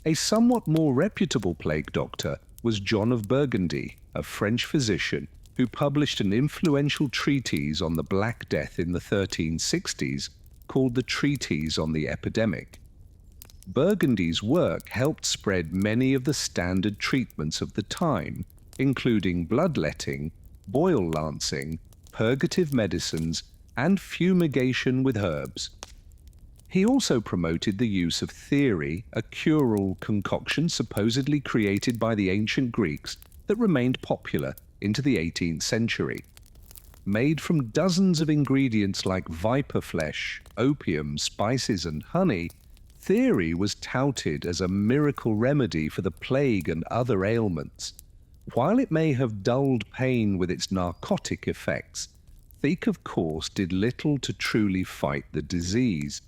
A somewhat more reputable plague doctor was John of Burgundy, a French physician who published an influential treatise on the Black Death in the 1360s called the Treatise on the Epidemic. Burgundy's work helped spread many of the standard treatments of the time, including bloodletting, boil lancing, purgative medicines, and fumigation with herbs. He also promoted the use of theory, a cure-all concoction supposedly created by the ancient Greeks that remained popular into the 18th century. Made from dozens of ingredients like viper flesh, opium, spices, and honey, theory was touted as a miracle remedy for the plague and other ailments. While it may have dulled pain with its narcotic effects, Thick, of course, did little to truly fight the disease.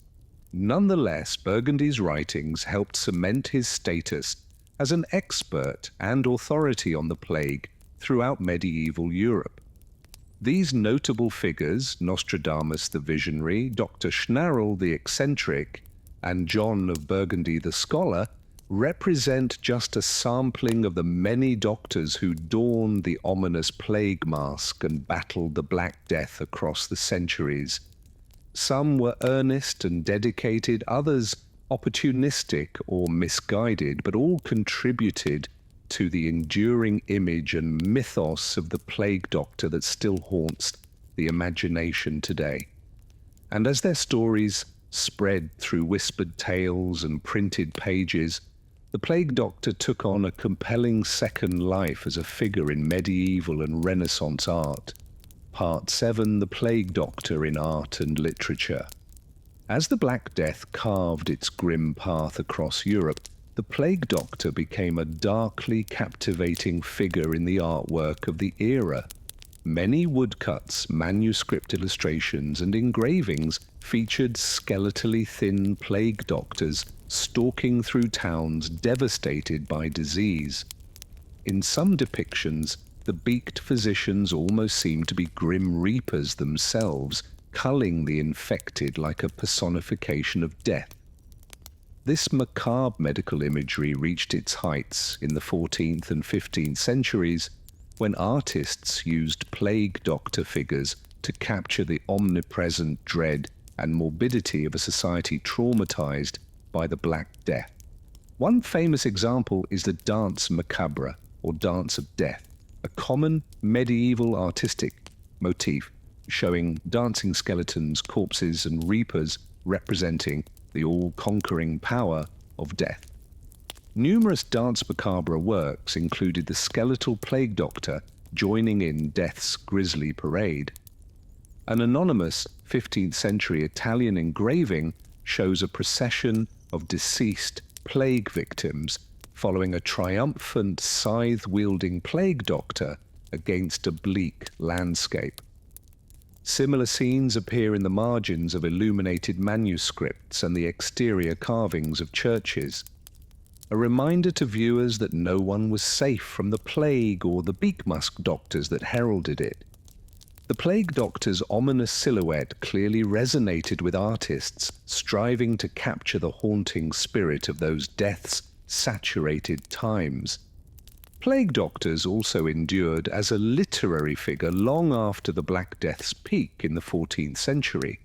Nonetheless, Burgundy's writings helped cement his status as an expert and authority on the plague throughout medieval Europe. These notable figures, Nostradamus the visionary, Dr. Schnarrel the eccentric, and John of Burgundy the scholar, represent just a sampling of the many doctors who donned the ominous plague mask and battled the Black Death across the centuries. Some were earnest and dedicated, others opportunistic or misguided, but all contributed to the enduring image and mythos of the plague doctor that still haunts the imagination today. And as their stories spread through whispered tales and printed pages, the plague doctor took on a compelling second life as a figure in medieval and Renaissance art. Part 7: The Plague Doctor in Art and Literature. As the Black Death carved its grim path across Europe, the plague doctor became a darkly captivating figure in the artwork of the era. Many woodcuts, manuscript illustrations, and engravings featured skeletally thin plague doctors stalking through towns devastated by disease. In some depictions, the beaked physicians almost seemed to be grim reapers themselves, culling the infected like a personification of death. This macabre medical imagery reached its heights in the 14th and 15th centuries, when artists used plague doctor figures to capture the omnipresent dread and morbidity of a society traumatized by the Black Death. One famous example is the Danse Macabre, or Dance of Death, a common medieval artistic motif showing dancing skeletons, corpses, and reapers representing the all-conquering power of death. Numerous Danse Macabre works included the skeletal plague doctor joining in death's grisly parade. An anonymous 15th century Italian engraving shows a procession of deceased plague victims following a triumphant scythe-wielding plague doctor against a bleak landscape. Similar scenes appear in the margins of illuminated manuscripts and the exterior carvings of churches, a reminder to viewers that no one was safe from the plague or the beak-musk doctors that heralded it. The plague doctor's ominous silhouette clearly resonated with artists striving to capture the haunting spirit of those death-saturated times. Plague doctors also endured as a literary figure long after the Black Death's peak in the 14th century.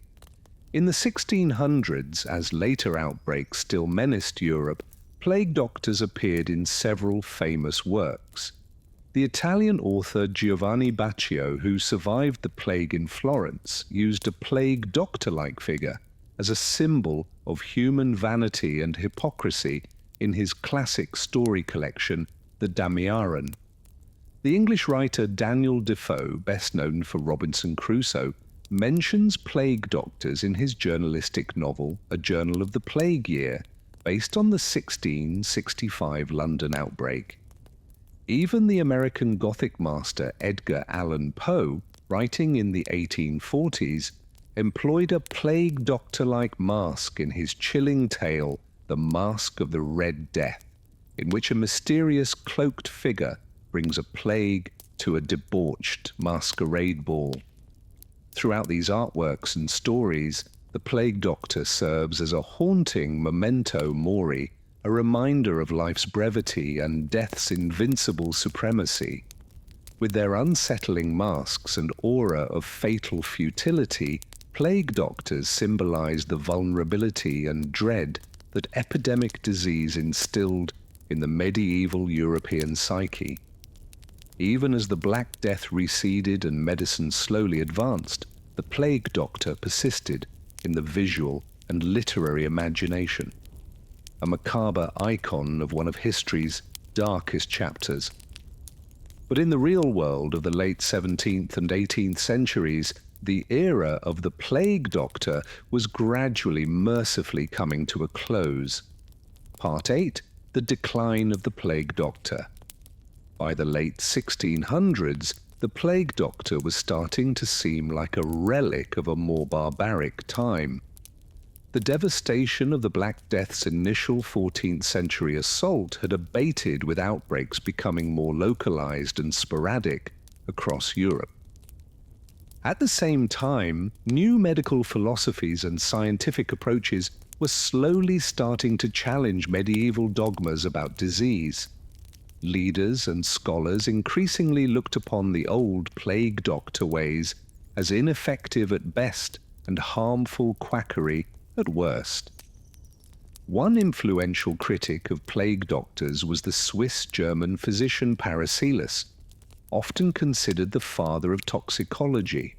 In the 1600s, as later outbreaks still menaced Europe, plague doctors appeared in several famous works. The Italian author Giovanni Baccio, who survived the plague in Florence, used a plague doctor-like figure as a symbol of human vanity and hypocrisy in his classic story collection, The Damiaran. The English writer Daniel Defoe, best known for Robinson Crusoe, mentions plague doctors in his journalistic novel A Journal of the Plague Year, based on the 1665 London outbreak. Even the American Gothic master Edgar Allan Poe, writing in the 1840s, employed a plague doctor-like mask in his chilling tale The Mask of the Red Death, in which a mysterious cloaked figure brings a plague to a debauched masquerade ball. Throughout these artworks and stories, the plague doctor serves as a haunting memento mori, a reminder of life's brevity and death's invincible supremacy. With their unsettling masks and aura of fatal futility, plague doctors symbolize the vulnerability and dread that epidemic disease instilled in the medieval European psyche. Even as the Black Death receded and medicine slowly advanced, the plague doctor persisted in the visual and literary imagination, a macabre icon of one of history's darkest chapters. But in the real world of the late 17th and 18th centuries, the era of the plague doctor was gradually mercifully coming to a close. Part 8: The Decline of the Plague Doctor. By the late 1600s, the plague doctor was starting to seem like a relic of a more barbaric time. The devastation of the Black Death's initial 14th century assault had abated, with outbreaks becoming more localized and sporadic across Europe. At the same time, new medical philosophies and scientific approaches were slowly starting to challenge medieval dogmas about disease. Leaders and scholars increasingly looked upon the old plague doctor ways as ineffective at best and harmful quackery at worst. One influential critic of plague doctors was the Swiss-German physician Paracelsus, often considered the father of toxicology.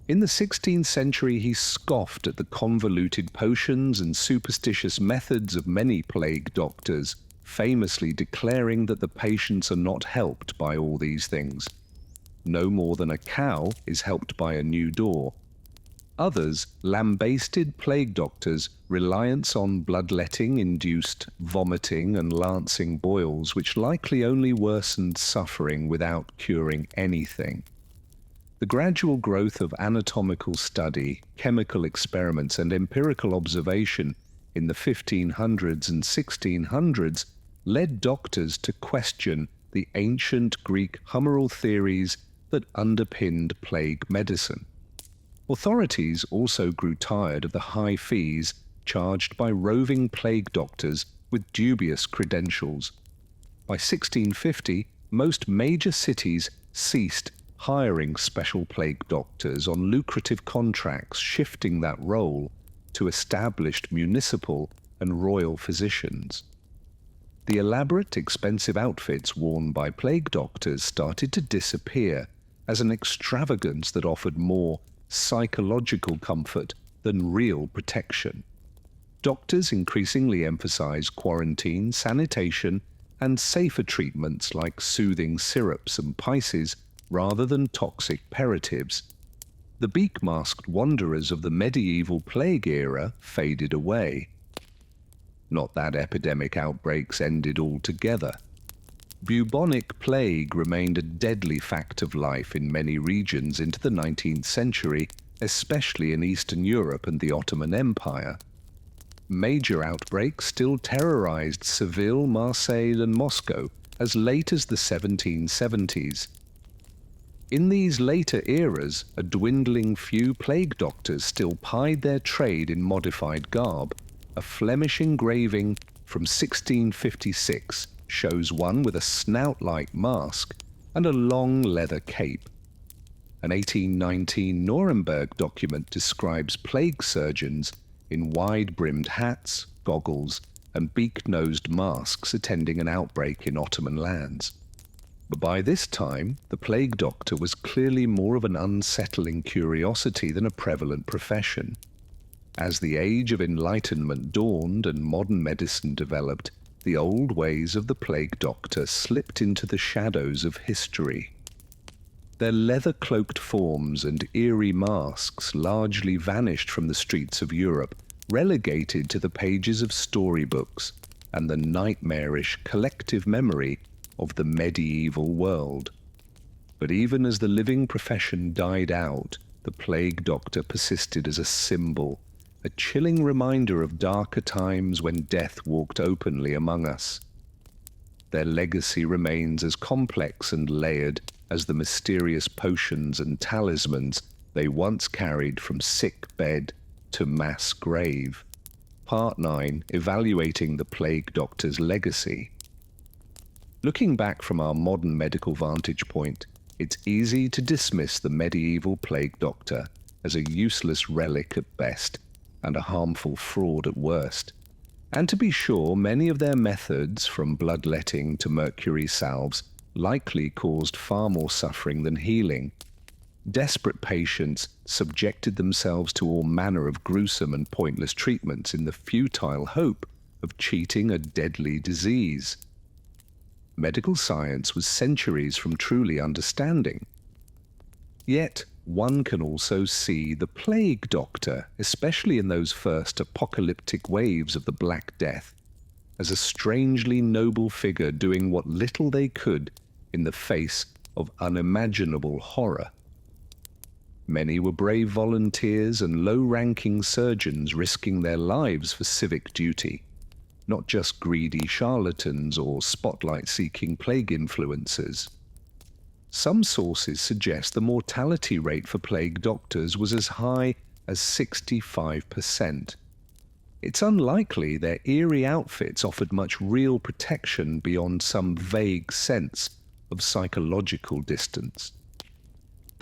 In the 16th century, he scoffed at the convoluted potions and superstitious methods of many plague doctors, famously declaring that the patients are not helped by all these things. No more than a cow is helped by a new door. Others lambasted plague doctors' reliance on bloodletting-induced vomiting and lancing boils, which likely only worsened suffering without curing anything. The gradual growth of anatomical study, chemical experiments, and empirical observation in the 1500s and 1600s led doctors to question the ancient Greek humoral theories that underpinned plague medicine. Authorities also grew tired of the high fees charged by roving plague doctors with dubious credentials. By 1650, most major cities ceased hiring special plague doctors on lucrative contracts, shifting that role to established municipal and royal physicians. The elaborate, expensive outfits worn by plague doctors started to disappear as an extravagance that offered more psychological comfort than real protection. Doctors increasingly emphasize quarantine, sanitation, and safer treatments like soothing syrups and pices rather than toxic peratives. The beak-masked wanderers of the medieval plague era faded away. Not that epidemic outbreaks ended altogether. Bubonic plague remained a deadly fact of life in many regions into the 19th century, especially in Eastern Europe and the Ottoman Empire. Major outbreaks still terrorized Seville, Marseille, and Moscow as late as the 1770s. In these later eras, a dwindling few plague doctors still plied their trade in modified garb. A Flemish engraving from 1656 shows one with a snout-like mask and a long leather cape. An 1819 Nuremberg document describes plague surgeons in wide-brimmed hats, goggles, and beak-nosed masks attending an outbreak in Ottoman lands. But by this time, the plague doctor was clearly more of an unsettling curiosity than a prevalent profession. As the age of enlightenment dawned and modern medicine developed, the old ways of the plague doctor slipped into the shadows of history. Their leather-cloaked forms and eerie masks largely vanished from the streets of Europe, relegated to the pages of storybooks and the nightmarish collective memory of the medieval world. But even as the living profession died out, the plague doctor persisted as a symbol, a chilling reminder of darker times when death walked openly among us. Their legacy remains as complex and layered as the mysterious potions and talismans they once carried from sick bed to mass grave. Part 9. Evaluating the plague doctor's legacy. Looking back from our modern medical vantage point, it's easy to dismiss the medieval plague doctor as a useless relic at best and a harmful fraud at worst. And to be sure, many of their methods, from bloodletting to mercury salves, likely caused far more suffering than healing. Desperate patients subjected themselves to all manner of gruesome and pointless treatments in the futile hope of cheating a deadly disease. Medical science was centuries from truly understanding. Yet, one can also see the plague doctor, especially in those first apocalyptic waves of the Black Death, as a strangely noble figure doing what little they could in the face of unimaginable horror. Many were brave volunteers and low-ranking surgeons risking their lives for civic duty, not just greedy charlatans or spotlight-seeking plague influencers. Some sources suggest the mortality rate for plague doctors was as high as 65%. It's unlikely their eerie outfits offered much real protection beyond some vague sense of psychological distance.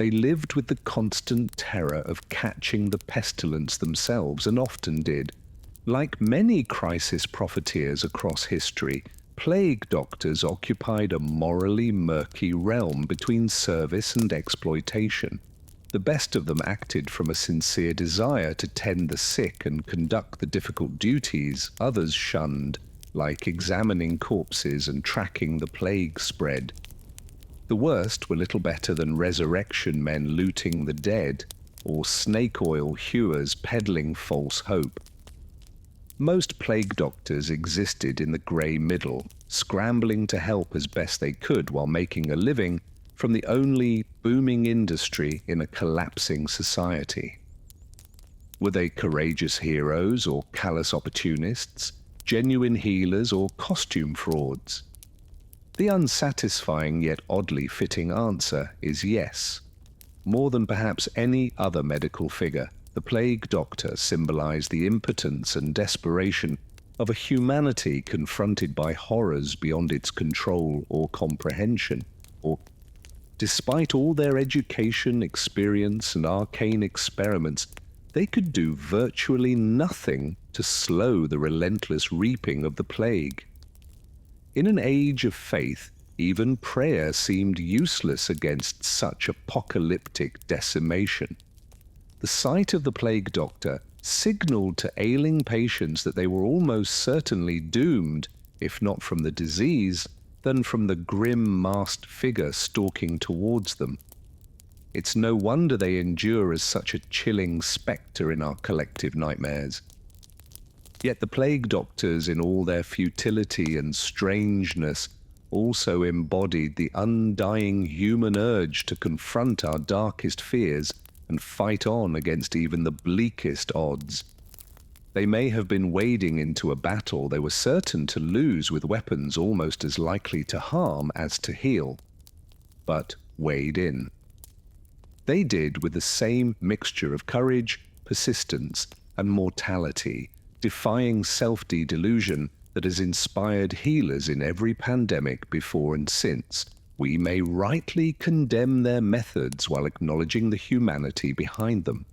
They lived with the constant terror of catching the pestilence themselves, and often did. Like many crisis profiteers across history, plague doctors occupied a morally murky realm between service and exploitation. The best of them acted from a sincere desire to tend the sick and conduct the difficult duties others shunned, like examining corpses and tracking the plague spread. The worst were little better than resurrection men looting the dead, or snake oil hewers peddling false hope. Most plague doctors existed in the grey middle, scrambling to help as best they could while making a living from the only booming industry in a collapsing society. Were they courageous heroes or callous opportunists, genuine healers or costume frauds? The unsatisfying yet oddly fitting answer is yes. More than perhaps any other medical figure, the plague doctor symbolized the impotence and desperation of a humanity confronted by horrors beyond its control or comprehension. Or, despite all their education, experience, and arcane experiments, they could do virtually nothing to slow the relentless reaping of the plague. In an age of faith, even prayer seemed useless against such apocalyptic decimation. The sight of the plague doctor signaled to ailing patients that they were almost certainly doomed, if not from the disease, then from the grim masked figure stalking towards them. It's no wonder they endure as such a chilling spectre in our collective nightmares. Yet the plague doctors, in all their futility and strangeness, also embodied the undying human urge to confront our darkest fears and fight on against even the bleakest odds. They may have been wading into a battle they were certain to lose with weapons almost as likely to harm as to heal, but wade in. They did with the same mixture of courage, persistence, and mortality, defying self-delusion that has inspired healers in every pandemic before and since. We may rightly condemn their methods while acknowledging the humanity behind them.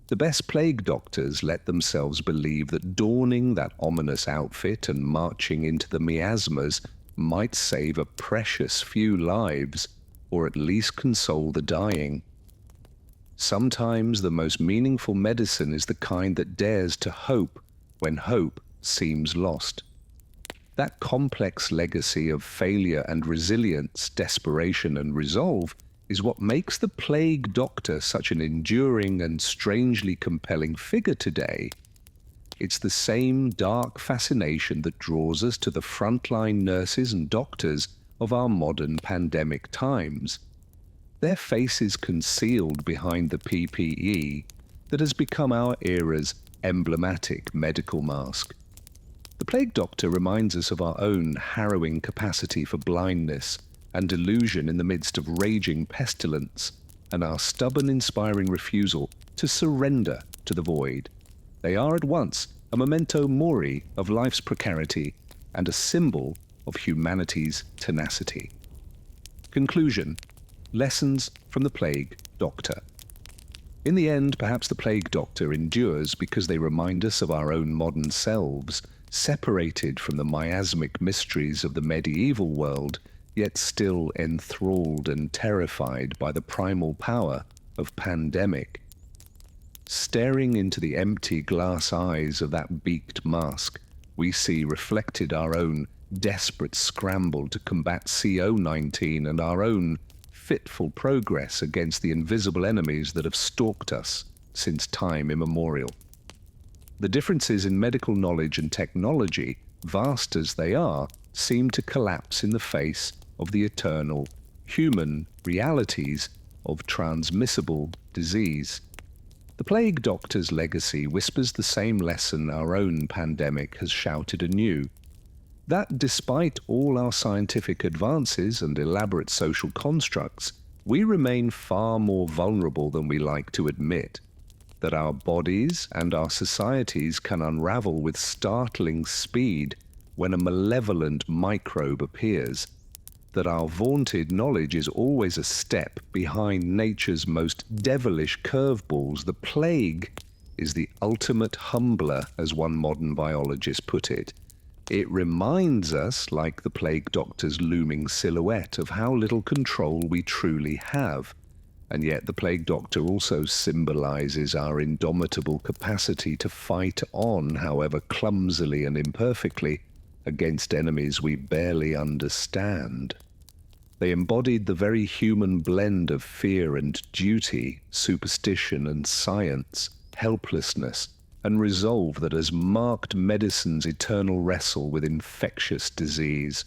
The best plague doctors let themselves believe that donning that ominous outfit and marching into the miasmas might save a precious few lives, or at least console the dying. Sometimes the most meaningful medicine is the kind that dares to hope when hope seems lost. That complex legacy of failure and resilience, desperation and resolve is what makes the plague doctor such an enduring and strangely compelling figure today. It's the same dark fascination that draws us to the frontline nurses and doctors of our modern pandemic times. Their faces concealed behind the PPE that has become our era's emblematic medical mask. The plague doctor reminds us of our own harrowing capacity for blindness and delusion in the midst of raging pestilence, and our stubborn, inspiring refusal to surrender to the void. They are at once a memento mori of life's precarity and a symbol of humanity's tenacity. Conclusion: lessons from the plague doctor. In the end, perhaps the plague doctor endures because they remind us of our own modern selves, separated from the miasmic mysteries of the medieval world, yet still enthralled and terrified by the primal power of pandemic. Staring into the empty glass eyes of that beaked mask, we see reflected our own desperate scramble to combat CO-19 and our own fitful progress against the invisible enemies that have stalked us since time immemorial. The differences in medical knowledge and technology, vast as they are, seem to collapse in the face of the eternal human realities of transmissible disease. The plague doctor's legacy whispers the same lesson our own pandemic has shouted anew: that despite all our scientific advances and elaborate social constructs, we remain far more vulnerable than we like to admit, that our bodies and our societies can unravel with startling speed when a malevolent microbe appears. that our vaunted knowledge is always a step behind nature's most devilish curveballs, the plague is the ultimate humbler, as one modern biologist put it. It reminds us, like the plague doctor's looming silhouette, of how little control we truly have. And yet the plague doctor also symbolizes our indomitable capacity to fight on, however clumsily and imperfectly, against enemies we barely understand. They embodied the very human blend of fear and duty, superstition and science, helplessness and resolve that has marked medicine's eternal wrestle with infectious disease.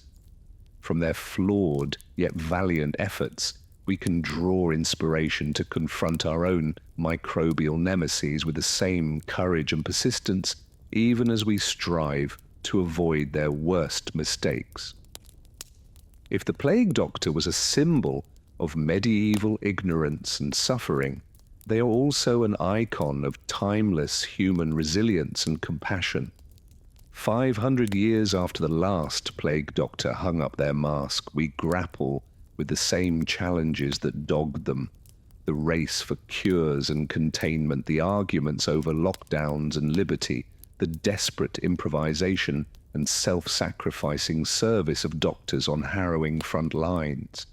From their flawed yet valiant efforts, we can draw inspiration to confront our own microbial nemesis with the same courage and persistence, even as we strive to avoid their worst mistakes. If the plague doctor was a symbol of medieval ignorance and suffering, they are also an icon of timeless human resilience and compassion. 500 years after the last plague doctor hung up their mask, we grapple with the same challenges that dogged them: the race for cures and containment, the arguments over lockdowns and liberty, the desperate improvisation and self-sacrificing service of doctors on harrowing front lines.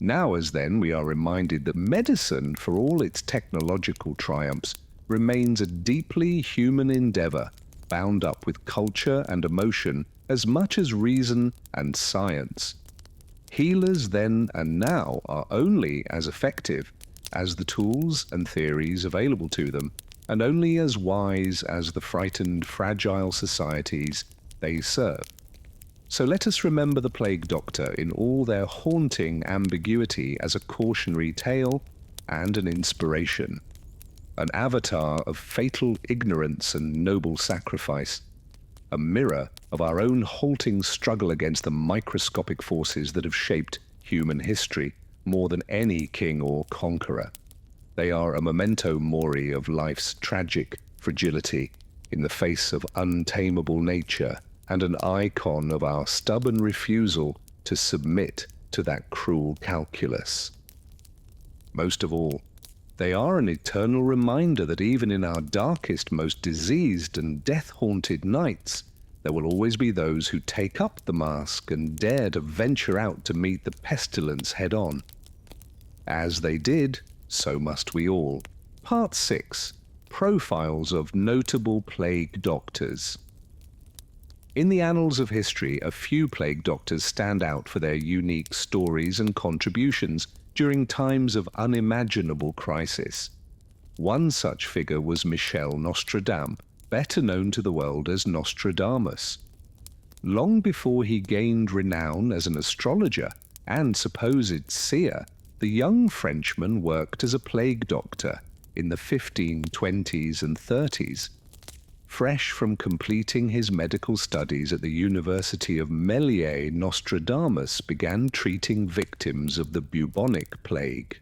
Now as then, we are reminded that medicine, for all its technological triumphs, remains a deeply human endeavor, bound up with culture and emotion as much as reason and science. Healers then and now are only as effective as the tools and theories available to them, and only as wise as the frightened, fragile societies they serve. So let us remember the plague doctor in all their haunting ambiguity as a cautionary tale and an inspiration, an avatar of fatal ignorance and noble sacrifice, a mirror of our own halting struggle against the microscopic forces that have shaped human history more than any king or conqueror. They are a memento mori of life's tragic fragility in the face of untamable nature, and an icon of our stubborn refusal to submit to that cruel calculus. Most of all, they are an eternal reminder that even in our darkest, most diseased and death-haunted nights, there will always be those who take up the mask and dare to venture out to meet the pestilence head-on. As they did, so must we all. Part 6. Profiles of Notable Plague Doctors. In the annals of history, a few plague doctors stand out for their unique stories and contributions during times of unimaginable crisis. One such figure was Michel Nostradam, better known to the world as Nostradamus. Long before he gained renown as an astrologer and supposed seer, the young Frenchman worked as a plague doctor in the 1520s and 30s. Fresh from completing his medical studies at the University of Méliès, Nostradamus began treating victims of the bubonic plague.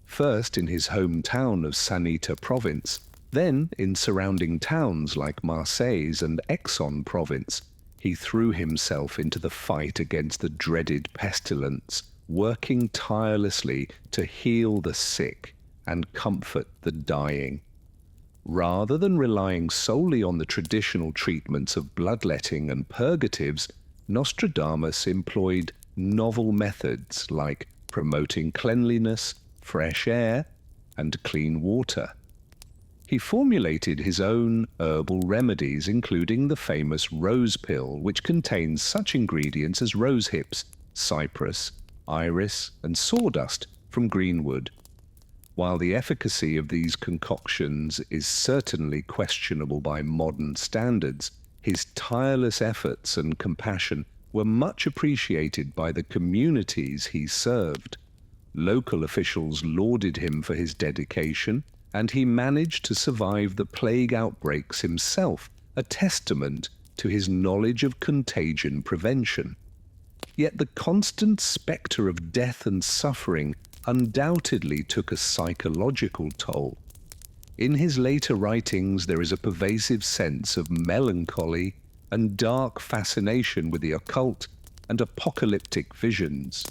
First in his hometown of Sanita province, then in surrounding towns like Marseille and Aix-en province, he threw himself into the fight against the dreaded pestilence, working tirelessly to heal the sick and comfort the dying. Rather than relying solely on the traditional treatments of bloodletting and purgatives, Nostradamus employed novel methods like promoting cleanliness, fresh air, and clean water. He formulated his own herbal remedies, including the famous rose pill, which contains such ingredients as rose hips, cypress, iris, and sawdust from greenwood. While the efficacy of these concoctions is certainly questionable by modern standards, his tireless efforts and compassion were much appreciated by the communities he served. Local officials lauded him for his dedication, and he managed to survive the plague outbreaks himself, a testament to his knowledge of contagion prevention. Yet the constant spectre of death and suffering undoubtedly took a psychological toll. In his later writings, there is a pervasive sense of melancholy and dark fascination with the occult, and apocalyptic visions.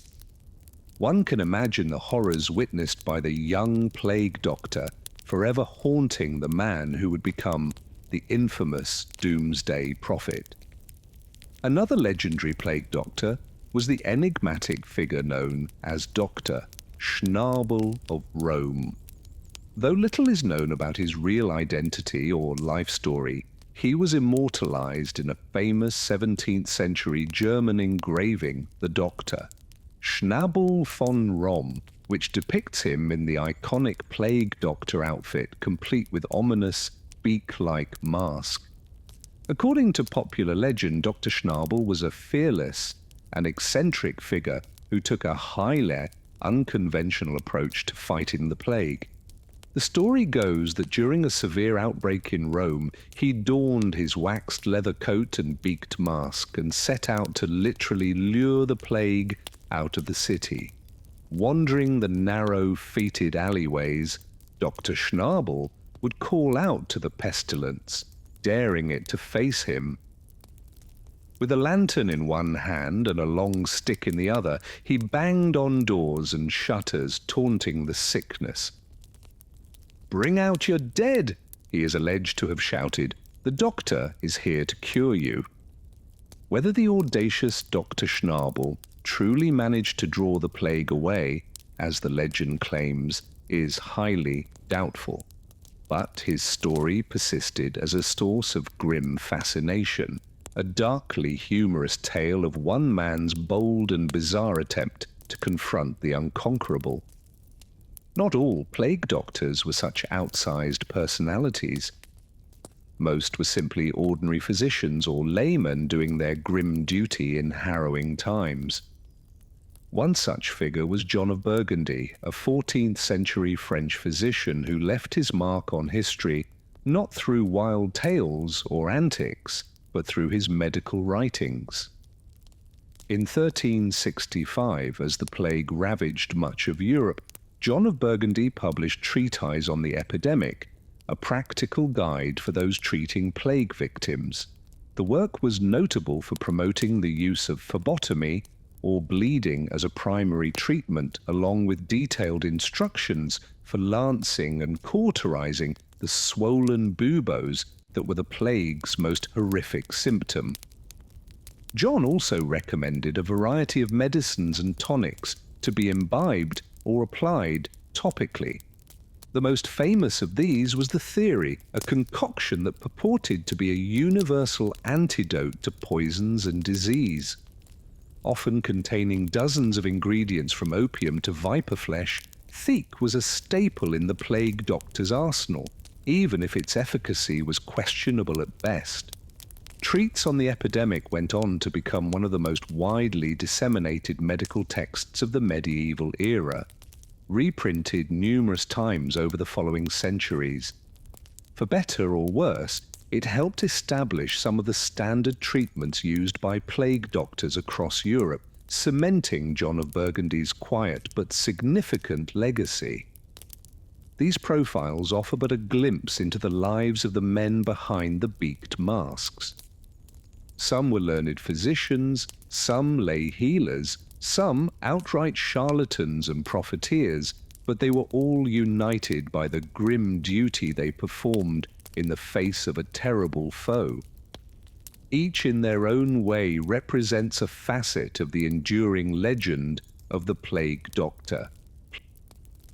One can imagine the horrors witnessed by the young plague doctor, forever haunting the man who would become the infamous doomsday prophet. Another legendary plague doctor was the enigmatic figure known as Dr. Schnabel of Rome. Though little is known about his real identity or life story, he was immortalized in a famous 17th century German engraving, The Doctor, Schnabel von Rom, which depicts him in the iconic plague doctor outfit, complete with ominous, beak-like mask. According to popular legend, Dr. Schnabel was a fearless and eccentric figure who took a highly unconventional approach to fighting the plague. The story goes that during a severe outbreak in Rome, he donned his waxed leather coat and beaked mask and set out to literally lure the plague out of the city. Wandering the narrow-feeted alleyways, Dr. Schnabel would call out to the pestilence, daring it to face him. With a lantern in one hand and a long stick in the other, he banged on doors and shutters, taunting the sickness. "Bring out your dead," he is alleged to have shouted. "The doctor is here to cure you." Whether the audacious Dr. Schnabel truly managed to draw the plague away, as the legend claims, is highly doubtful. But his story persisted as a source of grim fascination, a darkly humorous tale of one man's bold and bizarre attempt to confront the unconquerable. Not all plague doctors were such outsized personalities. Most were simply ordinary physicians or laymen doing their grim duty in harrowing times. One such figure was John of Burgundy, a 14th century French physician who left his mark on history not through wild tales or antics, but through his medical writings. In 1365, as the plague ravaged much of Europe, John of Burgundy published Treatise on the Epidemic, a practical guide for those treating plague victims. The work was notable for promoting the use of phlebotomy, or bleeding as a primary treatment, along with detailed instructions for lancing and cauterizing the swollen buboes that were the plague's most horrific symptom. John also recommended a variety of medicines and tonics to be imbibed or applied topically. The most famous of these was the theory, a concoction that purported to be a universal antidote to poisons and disease. Often containing dozens of ingredients from opium to viper flesh, Thique was a staple in the plague doctor's arsenal, even if its efficacy was questionable at best. Treats on the Epidemic went on to become one of the most widely disseminated medical texts of the medieval era, reprinted numerous times over the following centuries. For better or worse, it helped establish some of the standard treatments used by plague doctors across Europe, cementing John of Burgundy's quiet but significant legacy. These profiles offer but a glimpse into the lives of the men behind the beaked masks. Some were learned physicians, some lay healers, some outright charlatans and profiteers, but they were all united by the grim duty they performed in the face of a terrible foe. Each in their own way represents a facet of the enduring legend of the plague doctor.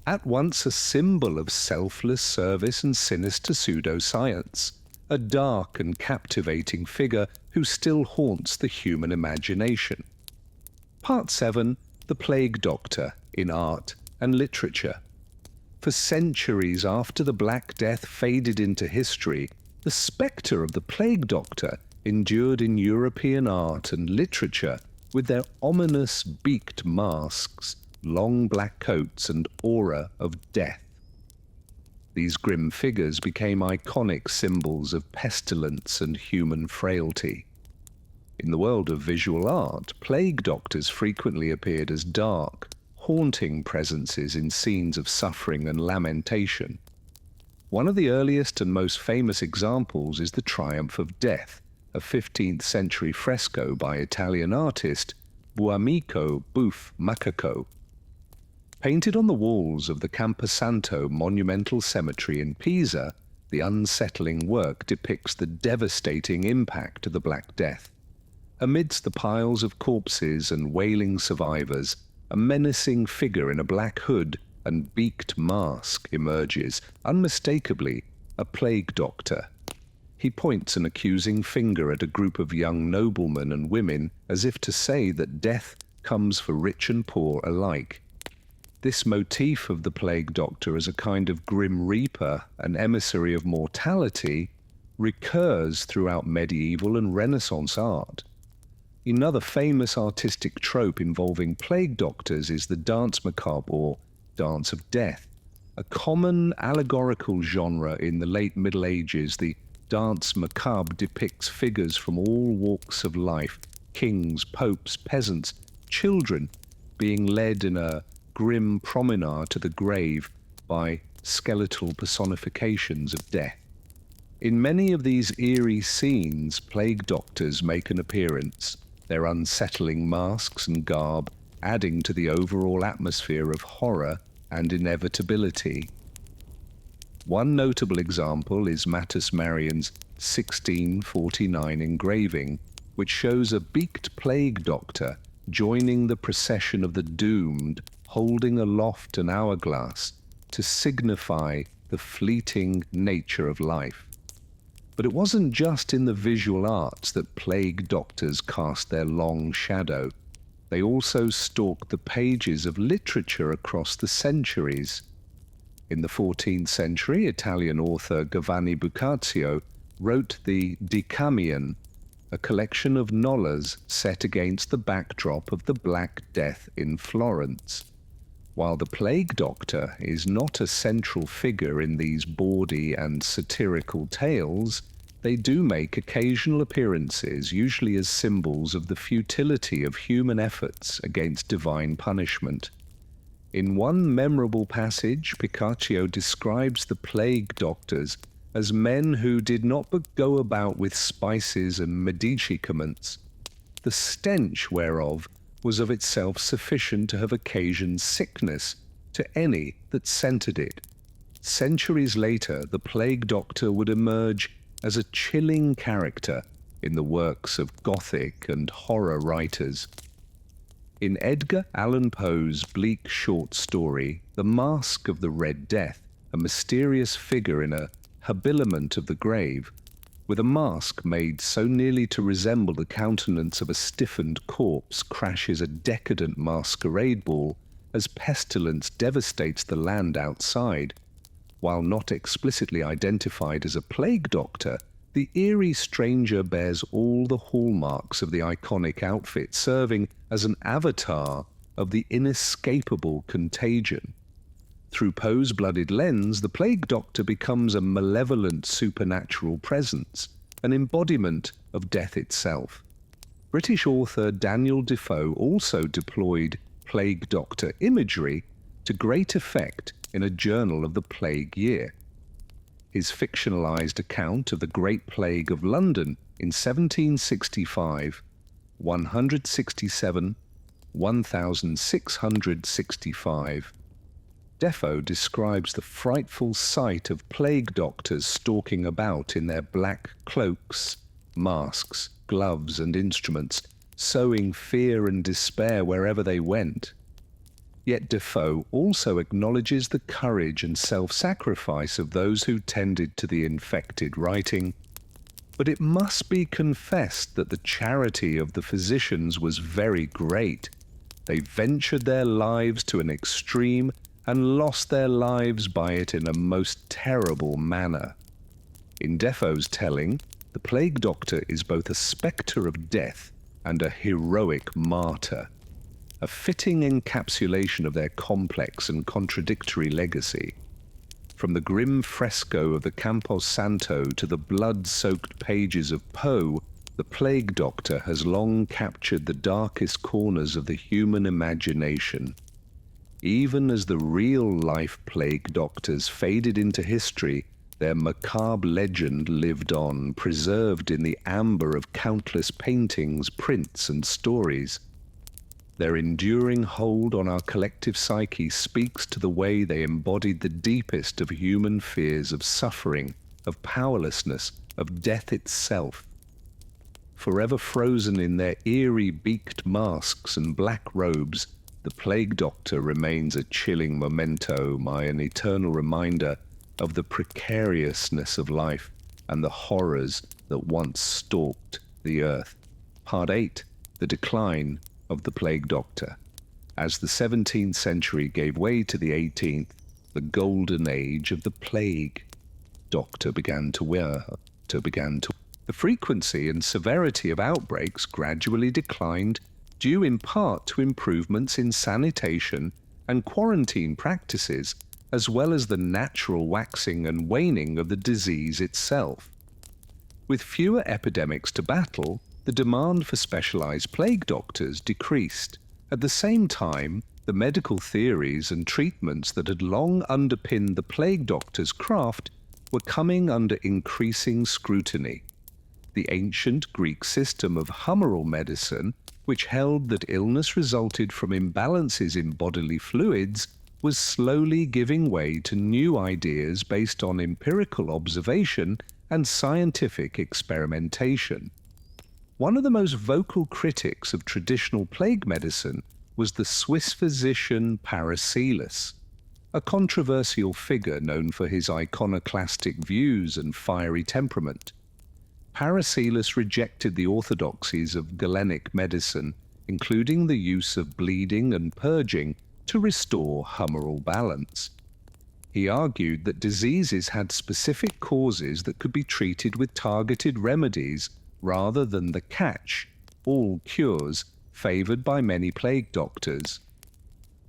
At once a symbol of selfless service and sinister pseudoscience, a dark and captivating figure who still haunts the human imagination. Part 7. The Plague Doctor in Art and Literature. For centuries after the Black Death faded into history, the spectre of the Plague Doctor endured in European art and literature with their ominous beaked masks, long black coats, and aura of death. These grim figures became iconic symbols of pestilence and human frailty. In the world of visual art, plague doctors frequently appeared as dark, haunting presences in scenes of suffering and lamentation. One of the earliest and most famous examples is the Triumph of Death, a 15th century fresco by Italian artist Buamico Buf Macaco. Painted on the walls of the Camposanto monumental cemetery in Pisa, the unsettling work depicts the devastating impact of the Black Death. Amidst the piles of corpses and wailing survivors, a menacing figure in a black hood and beaked mask emerges, unmistakably a plague doctor. He points an accusing finger at a group of young noblemen and women, as if to say that death comes for rich and poor alike. This motif of the plague doctor as a kind of grim reaper, an emissary of mortality, recurs throughout medieval and Renaissance art. Another famous artistic trope involving plague doctors is the danse macabre or dance of death. A common allegorical genre in the late Middle Ages, the dance macabre depicts figures from all walks of life, kings, popes, peasants, children, being led in a grim promenade to the grave by skeletal personifications of death. In many of these eerie scenes, plague doctors make an appearance, their unsettling masks and garb adding to the overall atmosphere of horror and inevitability. One notable example is Mattus Marien's 1649 engraving, which shows a beaked plague doctor joining the procession of the doomed, holding aloft an hourglass to signify the fleeting nature of life. But it wasn't just in the visual arts that plague doctors cast their long shadow. They also stalked the pages of literature across the centuries. In the 14th century, Italian author Giovanni Boccaccio wrote the Decameron, a collection of novellas set against the backdrop of the Black Death in Florence. While the plague doctor is not a central figure in these bawdy and satirical tales, they do make occasional appearances, usually as symbols of the futility of human efforts against divine punishment. In one memorable passage, Boccaccio describes the plague doctors as men who did not but go about with spices and medicaments, the stench whereof was of itself sufficient to have occasioned sickness to any that scented it. Centuries later, the plague doctor would emerge as a chilling character in the works of Gothic and horror writers. In Edgar Allan Poe's bleak short story, The Mask of the Red Death, a mysterious figure in a habiliment of the grave, with a mask made so nearly to resemble the countenance of a stiffened corpse, crashes a decadent masquerade ball as pestilence devastates the land outside. While not explicitly identified as a plague doctor, the eerie stranger bears all the hallmarks of the iconic outfit, serving as an avatar of the inescapable contagion. Through Poe's blooded lens, the plague doctor becomes a malevolent supernatural presence, an embodiment of death itself. British author Daniel Defoe also deployed plague doctor imagery to great effect in a journal of the plague year. His fictionalized account of the Great Plague of London in 1765, 167, 1665, Defoe describes the frightful sight of plague doctors stalking about in their black cloaks, masks, gloves, and instruments, sowing fear and despair wherever they went. Yet Defoe also acknowledges the courage and self-sacrifice of those who tended to the infected, writing, "But it must be confessed that the charity of the physicians was very great. They ventured their lives to an extreme and lost their lives by it in a most terrible manner." In Defoe's telling, the plague doctor is both a spectre of death and a heroic martyr, a fitting encapsulation of their complex and contradictory legacy. From the grim fresco of the Campo Santo to the blood-soaked pages of Poe, the plague doctor has long captured the darkest corners of the human imagination. Even as the real-life plague doctors faded into history, their macabre legend lived on, preserved in the amber of countless paintings, prints, and stories. Their enduring hold on our collective psyche speaks to the way they embodied the deepest of human fears of suffering, of powerlessness, of death itself. Forever frozen in their eerie beaked masks and black robes, the plague doctor remains a chilling memento, an eternal reminder of the precariousness of life and the horrors that once stalked the earth. Part 8. The Decline of the Plague Doctor. As the 17th century gave way to the 18th, the golden age of the plague doctor began to wear. The frequency and severity of outbreaks gradually declined, due in part to improvements in sanitation and quarantine practices, as well as the natural waxing and waning of the disease itself. With fewer epidemics to battle, the demand for specialized plague doctors decreased. At the same time, the medical theories and treatments that had long underpinned the plague doctor's craft were coming under increasing scrutiny. The ancient Greek system of humoral medicine, which held that illness resulted from imbalances in bodily fluids, was slowly giving way to new ideas based on empirical observation and scientific experimentation. One of the most vocal critics of traditional plague medicine was the Swiss physician Paracelsus, a controversial figure known for his iconoclastic views and fiery temperament. Paracelsus rejected the orthodoxies of Galenic medicine, including the use of bleeding and purging to restore humoral balance. He argued that diseases had specific causes that could be treated with targeted remedies rather than the catch, all cures, favored by many plague doctors.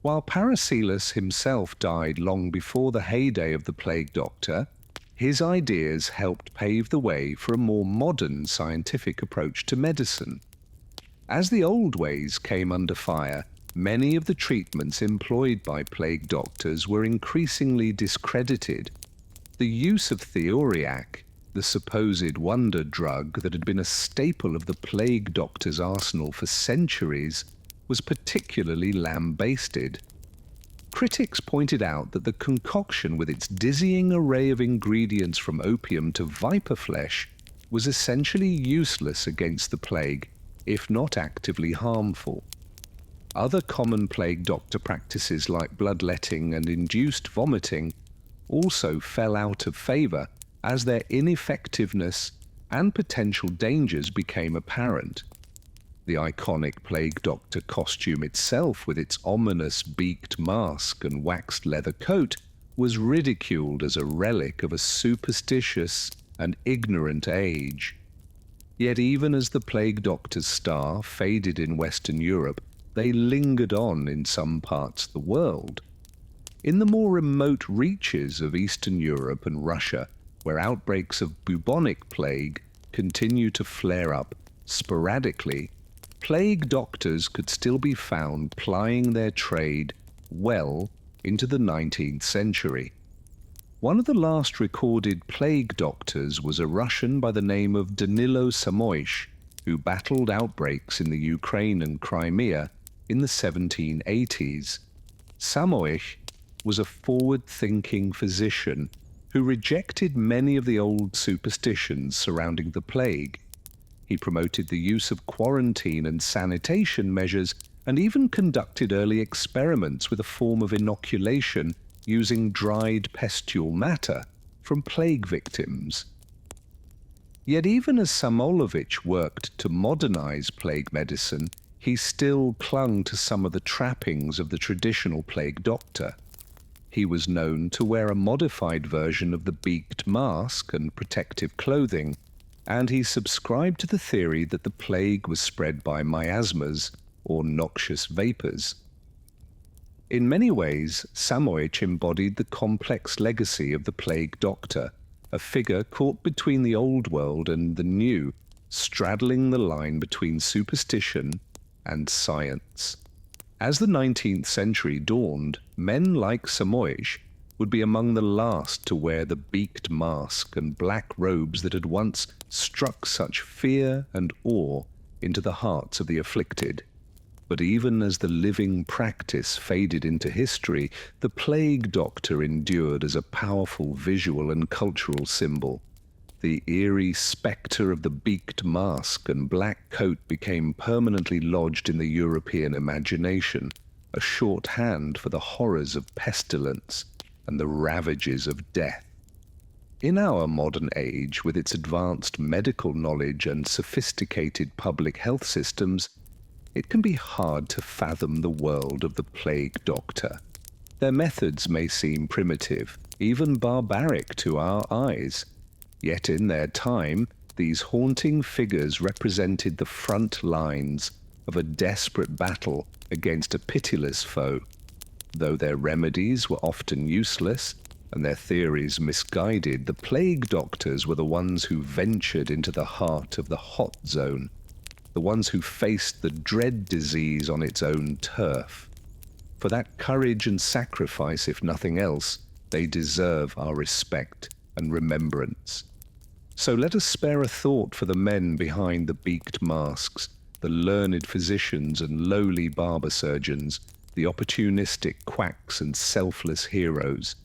While Paracelsus himself died long before the heyday of the plague doctor, his ideas helped pave the way for a more modern scientific approach to medicine. As the old ways came under fire, many of the treatments employed by plague doctors were increasingly discredited. The use of theriac, the supposed wonder drug that had been a staple of the plague doctor's arsenal for centuries, was particularly lambasted. Critics pointed out that the concoction, with its dizzying array of ingredients from opium to viper flesh, was essentially useless against the plague, if not actively harmful. Other common plague doctor practices like bloodletting and induced vomiting also fell out of favor as their ineffectiveness and potential dangers became apparent. The iconic plague doctor costume itself, with its ominous beaked mask and waxed leather coat, was ridiculed as a relic of a superstitious and ignorant age. Yet even as the plague doctor's star faded in Western Europe, they lingered on in some parts of the world. In the more remote reaches of Eastern Europe and Russia, where outbreaks of bubonic plague continue to flare up sporadically, plague doctors could still be found plying their trade well into the 19th century. One of the last recorded plague doctors was a Russian by the name of Danilo Samoish, who battled outbreaks in the Ukraine and Crimea in the 1780s. Samoish was a forward-thinking physician who rejected many of the old superstitions surrounding the plague. He promoted the use of quarantine and sanitation measures and even conducted early experiments with a form of inoculation using dried pustule matter from plague victims. Yet even as Samolovich worked to modernize plague medicine, he still clung to some of the trappings of the traditional plague doctor. He was known to wear a modified version of the beaked mask and protective clothing, and he subscribed to the theory that the plague was spread by miasmas, or noxious vapors. In many ways, Samoish embodied the complex legacy of the plague doctor, a figure caught between the old world and the new, straddling the line between superstition and science. As the 19th century dawned, men like Samoish would be among the last to wear the beaked mask and black robes that had once struck such fear and awe into the hearts of the afflicted. But even as the living practice faded into history, the plague doctor endured as a powerful visual and cultural symbol. The eerie spectre of the beaked mask and black coat became permanently lodged in the European imagination, a shorthand for the horrors of pestilence and the ravages of death. In our modern age, with its advanced medical knowledge and sophisticated public health systems, it can be hard to fathom the world of the plague doctor. Their methods may seem primitive, even barbaric to our eyes. Yet in their time, these haunting figures represented the front lines of a desperate battle against a pitiless foe. Though their remedies were often useless and their theories misguided, the plague doctors were the ones who ventured into the heart of the hot zone, the ones who faced the dread disease on its own turf. For that courage and sacrifice, if nothing else, they deserve our respect and remembrance. So let us spare a thought for the men behind the beaked masks, the learned physicians and lowly barber surgeons, the opportunistic quacks and selfless heroes.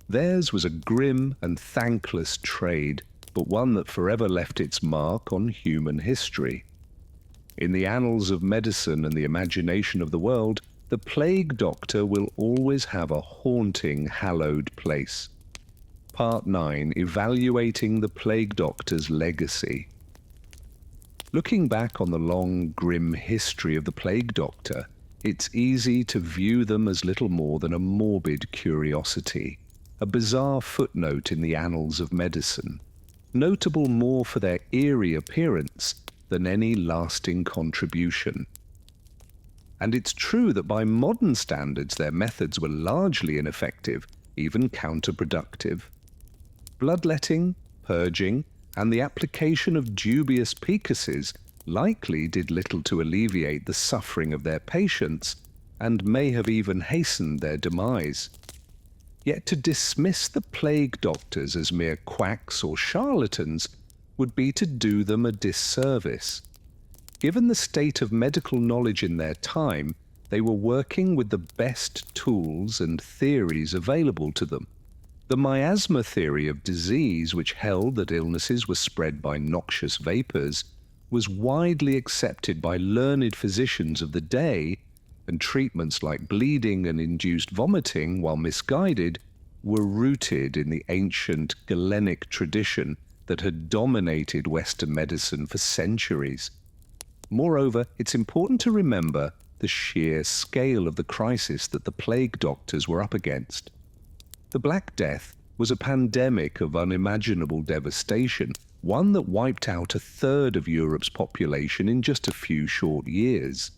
Theirs was a grim and thankless trade, but one that forever left its mark on human history. In the annals of medicine and the imagination of the world, the plague doctor will always have a haunting, hallowed place. Part 9, Evaluating the Plague Doctor's Legacy. Looking back on the long, grim history of the plague doctor, it's easy to view them as little more than a morbid curiosity, a bizarre footnote in the annals of medicine, notable more for their eerie appearance than any lasting contribution. And it's true that by modern standards their methods were largely ineffective, even counterproductive. Bloodletting, purging, and the application of dubious pecuses likely did little to alleviate the suffering of their patients, and may have even hastened their demise. Yet to dismiss the plague doctors as mere quacks or charlatans would be to do them a disservice. Given the state of medical knowledge in their time, they were working with the best tools and theories available to them. The miasma theory of disease, which held that illnesses were spread by noxious vapors, was widely accepted by learned physicians of the day, and treatments like bleeding and induced vomiting, while misguided, were rooted in the ancient Galenic tradition that had dominated Western medicine for centuries. Moreover, it's important to remember the sheer scale of the crisis that the plague doctors were up against. The Black Death was a pandemic of unimaginable devastation, one that wiped out a third of Europe's population in just a few short years.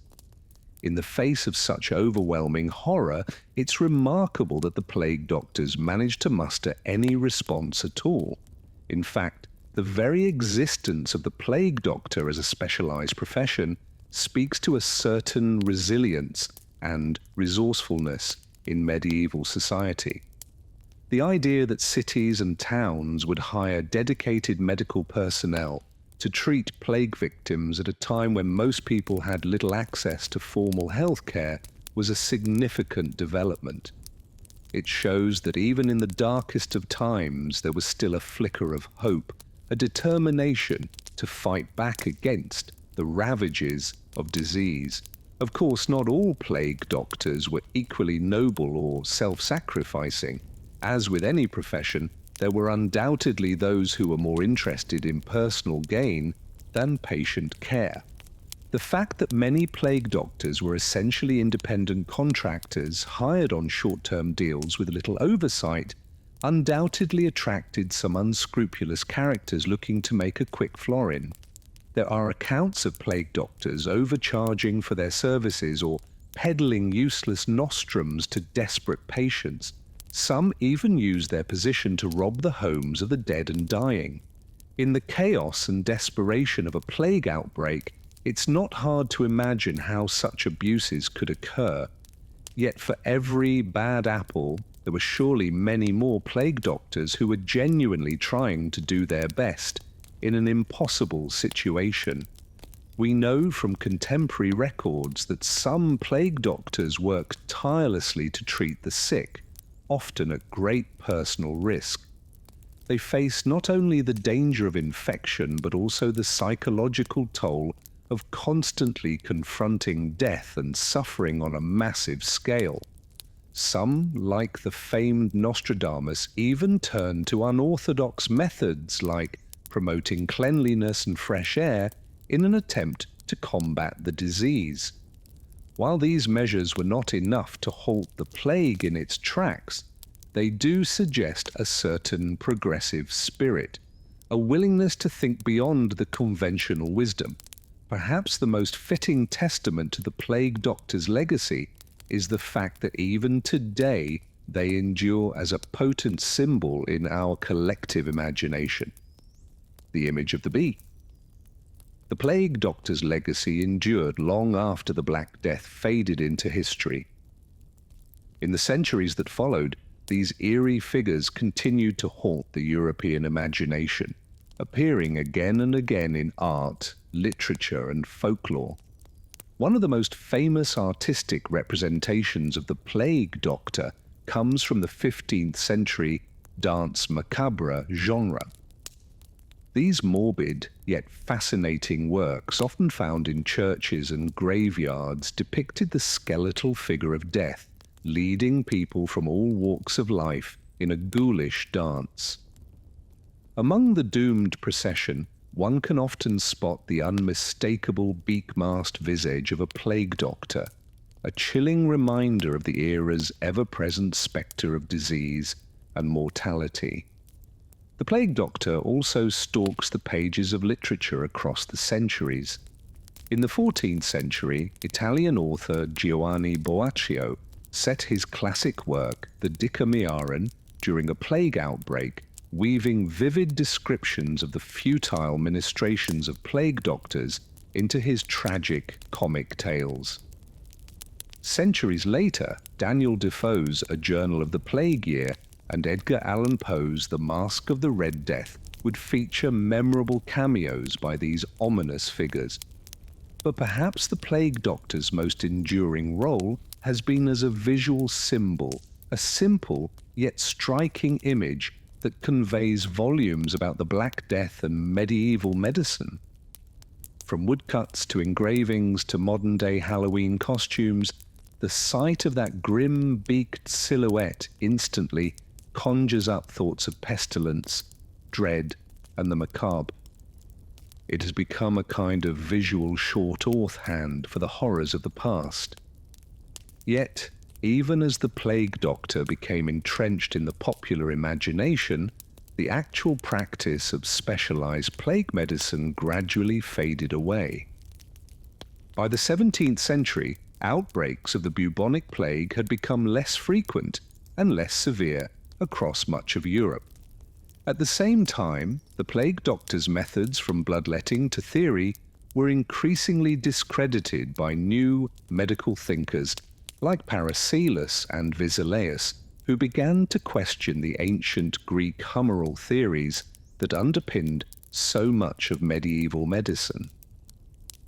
In the face of such overwhelming horror, it's remarkable that the plague doctors managed to muster any response at all. In fact, the very existence of the plague doctor as a specialized profession speaks to a certain resilience and resourcefulness in medieval society. The idea that cities and towns would hire dedicated medical personnel to treat plague victims at a time when most people had little access to formal health care was a significant development. It shows that even in the darkest of times there was still a flicker of hope, a determination to fight back against the ravages of disease. Of course, not all plague doctors were equally noble or self-sacrificing. As with any profession, there were undoubtedly those who were more interested in personal gain than patient care. The fact that many plague doctors were essentially independent contractors hired on short-term deals with little oversight undoubtedly attracted some unscrupulous characters looking to make a quick florin. There are accounts of plague doctors overcharging for their services or peddling useless nostrums to desperate patients. Some even use their position to rob the homes of the dead and dying. In the chaos and desperation of a plague outbreak, it's not hard to imagine how such abuses could occur. Yet for every bad apple, there were surely many more plague doctors who were genuinely trying to do their best in an impossible situation. We know from contemporary records that some plague doctors worked tirelessly to treat the sick, often at great personal risk. They faced not only the danger of infection but also the psychological toll of constantly confronting death and suffering on a massive scale. Some, like the famed Nostradamus, even turned to unorthodox methods like promoting cleanliness and fresh air in an attempt to combat the disease. While these measures were not enough to halt the plague in its tracks, they do suggest a certain progressive spirit, a willingness to think beyond the conventional wisdom. Perhaps the most fitting testament to the plague doctor's legacy is the fact that even today they endure as a potent symbol in our collective imagination. The image of the bee. The plague doctor's legacy endured long after the Black Death faded into history. In the centuries that followed, these eerie figures continued to haunt the European imagination, appearing again and again in art, literature, and folklore. One of the most famous artistic representations of the plague doctor comes from the 15th century danse macabre genre. These morbid yet fascinating works, often found in churches and graveyards, depicted the skeletal figure of death, leading people from all walks of life in a ghoulish dance. Among the doomed procession, one can often spot the unmistakable beak-masked visage of a plague doctor, a chilling reminder of the era's ever-present spectre of disease and mortality. The plague doctor also stalks the pages of literature across the centuries. In the 14th century, Italian author Giovanni Boccaccio set his classic work, the Decameron, during a plague outbreak, weaving vivid descriptions of the futile ministrations of plague doctors into his tragic comic tales. Centuries later, Daniel Defoe's A Journal of the Plague Year and Edgar Allan Poe's The Masque of the Red Death would feature memorable cameos by these ominous figures. But perhaps the plague doctor's most enduring role has been as a visual symbol, a simple yet striking image that conveys volumes about the Black Death and medieval medicine. From woodcuts to engravings to modern-day Halloween costumes, the sight of that grim beaked silhouette instantly conjures up thoughts of pestilence, dread, and the macabre. It has become a kind of visual shorthand for the horrors of the past. Yet, even as the plague doctor became entrenched in the popular imagination, the actual practice of specialized plague medicine gradually faded away. By the 17th century, outbreaks of the bubonic plague had become less frequent and less severe across much of Europe. At the same time, the plague doctor's methods from bloodletting to theory were increasingly discredited by new medical thinkers like Paracelsus and Vesalius, who began to question the ancient Greek humoral theories that underpinned so much of medieval medicine.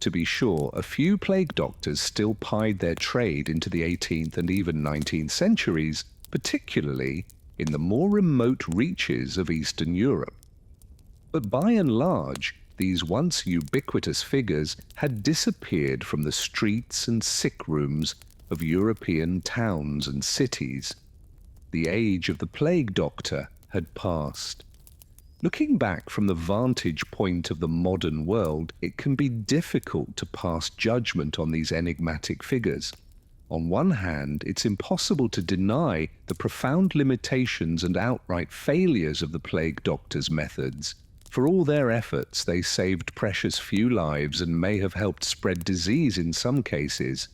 To be sure, a few plague doctors still plied their trade into the 18th and even 19th centuries, particularly in the more remote reaches of Eastern Europe. But by and large, these once ubiquitous figures had disappeared from the streets and sick rooms of European towns and cities. The age of the plague doctor had passed. Looking back from the vantage point of the modern world, it can be difficult to pass judgment on these enigmatic figures. On one hand, it's impossible to deny the profound limitations and outright failures of the plague doctor's methods. For all their efforts, they saved precious few lives and may have helped spread disease in some cases.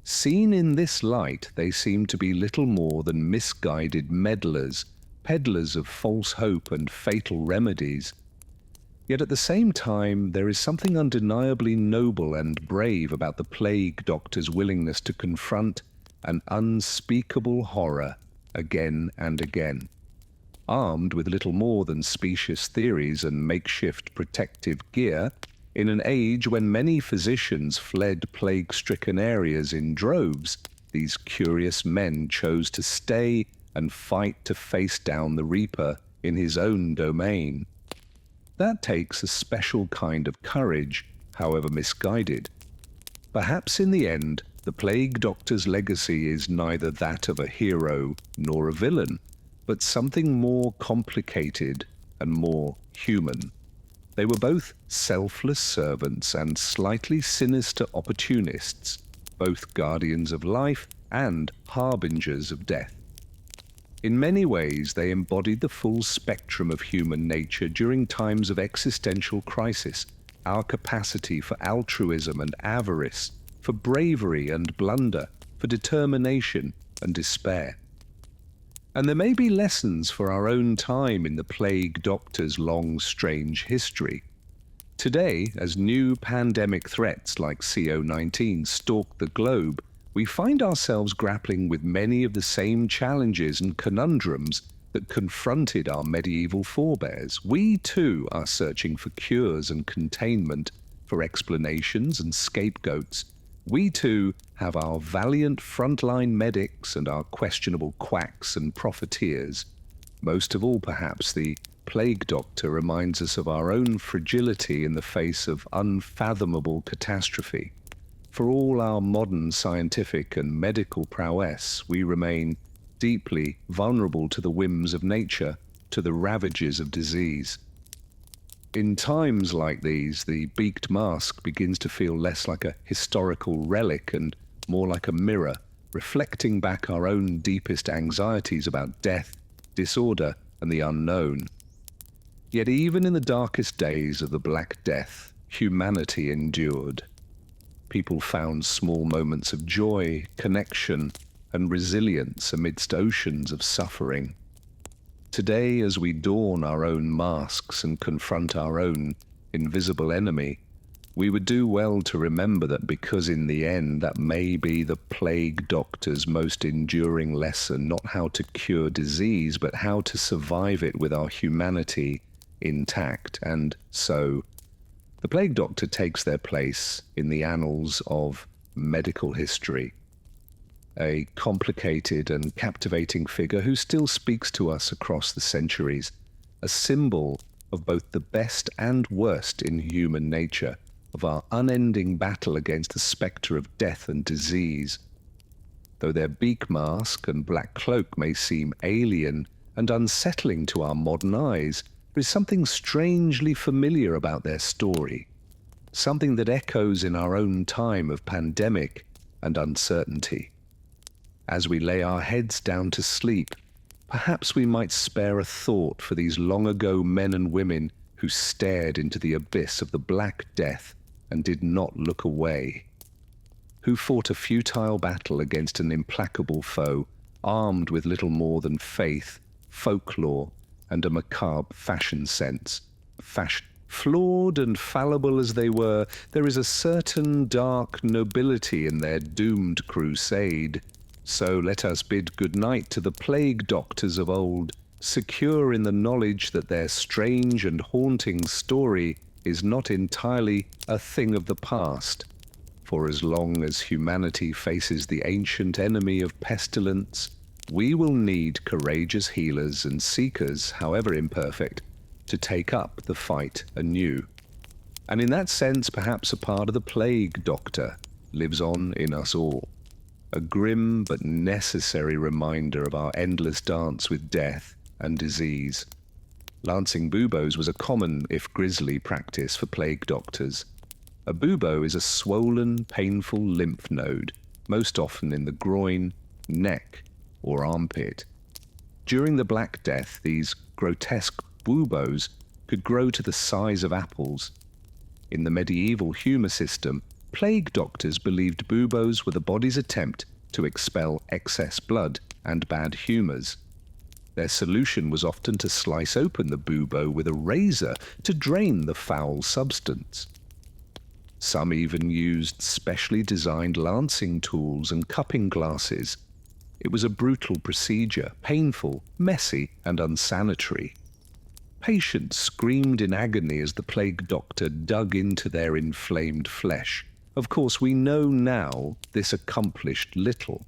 Seen in this light, they seem to be little more than misguided meddlers, peddlers of false hope and fatal remedies. Yet at the same time, there is something undeniably noble and brave about the plague doctor's willingness to confront an unspeakable horror again and again. Armed with little more than specious theories and makeshift protective gear, In an age when many physicians fled plague-stricken areas in droves, these curious men chose to stay and fight to face down the Reaper in his own domain. That takes a special kind of courage, however misguided. Perhaps in the end, the Plague Doctor's legacy is neither that of a hero nor a villain, but something more complicated and more human. They were both selfless servants and slightly sinister opportunists, both guardians of life and harbingers of death. In many ways, they embodied the full spectrum of human nature during times of existential crisis, our capacity for altruism and avarice, for bravery and blunder, for determination and despair. And there may be lessons for our own time in the Plague Doctor's long, strange history. Today, as new pandemic threats like CO-19 stalk the globe, we find ourselves grappling with many of the same challenges and conundrums that confronted our medieval forebears. We too are searching for cures and containment, for explanations and scapegoats. We too have our valiant frontline medics and our questionable quacks and profiteers. Most of all, perhaps, the Plague Doctor reminds us of our own fragility in the face of unfathomable catastrophe. For all our modern scientific and medical prowess, we remain deeply vulnerable to the whims of nature, to the ravages of disease. In times like these, the beaked mask begins to feel less like a historical relic and more like a mirror, reflecting back our own deepest anxieties about death, disorder, and the unknown. Yet even in the darkest days of the Black Death, humanity endured. People found small moments of joy, connection, and resilience amidst oceans of suffering. Today, as we don our own masks and confront our own invisible enemy, we would do well to remember that because in the end that may be the Plague Doctor's most enduring lesson, not how to cure disease, but how to survive it with our humanity intact. And so, the Plague Doctor takes their place in the annals of medical history. A complicated and captivating figure who still speaks to us across the centuries, a symbol of both the best and worst in human nature, of our unending battle against the spectre of death and disease. Though their beak mask and black cloak may seem alien and unsettling to our modern eyes, there is something strangely familiar about their story, something that echoes in our own time of pandemic and uncertainty. As we lay our heads down to sleep, perhaps we might spare a thought for these long-ago men and women who stared into the abyss of the Black Death and did not look away, who fought a futile battle against an implacable foe, armed with little more than faith, folklore, and a macabre fashion sense. Flawed and fallible as they were, there is a certain dark nobility in their doomed crusade. So let us bid good night to the Plague Doctors of old, secure in the knowledge that their strange and haunting story is not entirely a thing of the past. For as long as humanity faces the ancient enemy of pestilence, we will need courageous healers and seekers, however imperfect, to take up the fight anew. And in that sense, perhaps a part of the Plague Doctor lives on in us all. A grim but necessary reminder of our endless dance with death and disease. Lancing buboes was a common, if grisly, practice for Plague Doctors. A bubo is a swollen, painful lymph node, most often in the groin, neck, or armpit. During the Black Death, these grotesque buboes could grow to the size of apples. In the medieval humour system, Plague Doctors believed buboes were the body's attempt to expel excess blood and bad humours. Their solution was often to slice open the bubo with a razor to drain the foul substance. Some even used specially designed lancing tools and cupping glasses. It was a brutal procedure, painful, messy, and unsanitary. Patients screamed in agony as the plague doctor dug into their inflamed flesh. Of course, we know now this accomplished little.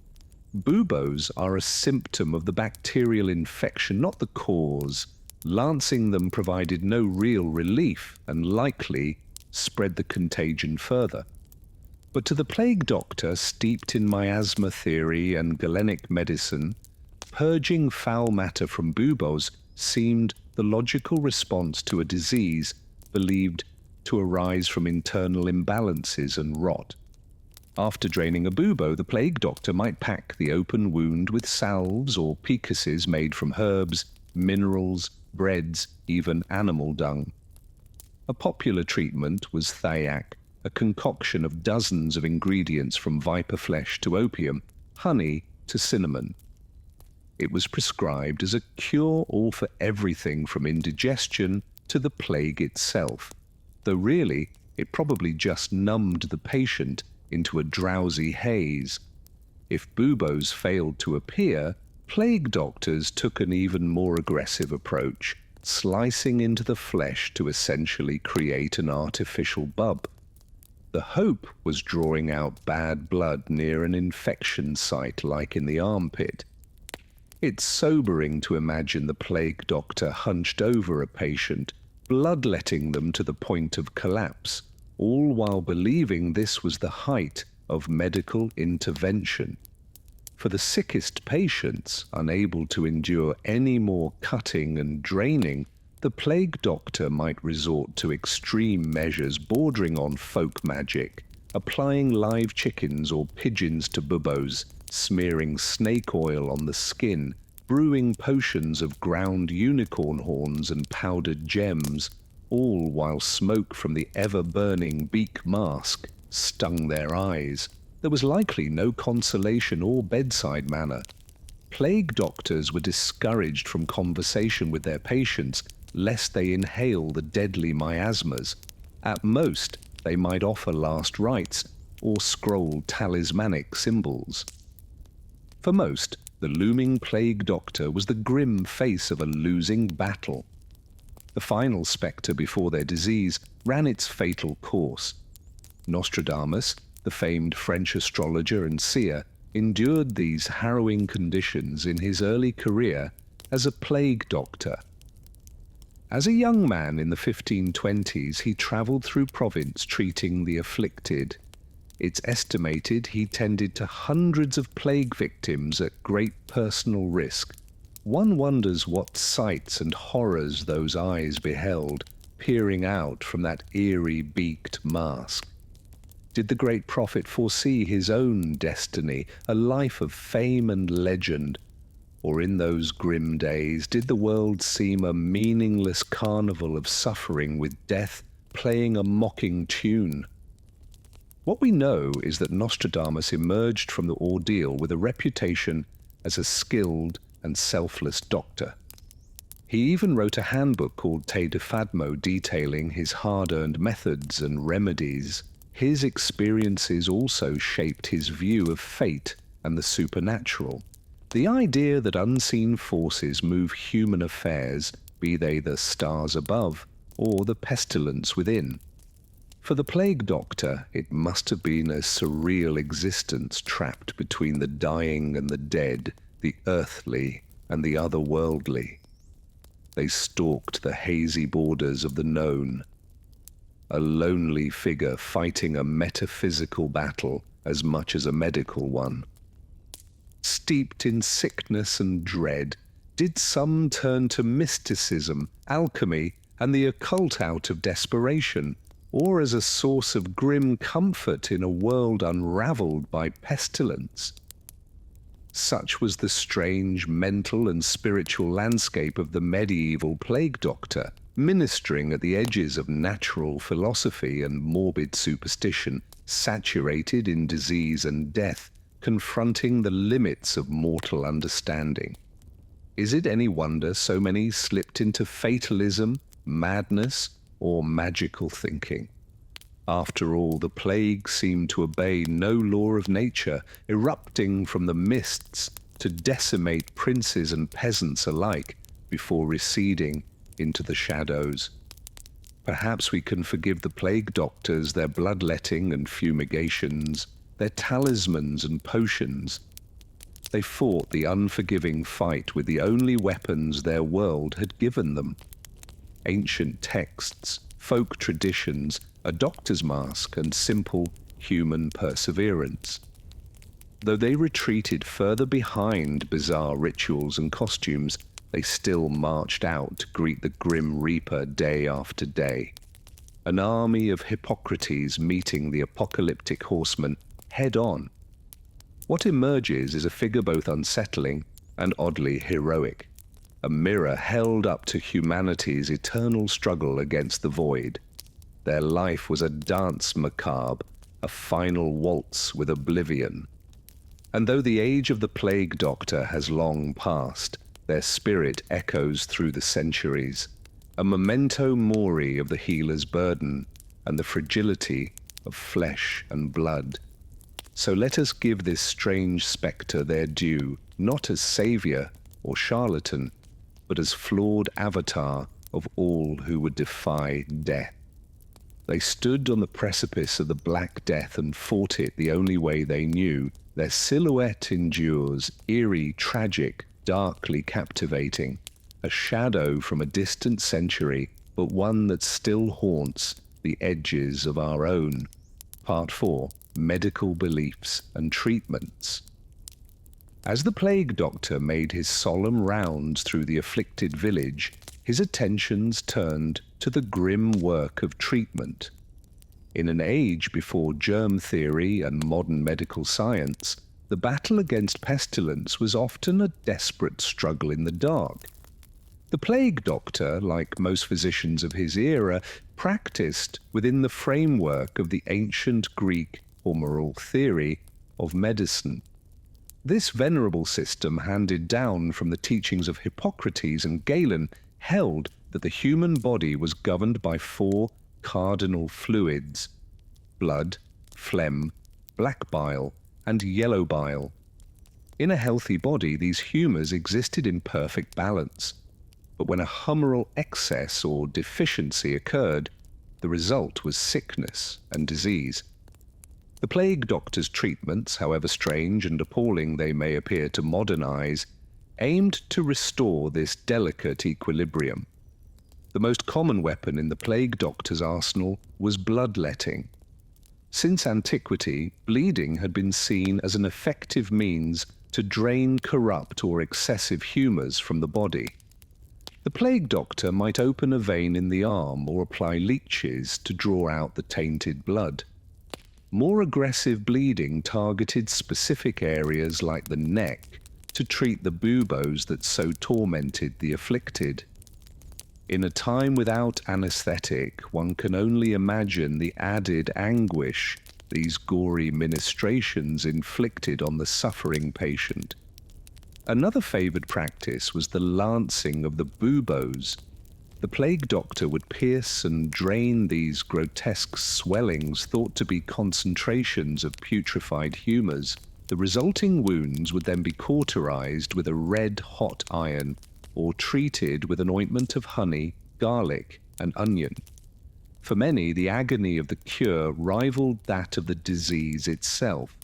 Buboes are a symptom of the bacterial infection, not the cause. Lancing them provided no real relief and likely spread the contagion further. But to the plague doctor, steeped in miasma theory and Galenic medicine, purging foul matter from buboes seemed the logical response to a disease believed to arise from internal imbalances and rot. After draining a bubo, the plague doctor might pack the open wound with salves or picases made from herbs, minerals, breads, even animal dung. A popular treatment was thyak, a concoction of dozens of ingredients from viper flesh to opium, honey to cinnamon. It was prescribed as a cure-all for everything from indigestion to the plague itself, though really it probably just numbed the patient into a drowsy haze. If buboes failed to appear, plague doctors took an even more aggressive approach, slicing into the flesh to essentially create an artificial bub. The hope was drawing out bad blood near an infection site like in the armpit. It's sobering to imagine the plague doctor hunched over a patient, bloodletting them to the point of collapse, all while believing this was the height of medical intervention. For the sickest patients, unable to endure any more cutting and draining, the plague doctor might resort to extreme measures bordering on folk magic, applying live chickens or pigeons to buboes, smearing snake oil on the skin, brewing potions of ground unicorn horns and powdered gems, all while smoke from the ever-burning beak mask stung their eyes. There was likely no consolation or bedside manner. Plague doctors were discouraged from conversation with their patients lest they inhale the deadly miasmas. At most, they might offer last rites or scroll talismanic symbols. For most, the looming plague doctor was the grim face of a losing battle. The final spectre before their disease ran its fatal course. Nostradamus, the famed French astrologer and seer, endured these harrowing conditions in his early career as a plague doctor. As a young man in the 1520s, he travelled through Provence treating the afflicted. It's estimated he tended to hundreds of plague victims at great personal risk. One wonders what sights and horrors those eyes beheld, peering out from that eerie beaked mask. Did the great prophet foresee his own destiny, a life of fame and legend? Or in those grim days, did the world seem a meaningless carnival of suffering with death playing a mocking tune? What we know is that Nostradamus emerged from the ordeal with a reputation as a skilled and selfless doctor. He even wrote a handbook called Te de Fadmo detailing his hard-earned methods and remedies. His experiences also shaped his view of fate and the supernatural. The idea that unseen forces move human affairs, be they the stars above or the pestilence within. For the plague doctor, it must have been a surreal existence trapped between the dying and the dead, the earthly and the otherworldly. They stalked the hazy borders of the known, a lonely figure fighting a metaphysical battle as much as a medical one. Steeped in sickness and dread, did some turn to mysticism, alchemy, and the occult out of desperation, or as a source of grim comfort in a world unravelled by pestilence? Such was the strange mental and spiritual landscape of the medieval plague doctor, ministering at the edges of natural philosophy and morbid superstition, saturated in disease and death, confronting the limits of mortal understanding. Is it any wonder so many slipped into fatalism, madness, or magical thinking? After all, the plague seemed to obey no law of nature, erupting from the mists to decimate princes and peasants alike before receding into the shadows. Perhaps we can forgive the plague doctors their bloodletting and fumigations, their talismans and potions. They fought the unforgiving fight with the only weapons their world had given them: ancient texts, folk traditions, a doctor's mask, and simple human perseverance. Though they retreated further behind bizarre rituals and costumes, they still marched out to greet the grim reaper day after day. An army of Hippocrates meeting the apocalyptic horseman head-on. What emerges is a figure both unsettling and oddly heroic, a mirror held up to humanity's eternal struggle against the void. Their life was a dance macabre, a final waltz with oblivion. And though the age of the plague doctor has long passed, their spirit echoes through the centuries, a memento mori of the healer's burden and the fragility of flesh and blood. So let us give this strange spectre their due, not as saviour or charlatan, but as flawed avatar of all who would defy death. They stood on the precipice of the Black Death and fought it the only way they knew. Their silhouette endures, eerie, tragic, darkly captivating, a shadow from a distant century, but one that still haunts the edges of our own. Part 4. Medical Beliefs and Treatments. As the plague doctor made his solemn rounds through the afflicted village, his attentions turned to the grim work of treatment. In an age before germ theory and modern medical science, the battle against pestilence was often a desperate struggle in the dark. The plague doctor, like most physicians of his era, practiced within the framework of the ancient Greek humoral theory of medicine. This venerable system, handed down from the teachings of Hippocrates and Galen, held that the human body was governed by 4 cardinal fluids: blood, phlegm, black bile, and yellow bile. In a healthy body, these humours existed in perfect balance. But when a humoral excess or deficiency occurred, the result was sickness and disease. The plague doctor's treatments, however strange and appalling they may appear to modern eyes, aimed to restore this delicate equilibrium. The most common weapon in the plague doctor's arsenal was bloodletting. Since antiquity, bleeding had been seen as an effective means to drain corrupt or excessive humours from the body. The plague doctor might open a vein in the arm or apply leeches to draw out the tainted blood. More aggressive bleeding targeted specific areas like the neck to treat the buboes that so tormented the afflicted. In a time without anesthetic, one can only imagine the added anguish these gory ministrations inflicted on the suffering patient. Another favoured practice was the lancing of the buboes. The plague doctor would pierce and drain these grotesque swellings thought to be concentrations of putrefied humours. The resulting wounds would then be cauterized with a red-hot iron or treated with an ointment of honey, garlic, and onion. For many, the agony of the cure rivaled that of the disease itself.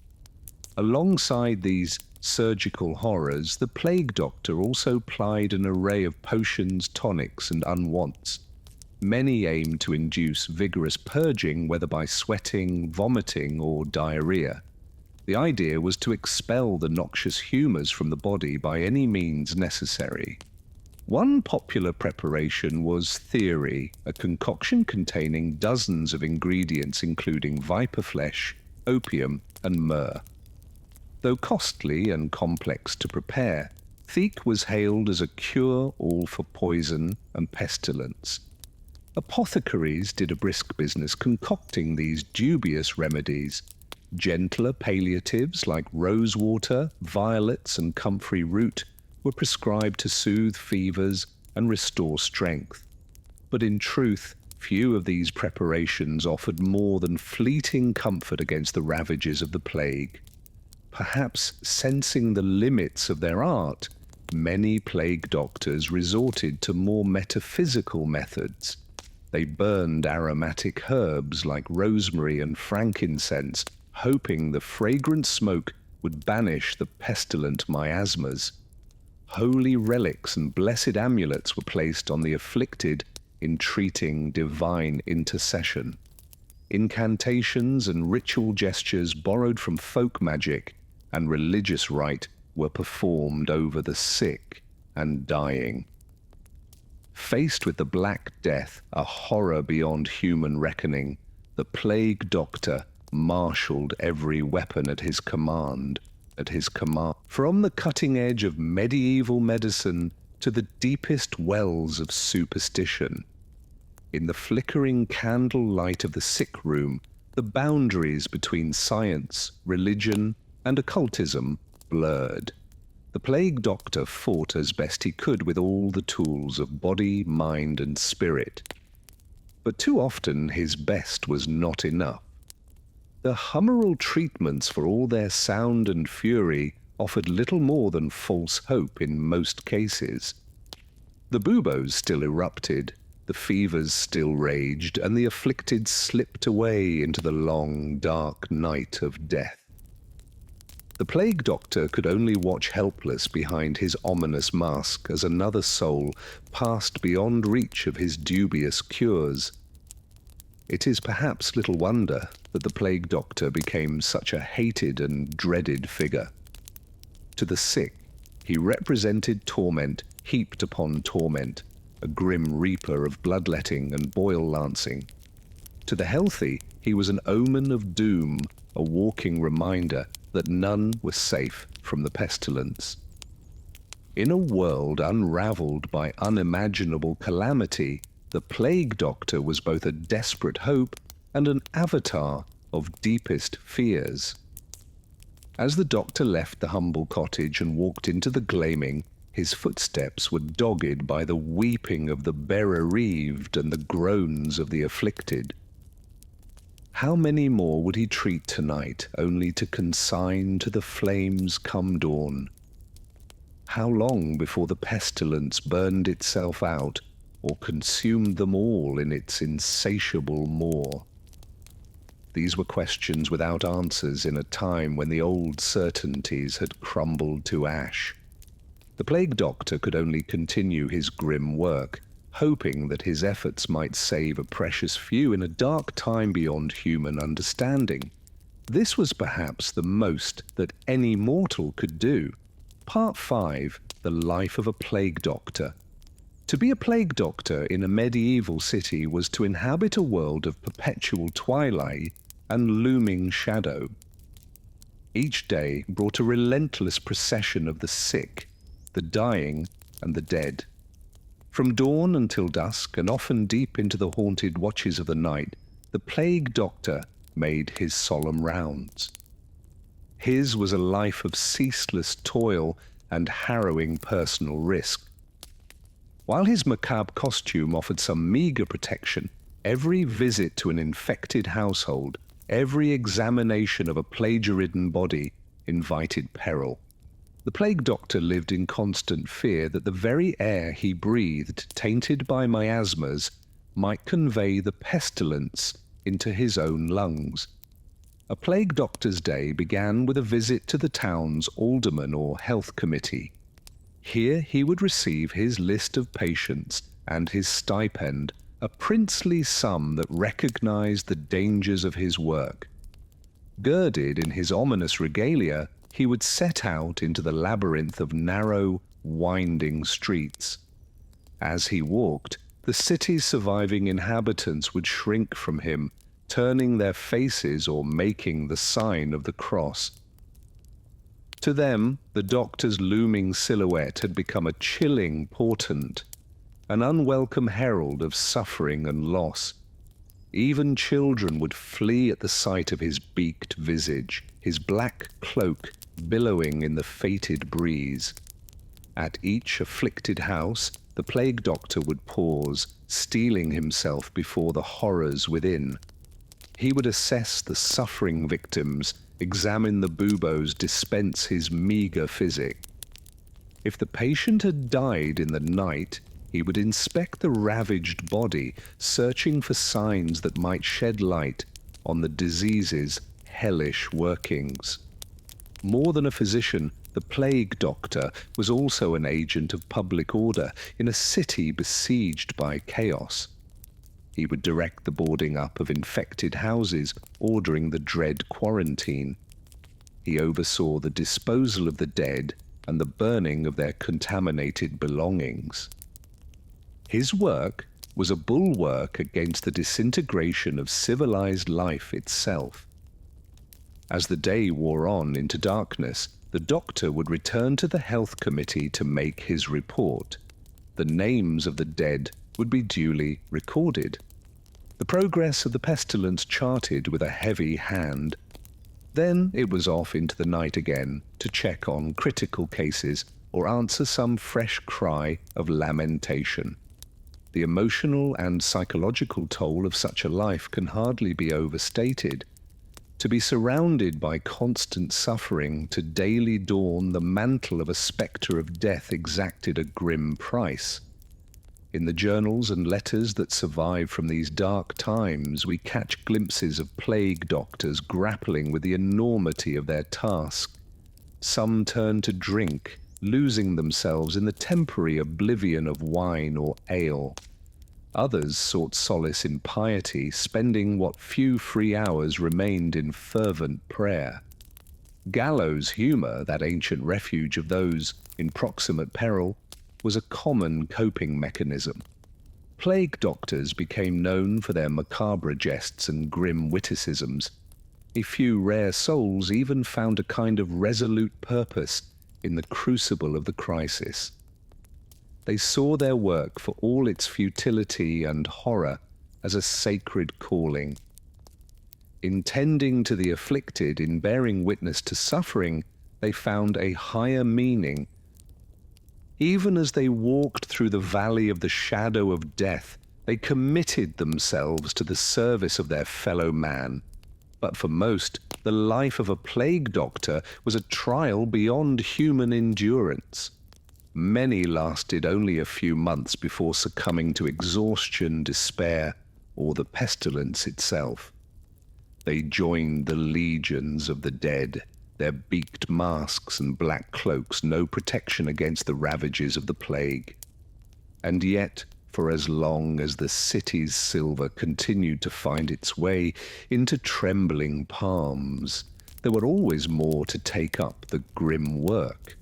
Alongside these surgical horrors, the plague doctor also plied an array of potions, tonics, and unwants. Many aimed to induce vigorous purging, whether by sweating, vomiting, or diarrhea. The idea was to expel the noxious humours from the body by any means necessary. One popular preparation was theory, a concoction containing dozens of ingredients including viper flesh, opium, and myrrh. Though costly and complex to prepare, theek was hailed as a cure-all for poison and pestilence. Apothecaries did a brisk business concocting these dubious remedies. Gentler palliatives like rosewater, violets, and comfrey root were prescribed to soothe fevers and restore strength. But in truth, few of these preparations offered more than fleeting comfort against the ravages of the plague. Perhaps sensing the limits of their art, many plague doctors resorted to more metaphysical methods. They burned aromatic herbs like rosemary and frankincense, hoping the fragrant smoke would banish the pestilent miasmas. Holy relics and blessed amulets were placed on the afflicted, entreating divine intercession. Incantations and ritual gestures borrowed from folk magic and religious rite were performed over the sick and dying. Faced with the Black Death, a horror beyond human reckoning, the plague doctor marshaled every weapon at his command. From the cutting edge of medieval medicine to the deepest wells of superstition. In the flickering candle light of the sick room, the boundaries between science, religion, and occultism blurred. The plague doctor fought as best he could with all the tools of body, mind, and spirit. But too often his best was not enough. The humoral treatments, for all their sound and fury, offered little more than false hope in most cases. The buboes still erupted, the fevers still raged, and the afflicted slipped away into the long, dark night of death. The plague doctor could only watch helpless behind his ominous mask as another soul passed beyond reach of his dubious cures. It is perhaps little wonder that the plague doctor became such a hated and dreaded figure. To the sick, he represented torment heaped upon torment, a grim reaper of bloodletting and boil lancing. To the healthy, he was an omen of doom, a walking reminder that none was safe from the pestilence. In a world unraveled by unimaginable calamity, the plague doctor was both a desperate hope and an avatar of deepest fears. As the doctor left the humble cottage and walked into the gloaming, his footsteps were dogged by the weeping of the bereaved and the groans of the afflicted. How many more would he treat tonight, only to consign to the flames come dawn? How long before the pestilence burned itself out, or consumed them all in its insatiable maw? These were questions without answers in a time when the old certainties had crumbled to ash. The plague doctor could only continue his grim work, hoping that his efforts might save a precious few in a dark time beyond human understanding. This was perhaps the most that any mortal could do. Part 5, The Life of a Plague Doctor. To be a plague doctor in a medieval city was to inhabit a world of perpetual twilight and looming shadow. Each day brought a relentless procession of the sick, the dying, and the dead. From dawn until dusk, and often deep into the haunted watches of the night, the plague doctor made his solemn rounds. His was a life of ceaseless toil and harrowing personal risk. While his macabre costume offered some meager protection, every visit to an infected household, every examination of a plague-ridden body, invited peril. The plague doctor lived in constant fear that the very air he breathed, tainted by miasmas, might convey the pestilence into his own lungs. A plague doctor's day began with a visit to the town's alderman or health committee. Here he would receive his list of patients and his stipend, a princely sum that recognized the dangers of his work. Girded in his ominous regalia, he would set out into the labyrinth of narrow, winding streets. As he walked, the city's surviving inhabitants would shrink from him, turning their faces or making the sign of the cross. To them, the doctor's looming silhouette had become a chilling portent, an unwelcome herald of suffering and loss. Even children would flee at the sight of his beaked visage, his black cloak billowing in the fated breeze. At each afflicted house, the plague doctor would pause, steeling himself before the horrors within. He would assess the suffering victims, examine the buboes, dispense his meager physic. If the patient had died in the night, he would inspect the ravaged body, searching for signs that might shed light on the disease's hellish workings. More than a physician, the plague doctor was also an agent of public order in a city besieged by chaos. He would direct the boarding up of infected houses, ordering the dread quarantine. He oversaw the disposal of the dead and the burning of their contaminated belongings. His work was a bulwark against the disintegration of civilized life itself. As the day wore on into darkness, the doctor would return to the health committee to make his report. The names of the dead would be duly recorded. The progress of the pestilence charted with a heavy hand. Then it was off into the night again to check on critical cases or answer some fresh cry of lamentation. The emotional and psychological toll of such a life can hardly be overstated. To be surrounded by constant suffering, to daily don the mantle of a spectre of death exacted a grim price. In the journals and letters that survive from these dark times, we catch glimpses of plague doctors grappling with the enormity of their task. Some turn to drink, losing themselves in the temporary oblivion of wine or ale. Others sought solace in piety, spending what few free hours remained in fervent prayer. Gallows humor, that ancient refuge of those in proximate peril, was a common coping mechanism. Plague doctors became known for their macabre jests and grim witticisms. A few rare souls even found a kind of resolute purpose in the crucible of the crisis. They saw their work, for all its futility and horror, as a sacred calling. In tending to the afflicted, in bearing witness to suffering, they found a higher meaning. Even as they walked through the valley of the shadow of death, they committed themselves to the service of their fellow man. But for most, the life of a plague doctor was a trial beyond human endurance. Many lasted only a few months before succumbing to exhaustion, despair, or the pestilence itself. They joined the legions of the dead, their beaked masks and black cloaks no protection against the ravages of the plague. And yet, for as long as the city's silver continued to find its way into trembling palms, there were always more to take up the grim work.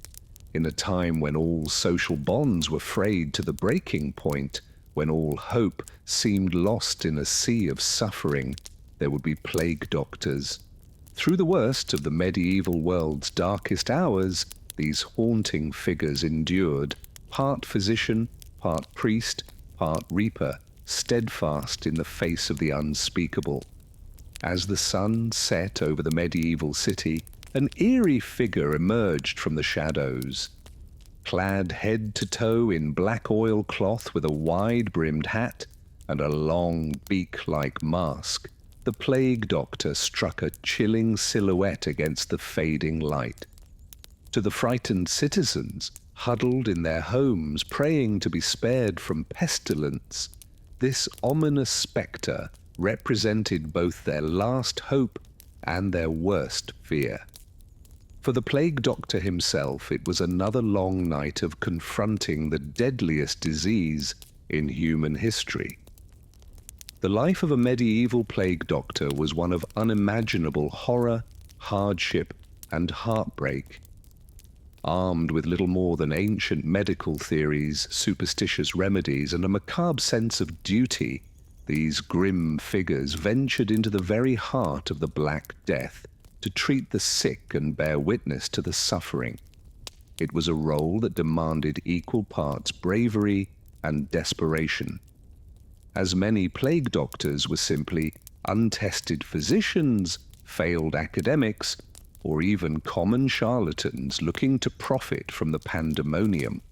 In a time when all social bonds were frayed to the breaking point, when all hope seemed lost in a sea of suffering, there would be plague doctors. Through the worst of the medieval world's darkest hours, these haunting figures endured, part physician, part priest, part reaper, steadfast in the face of the unspeakable. As the sun set over the medieval city, an eerie figure emerged from the shadows. Clad head to toe in black oilcloth with a wide-brimmed hat and a long beak-like mask, the plague doctor struck a chilling silhouette against the fading light. To the frightened citizens, huddled in their homes, praying to be spared from pestilence, this ominous spectre represented both their last hope and their worst fear. For the plague doctor himself, it was another long night of confronting the deadliest disease in human history. The life of a medieval plague doctor was one of unimaginable horror, hardship, and heartbreak. Armed with little more than ancient medical theories, superstitious remedies, and a macabre sense of duty, these grim figures ventured into the very heart of the Black Death to treat the sick and bear witness to the suffering. It was a role that demanded equal parts bravery and desperation. As many plague doctors were simply untested physicians, failed academics, or even common charlatans looking to profit from the pandemonium.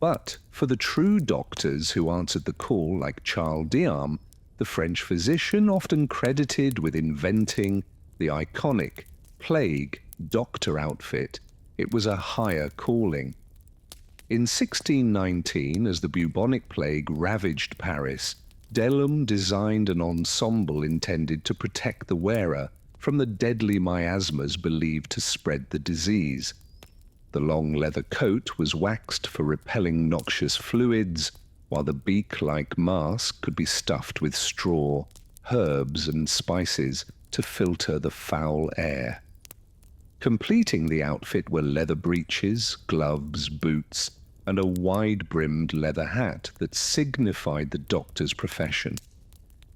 But for the true doctors who answered the call, like Charles Diarme, the French physician often credited with inventing the iconic plague doctor outfit, it was a higher calling. In 1619, as the bubonic plague ravaged Paris, Delhomme designed an ensemble intended to protect the wearer from the deadly miasmas believed to spread the disease. The long leather coat was waxed for repelling noxious fluids, while the beak-like mask could be stuffed with straw, herbs and spices to filter the foul air. Completing the outfit were leather breeches, gloves, boots, and a wide-brimmed leather hat that signified the doctor's profession.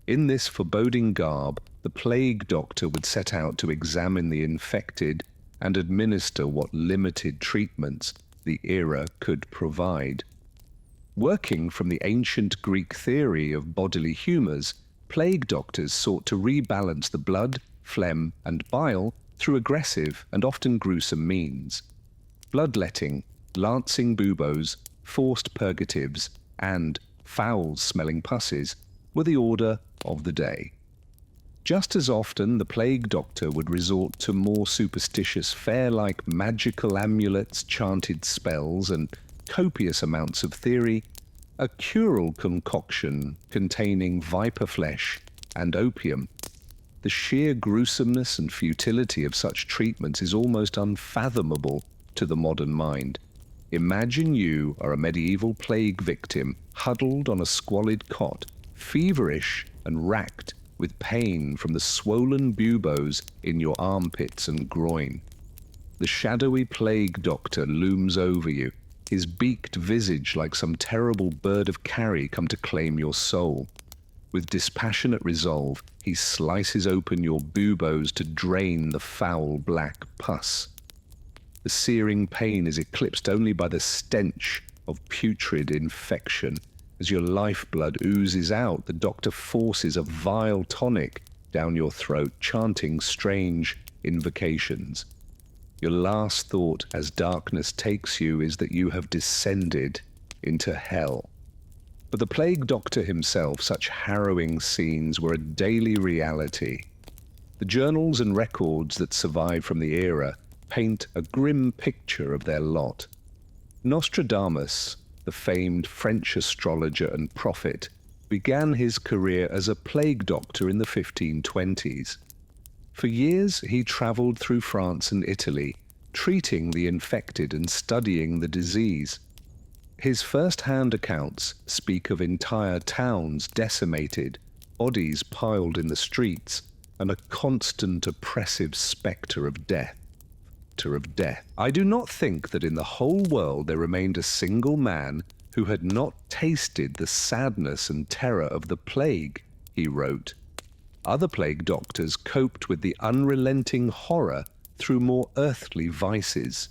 In this foreboding garb, the plague doctor would set out to examine the infected and administer what limited treatments the era could provide. Working from the ancient Greek theory of bodily humours, plague doctors sought to rebalance the blood, phlegm, and bile through aggressive and often gruesome means. Bloodletting, lancing buboes, forced purgatives, and foul-smelling pusses were the order of the day. Just as often, the plague doctor would resort to more superstitious fare like magical amulets, chanted spells, and copious amounts of theory, a curable concoction containing viper flesh and opium. The sheer gruesomeness and futility of such treatments is almost unfathomable to the modern mind. Imagine you are a medieval plague victim, huddled on a squalid cot, feverish and racked with pain from the swollen buboes in your armpits and groin. The shadowy plague doctor looms over you, his beaked visage like some terrible bird of carrion come to claim your soul. With dispassionate resolve, he slices open your buboes to drain the foul black pus. The searing pain is eclipsed only by the stench of putrid infection. As your lifeblood oozes out, the doctor forces a vile tonic down your throat, chanting strange invocations. Your last thought as darkness takes you is that you have descended into hell. For the plague doctor himself, such harrowing scenes were a daily reality. The journals and records that survive from the era paint a grim picture of their lot. Nostradamus, the famed French astrologer and prophet, began his career as a plague doctor in the 1520s. For years he travelled through France and Italy, treating the infected and studying the disease. His first-hand accounts speak of entire towns decimated, bodies piled in the streets, and a constant oppressive spectre of death. I do not think that in the whole world there remained a single man who had not tasted the sadness and terror of the plague, he wrote. Other plague doctors coped with the unrelenting horror through more earthly vices.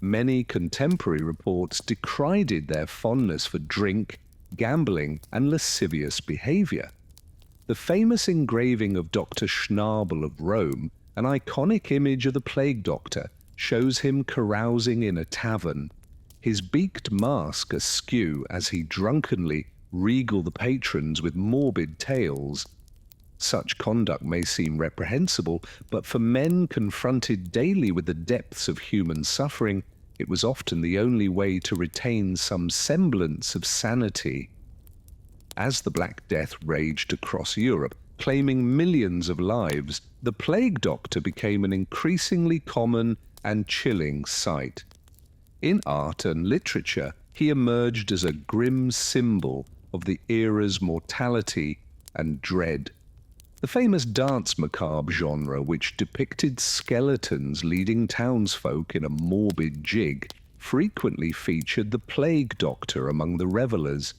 Many contemporary reports decried their fondness for drink, gambling, and lascivious behavior. The famous engraving of Dr. Schnabel of Rome, an iconic image of the plague doctor, shows him carousing in a tavern, his beaked mask askew as he drunkenly regaled the patrons with morbid tales. Such conduct may seem reprehensible, but for men confronted daily with the depths of human suffering, it was often the only way to retain some semblance of sanity. As the Black Death raged across Europe, claiming millions of lives, the plague doctor became an increasingly common and chilling sight. In art and literature, he emerged as a grim symbol of the era's mortality and dread. The famous dance macabre genre, which depicted skeletons leading townsfolk in a morbid jig, frequently featured the plague doctor among the revelers.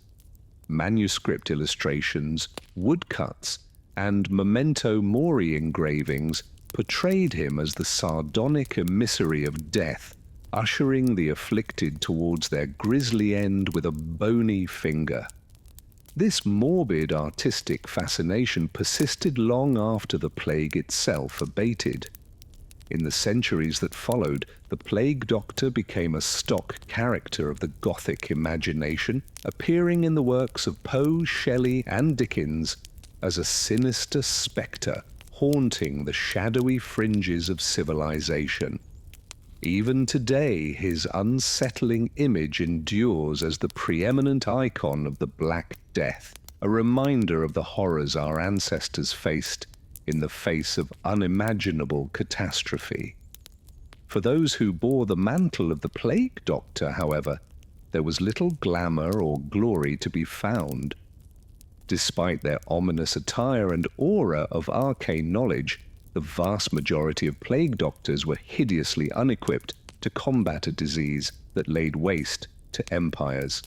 Manuscript illustrations, woodcuts, and memento mori engravings portrayed him as the sardonic emissary of death, ushering the afflicted towards their grisly end with a bony finger. This morbid artistic fascination persisted long after the plague itself abated. In the centuries that followed, the plague doctor became a stock character of the Gothic imagination, appearing in the works of Poe, Shelley, and Dickens as a sinister spectre haunting the shadowy fringes of civilization. Even today, his unsettling image endures as the preeminent icon of the Black Death, a reminder of the horrors our ancestors faced in the face of unimaginable catastrophe. For those who bore the mantle of the plague doctor, however, there was little glamour or glory to be found. Despite their ominous attire and aura of arcane knowledge, the vast majority of plague doctors were hideously unequipped to combat a disease that laid waste to empires.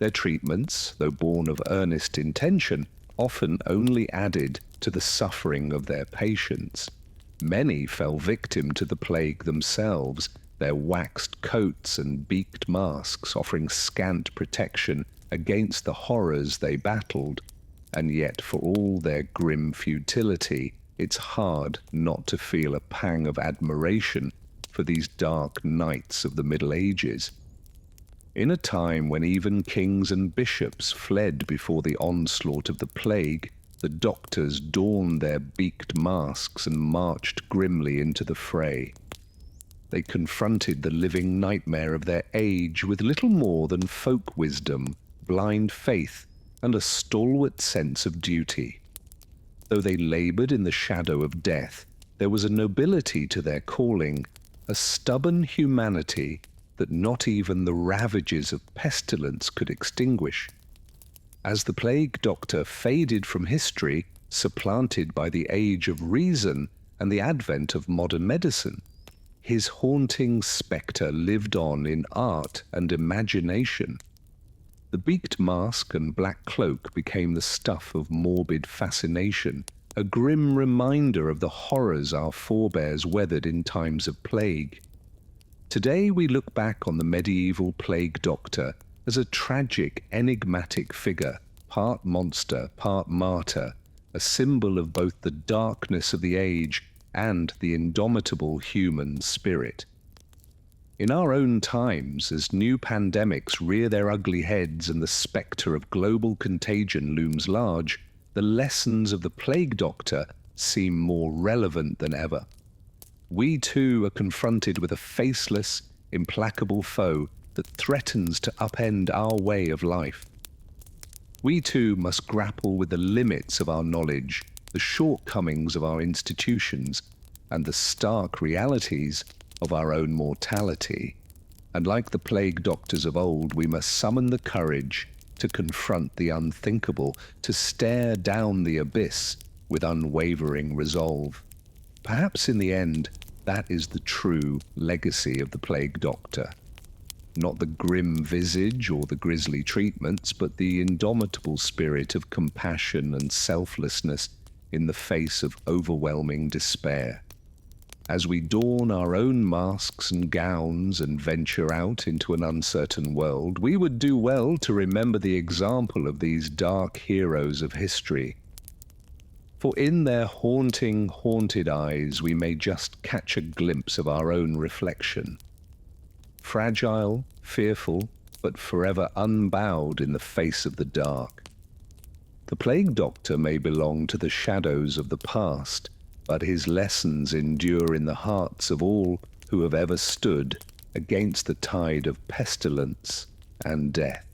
Their treatments, though born of earnest intention, often only added to the suffering of their patients. Many fell victim to the plague themselves, their waxed coats and beaked masks offering scant protection against the horrors they battled. And yet, for all their grim futility, it's hard not to feel a pang of admiration for these dark knights of the Middle Ages. In a time when even kings and bishops fled before the onslaught of the plague, the doctors donned their beaked masks and marched grimly into the fray. They confronted the living nightmare of their age with little more than folk wisdom, blind faith, and a stalwart sense of duty. Though they labored in the shadow of death, there was a nobility to their calling, a stubborn humanity that not even the ravages of pestilence could extinguish. As the plague doctor faded from history, supplanted by the age of reason and the advent of modern medicine, his haunting spectre lived on in art and imagination. The beaked mask and black cloak became the stuff of morbid fascination, a grim reminder of the horrors our forebears weathered in times of plague. Today we look back on the medieval plague doctor as a tragic, enigmatic figure, part monster, part martyr, a symbol of both the darkness of the age and the indomitable human spirit. In our own times, as new pandemics rear their ugly heads and the spectre of global contagion looms large, the lessons of the plague doctor seem more relevant than ever. We too are confronted with a faceless, implacable foe that threatens to upend our way of life. We too must grapple with the limits of our knowledge, the shortcomings of our institutions, and the stark realities of our own mortality. And like the plague doctors of old, we must summon the courage to confront the unthinkable, to stare down the abyss with unwavering resolve. Perhaps in the end, that is the true legacy of the plague doctor. Not the grim visage or the grisly treatments, but the indomitable spirit of compassion and selflessness in the face of overwhelming despair. As we don our own masks and gowns and venture out into an uncertain world, we would do well to remember the example of these dark heroes of history. For in their haunting, haunted eyes we may just catch a glimpse of our own reflection. Fragile, fearful, but forever unbowed in the face of the dark. The plague doctor may belong to the shadows of the past, but his lessons endure in the hearts of all who have ever stood against the tide of pestilence and death.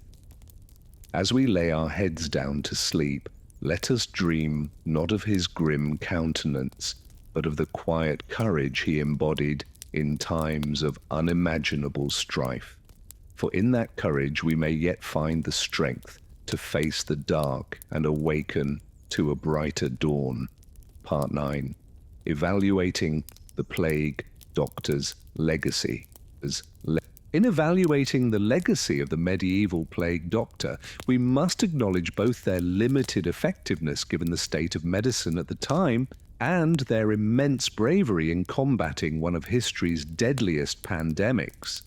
As we lay our heads down to sleep, let us dream not of his grim countenance, but of the quiet courage he embodied in times of unimaginable strife. For in that courage we may yet find the strength to face the dark and awaken to a brighter dawn. Part 9. Evaluating the plague doctor's legacy. In evaluating the legacy of the medieval plague doctor, we must acknowledge both their limited effectiveness given the state of medicine at the time and their immense bravery in combating one of history's deadliest pandemics.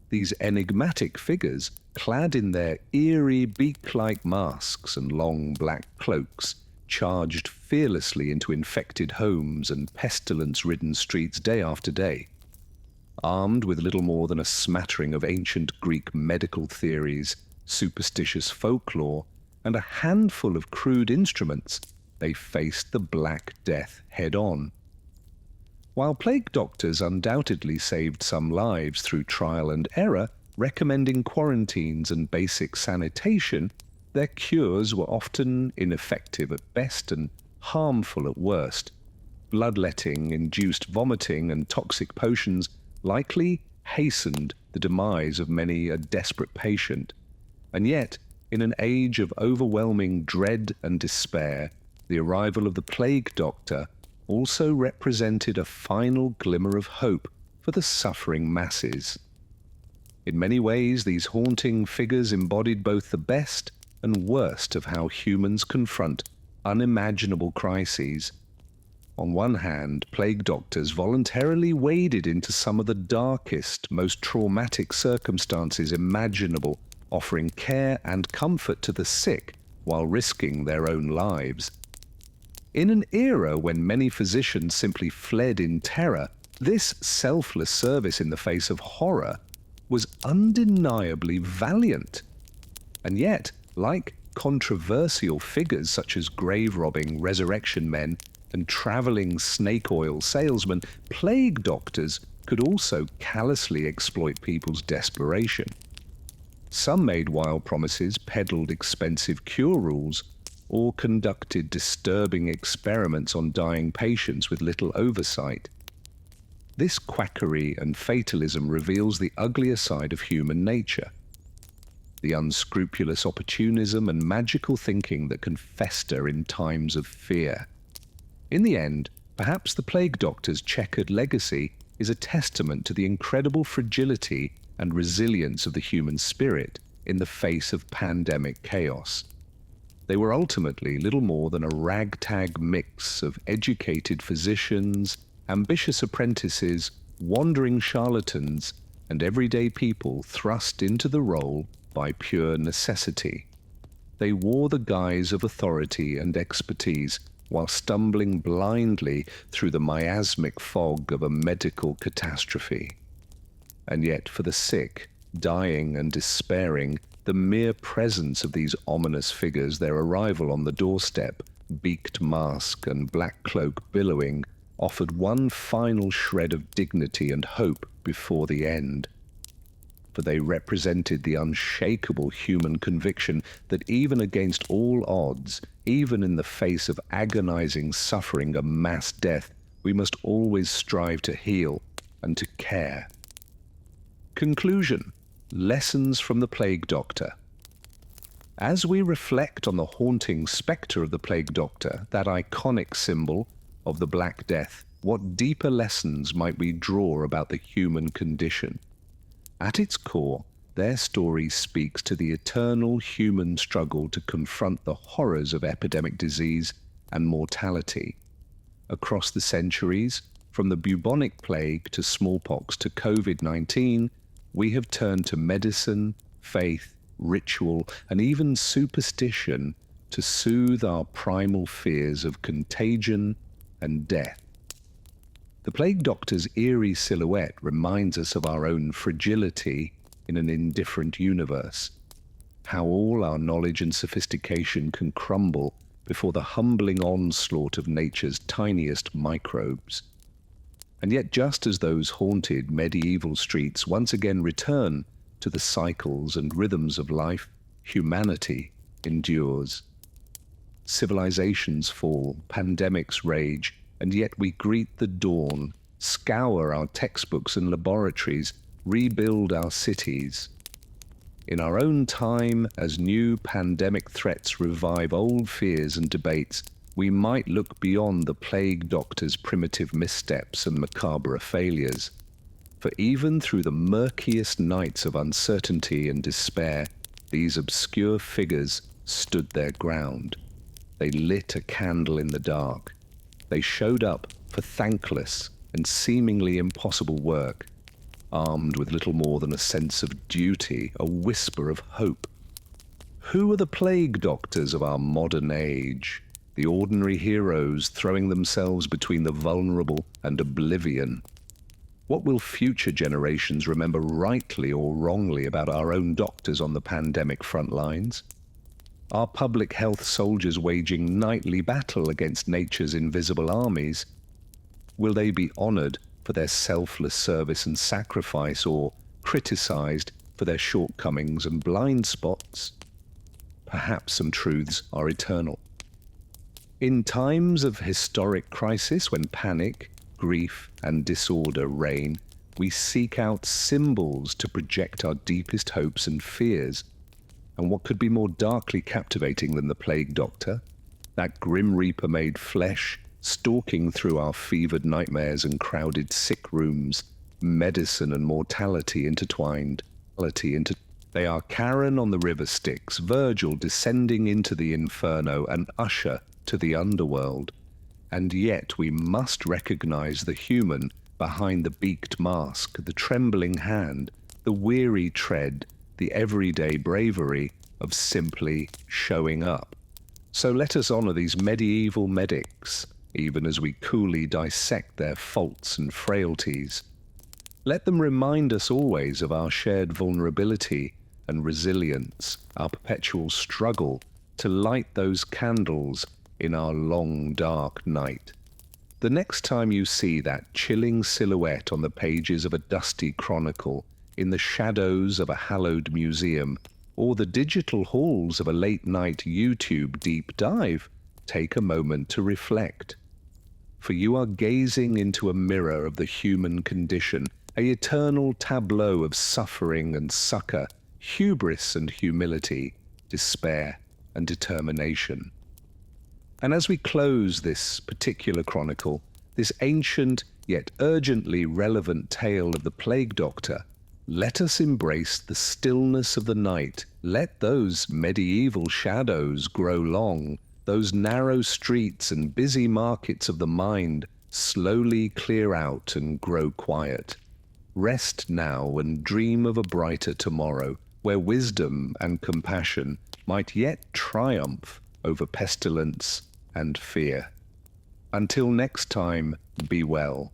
These enigmatic figures, clad in their eerie beak-like masks and long black cloaks, charged fearlessly into infected homes and pestilence-ridden streets day after day. Armed with little more than a smattering of ancient Greek medical theories, superstitious folklore, and a handful of crude instruments, they faced the Black Death head-on. While plague doctors undoubtedly saved some lives through trial and error, recommending quarantines and basic sanitation, their cures were often ineffective at best and harmful at worst. Bloodletting, induced vomiting, and toxic potions likely hastened the demise of many a desperate patient. And yet, in an age of overwhelming dread and despair, the arrival of the plague doctor also represented a final glimmer of hope for the suffering masses. In many ways, these haunting figures embodied both the best and worst of how humans confront unimaginable crises. On one hand, plague doctors voluntarily waded into some of the darkest, most traumatic circumstances imaginable, offering care and comfort to the sick while risking their own lives. In an era when many physicians simply fled in terror, this selfless service in the face of horror was undeniably valiant. And yet, like controversial figures such as grave-robbing resurrection men and traveling snake oil salesmen, plague doctors could also callously exploit people's desperation. Some made wild promises, peddled expensive cure rules, or conducted disturbing experiments on dying patients with little oversight. This quackery and fatalism reveals the uglier side of human nature, the unscrupulous opportunism and magical thinking that can fester in times of fear. In the end, perhaps the plague doctor's checkered legacy is a testament to the incredible fragility and resilience of the human spirit in the face of pandemic chaos. They were ultimately little more than a ragtag mix of educated physicians, ambitious apprentices, wandering charlatans, and everyday people thrust into the role by pure necessity. They wore the guise of authority and expertise while stumbling blindly through the miasmic fog of a medical catastrophe. And yet for the sick, dying and despairing, the mere presence of these ominous figures, their arrival on the doorstep, beaked mask and black cloak billowing, offered one final shred of dignity and hope before the end. For they represented the unshakable human conviction that even against all odds, even in the face of agonizing suffering and mass death, we must always strive to heal and to care. Conclusion. Lessons from the Plague Doctor. As we reflect on the haunting spectre of the Plague Doctor, that iconic symbol of the Black Death, what deeper lessons might we draw about the human condition? At its core, their story speaks to the eternal human struggle to confront the horrors of epidemic disease and mortality. Across the centuries, from the bubonic plague to smallpox to COVID-19, we have turned to medicine, faith, ritual, and even superstition to soothe our primal fears of contagion and death. The plague doctor's eerie silhouette reminds us of our own fragility in an indifferent universe, how all our knowledge and sophistication can crumble before the humbling onslaught of nature's tiniest microbes. And yet, just as those haunted medieval streets once again return to the cycles and rhythms of life, humanity endures. Civilizations fall, pandemics rage, and yet we greet the dawn, scour our textbooks and laboratories, rebuild our cities. In our own time, as new pandemic threats revive old fears and debates, we might look beyond the plague doctor's primitive missteps and macabre failures. For even through the murkiest nights of uncertainty and despair, these obscure figures stood their ground. They lit a candle in the dark. They showed up for thankless and seemingly impossible work, armed with little more than a sense of duty, a whisper of hope. Who are the plague doctors of our modern age? The ordinary heroes throwing themselves between the vulnerable and oblivion. What will future generations remember rightly or wrongly about our own doctors on the pandemic front lines? Are public health soldiers waging nightly battle against nature's invisible armies? Will they be honored for their selfless service and sacrifice, or criticized for their shortcomings and blind spots? Perhaps some truths are eternal. In times of historic crisis, when panic, grief, and disorder reign, we seek out symbols to project our deepest hopes and fears. And what could be more darkly captivating than the plague doctor? That grim reaper made flesh, stalking through our fevered nightmares and crowded sick rooms, medicine and mortality intertwined. They are Charon on the river Styx, Virgil descending into the inferno, and Usher to the underworld. And yet we must recognize the human behind the beaked mask, the trembling hand, the weary tread, the everyday bravery of simply showing up. So let us honor these medieval medics, even as we coolly dissect their faults and frailties. Let them remind us always of our shared vulnerability and resilience, our perpetual struggle to light those candles in our long, dark night. The next time you see that chilling silhouette on the pages of a dusty chronicle, in the shadows of a hallowed museum, or the digital halls of a late-night YouTube deep dive, take a moment to reflect. For you are gazing into a mirror of the human condition, an eternal tableau of suffering and succor, hubris and humility, despair and determination. And as we close this particular chronicle, this ancient yet urgently relevant tale of the plague doctor, let us embrace the stillness of the night. Let those medieval shadows grow long, those narrow streets and busy markets of the mind slowly clear out and grow quiet. Rest now and dream of a brighter tomorrow, where wisdom and compassion might yet triumph over pestilence and fear. Until next time, be well.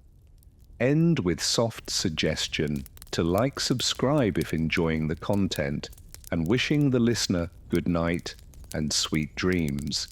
End with soft suggestion to like, subscribe if enjoying the content, and wishing the listener good night and sweet dreams.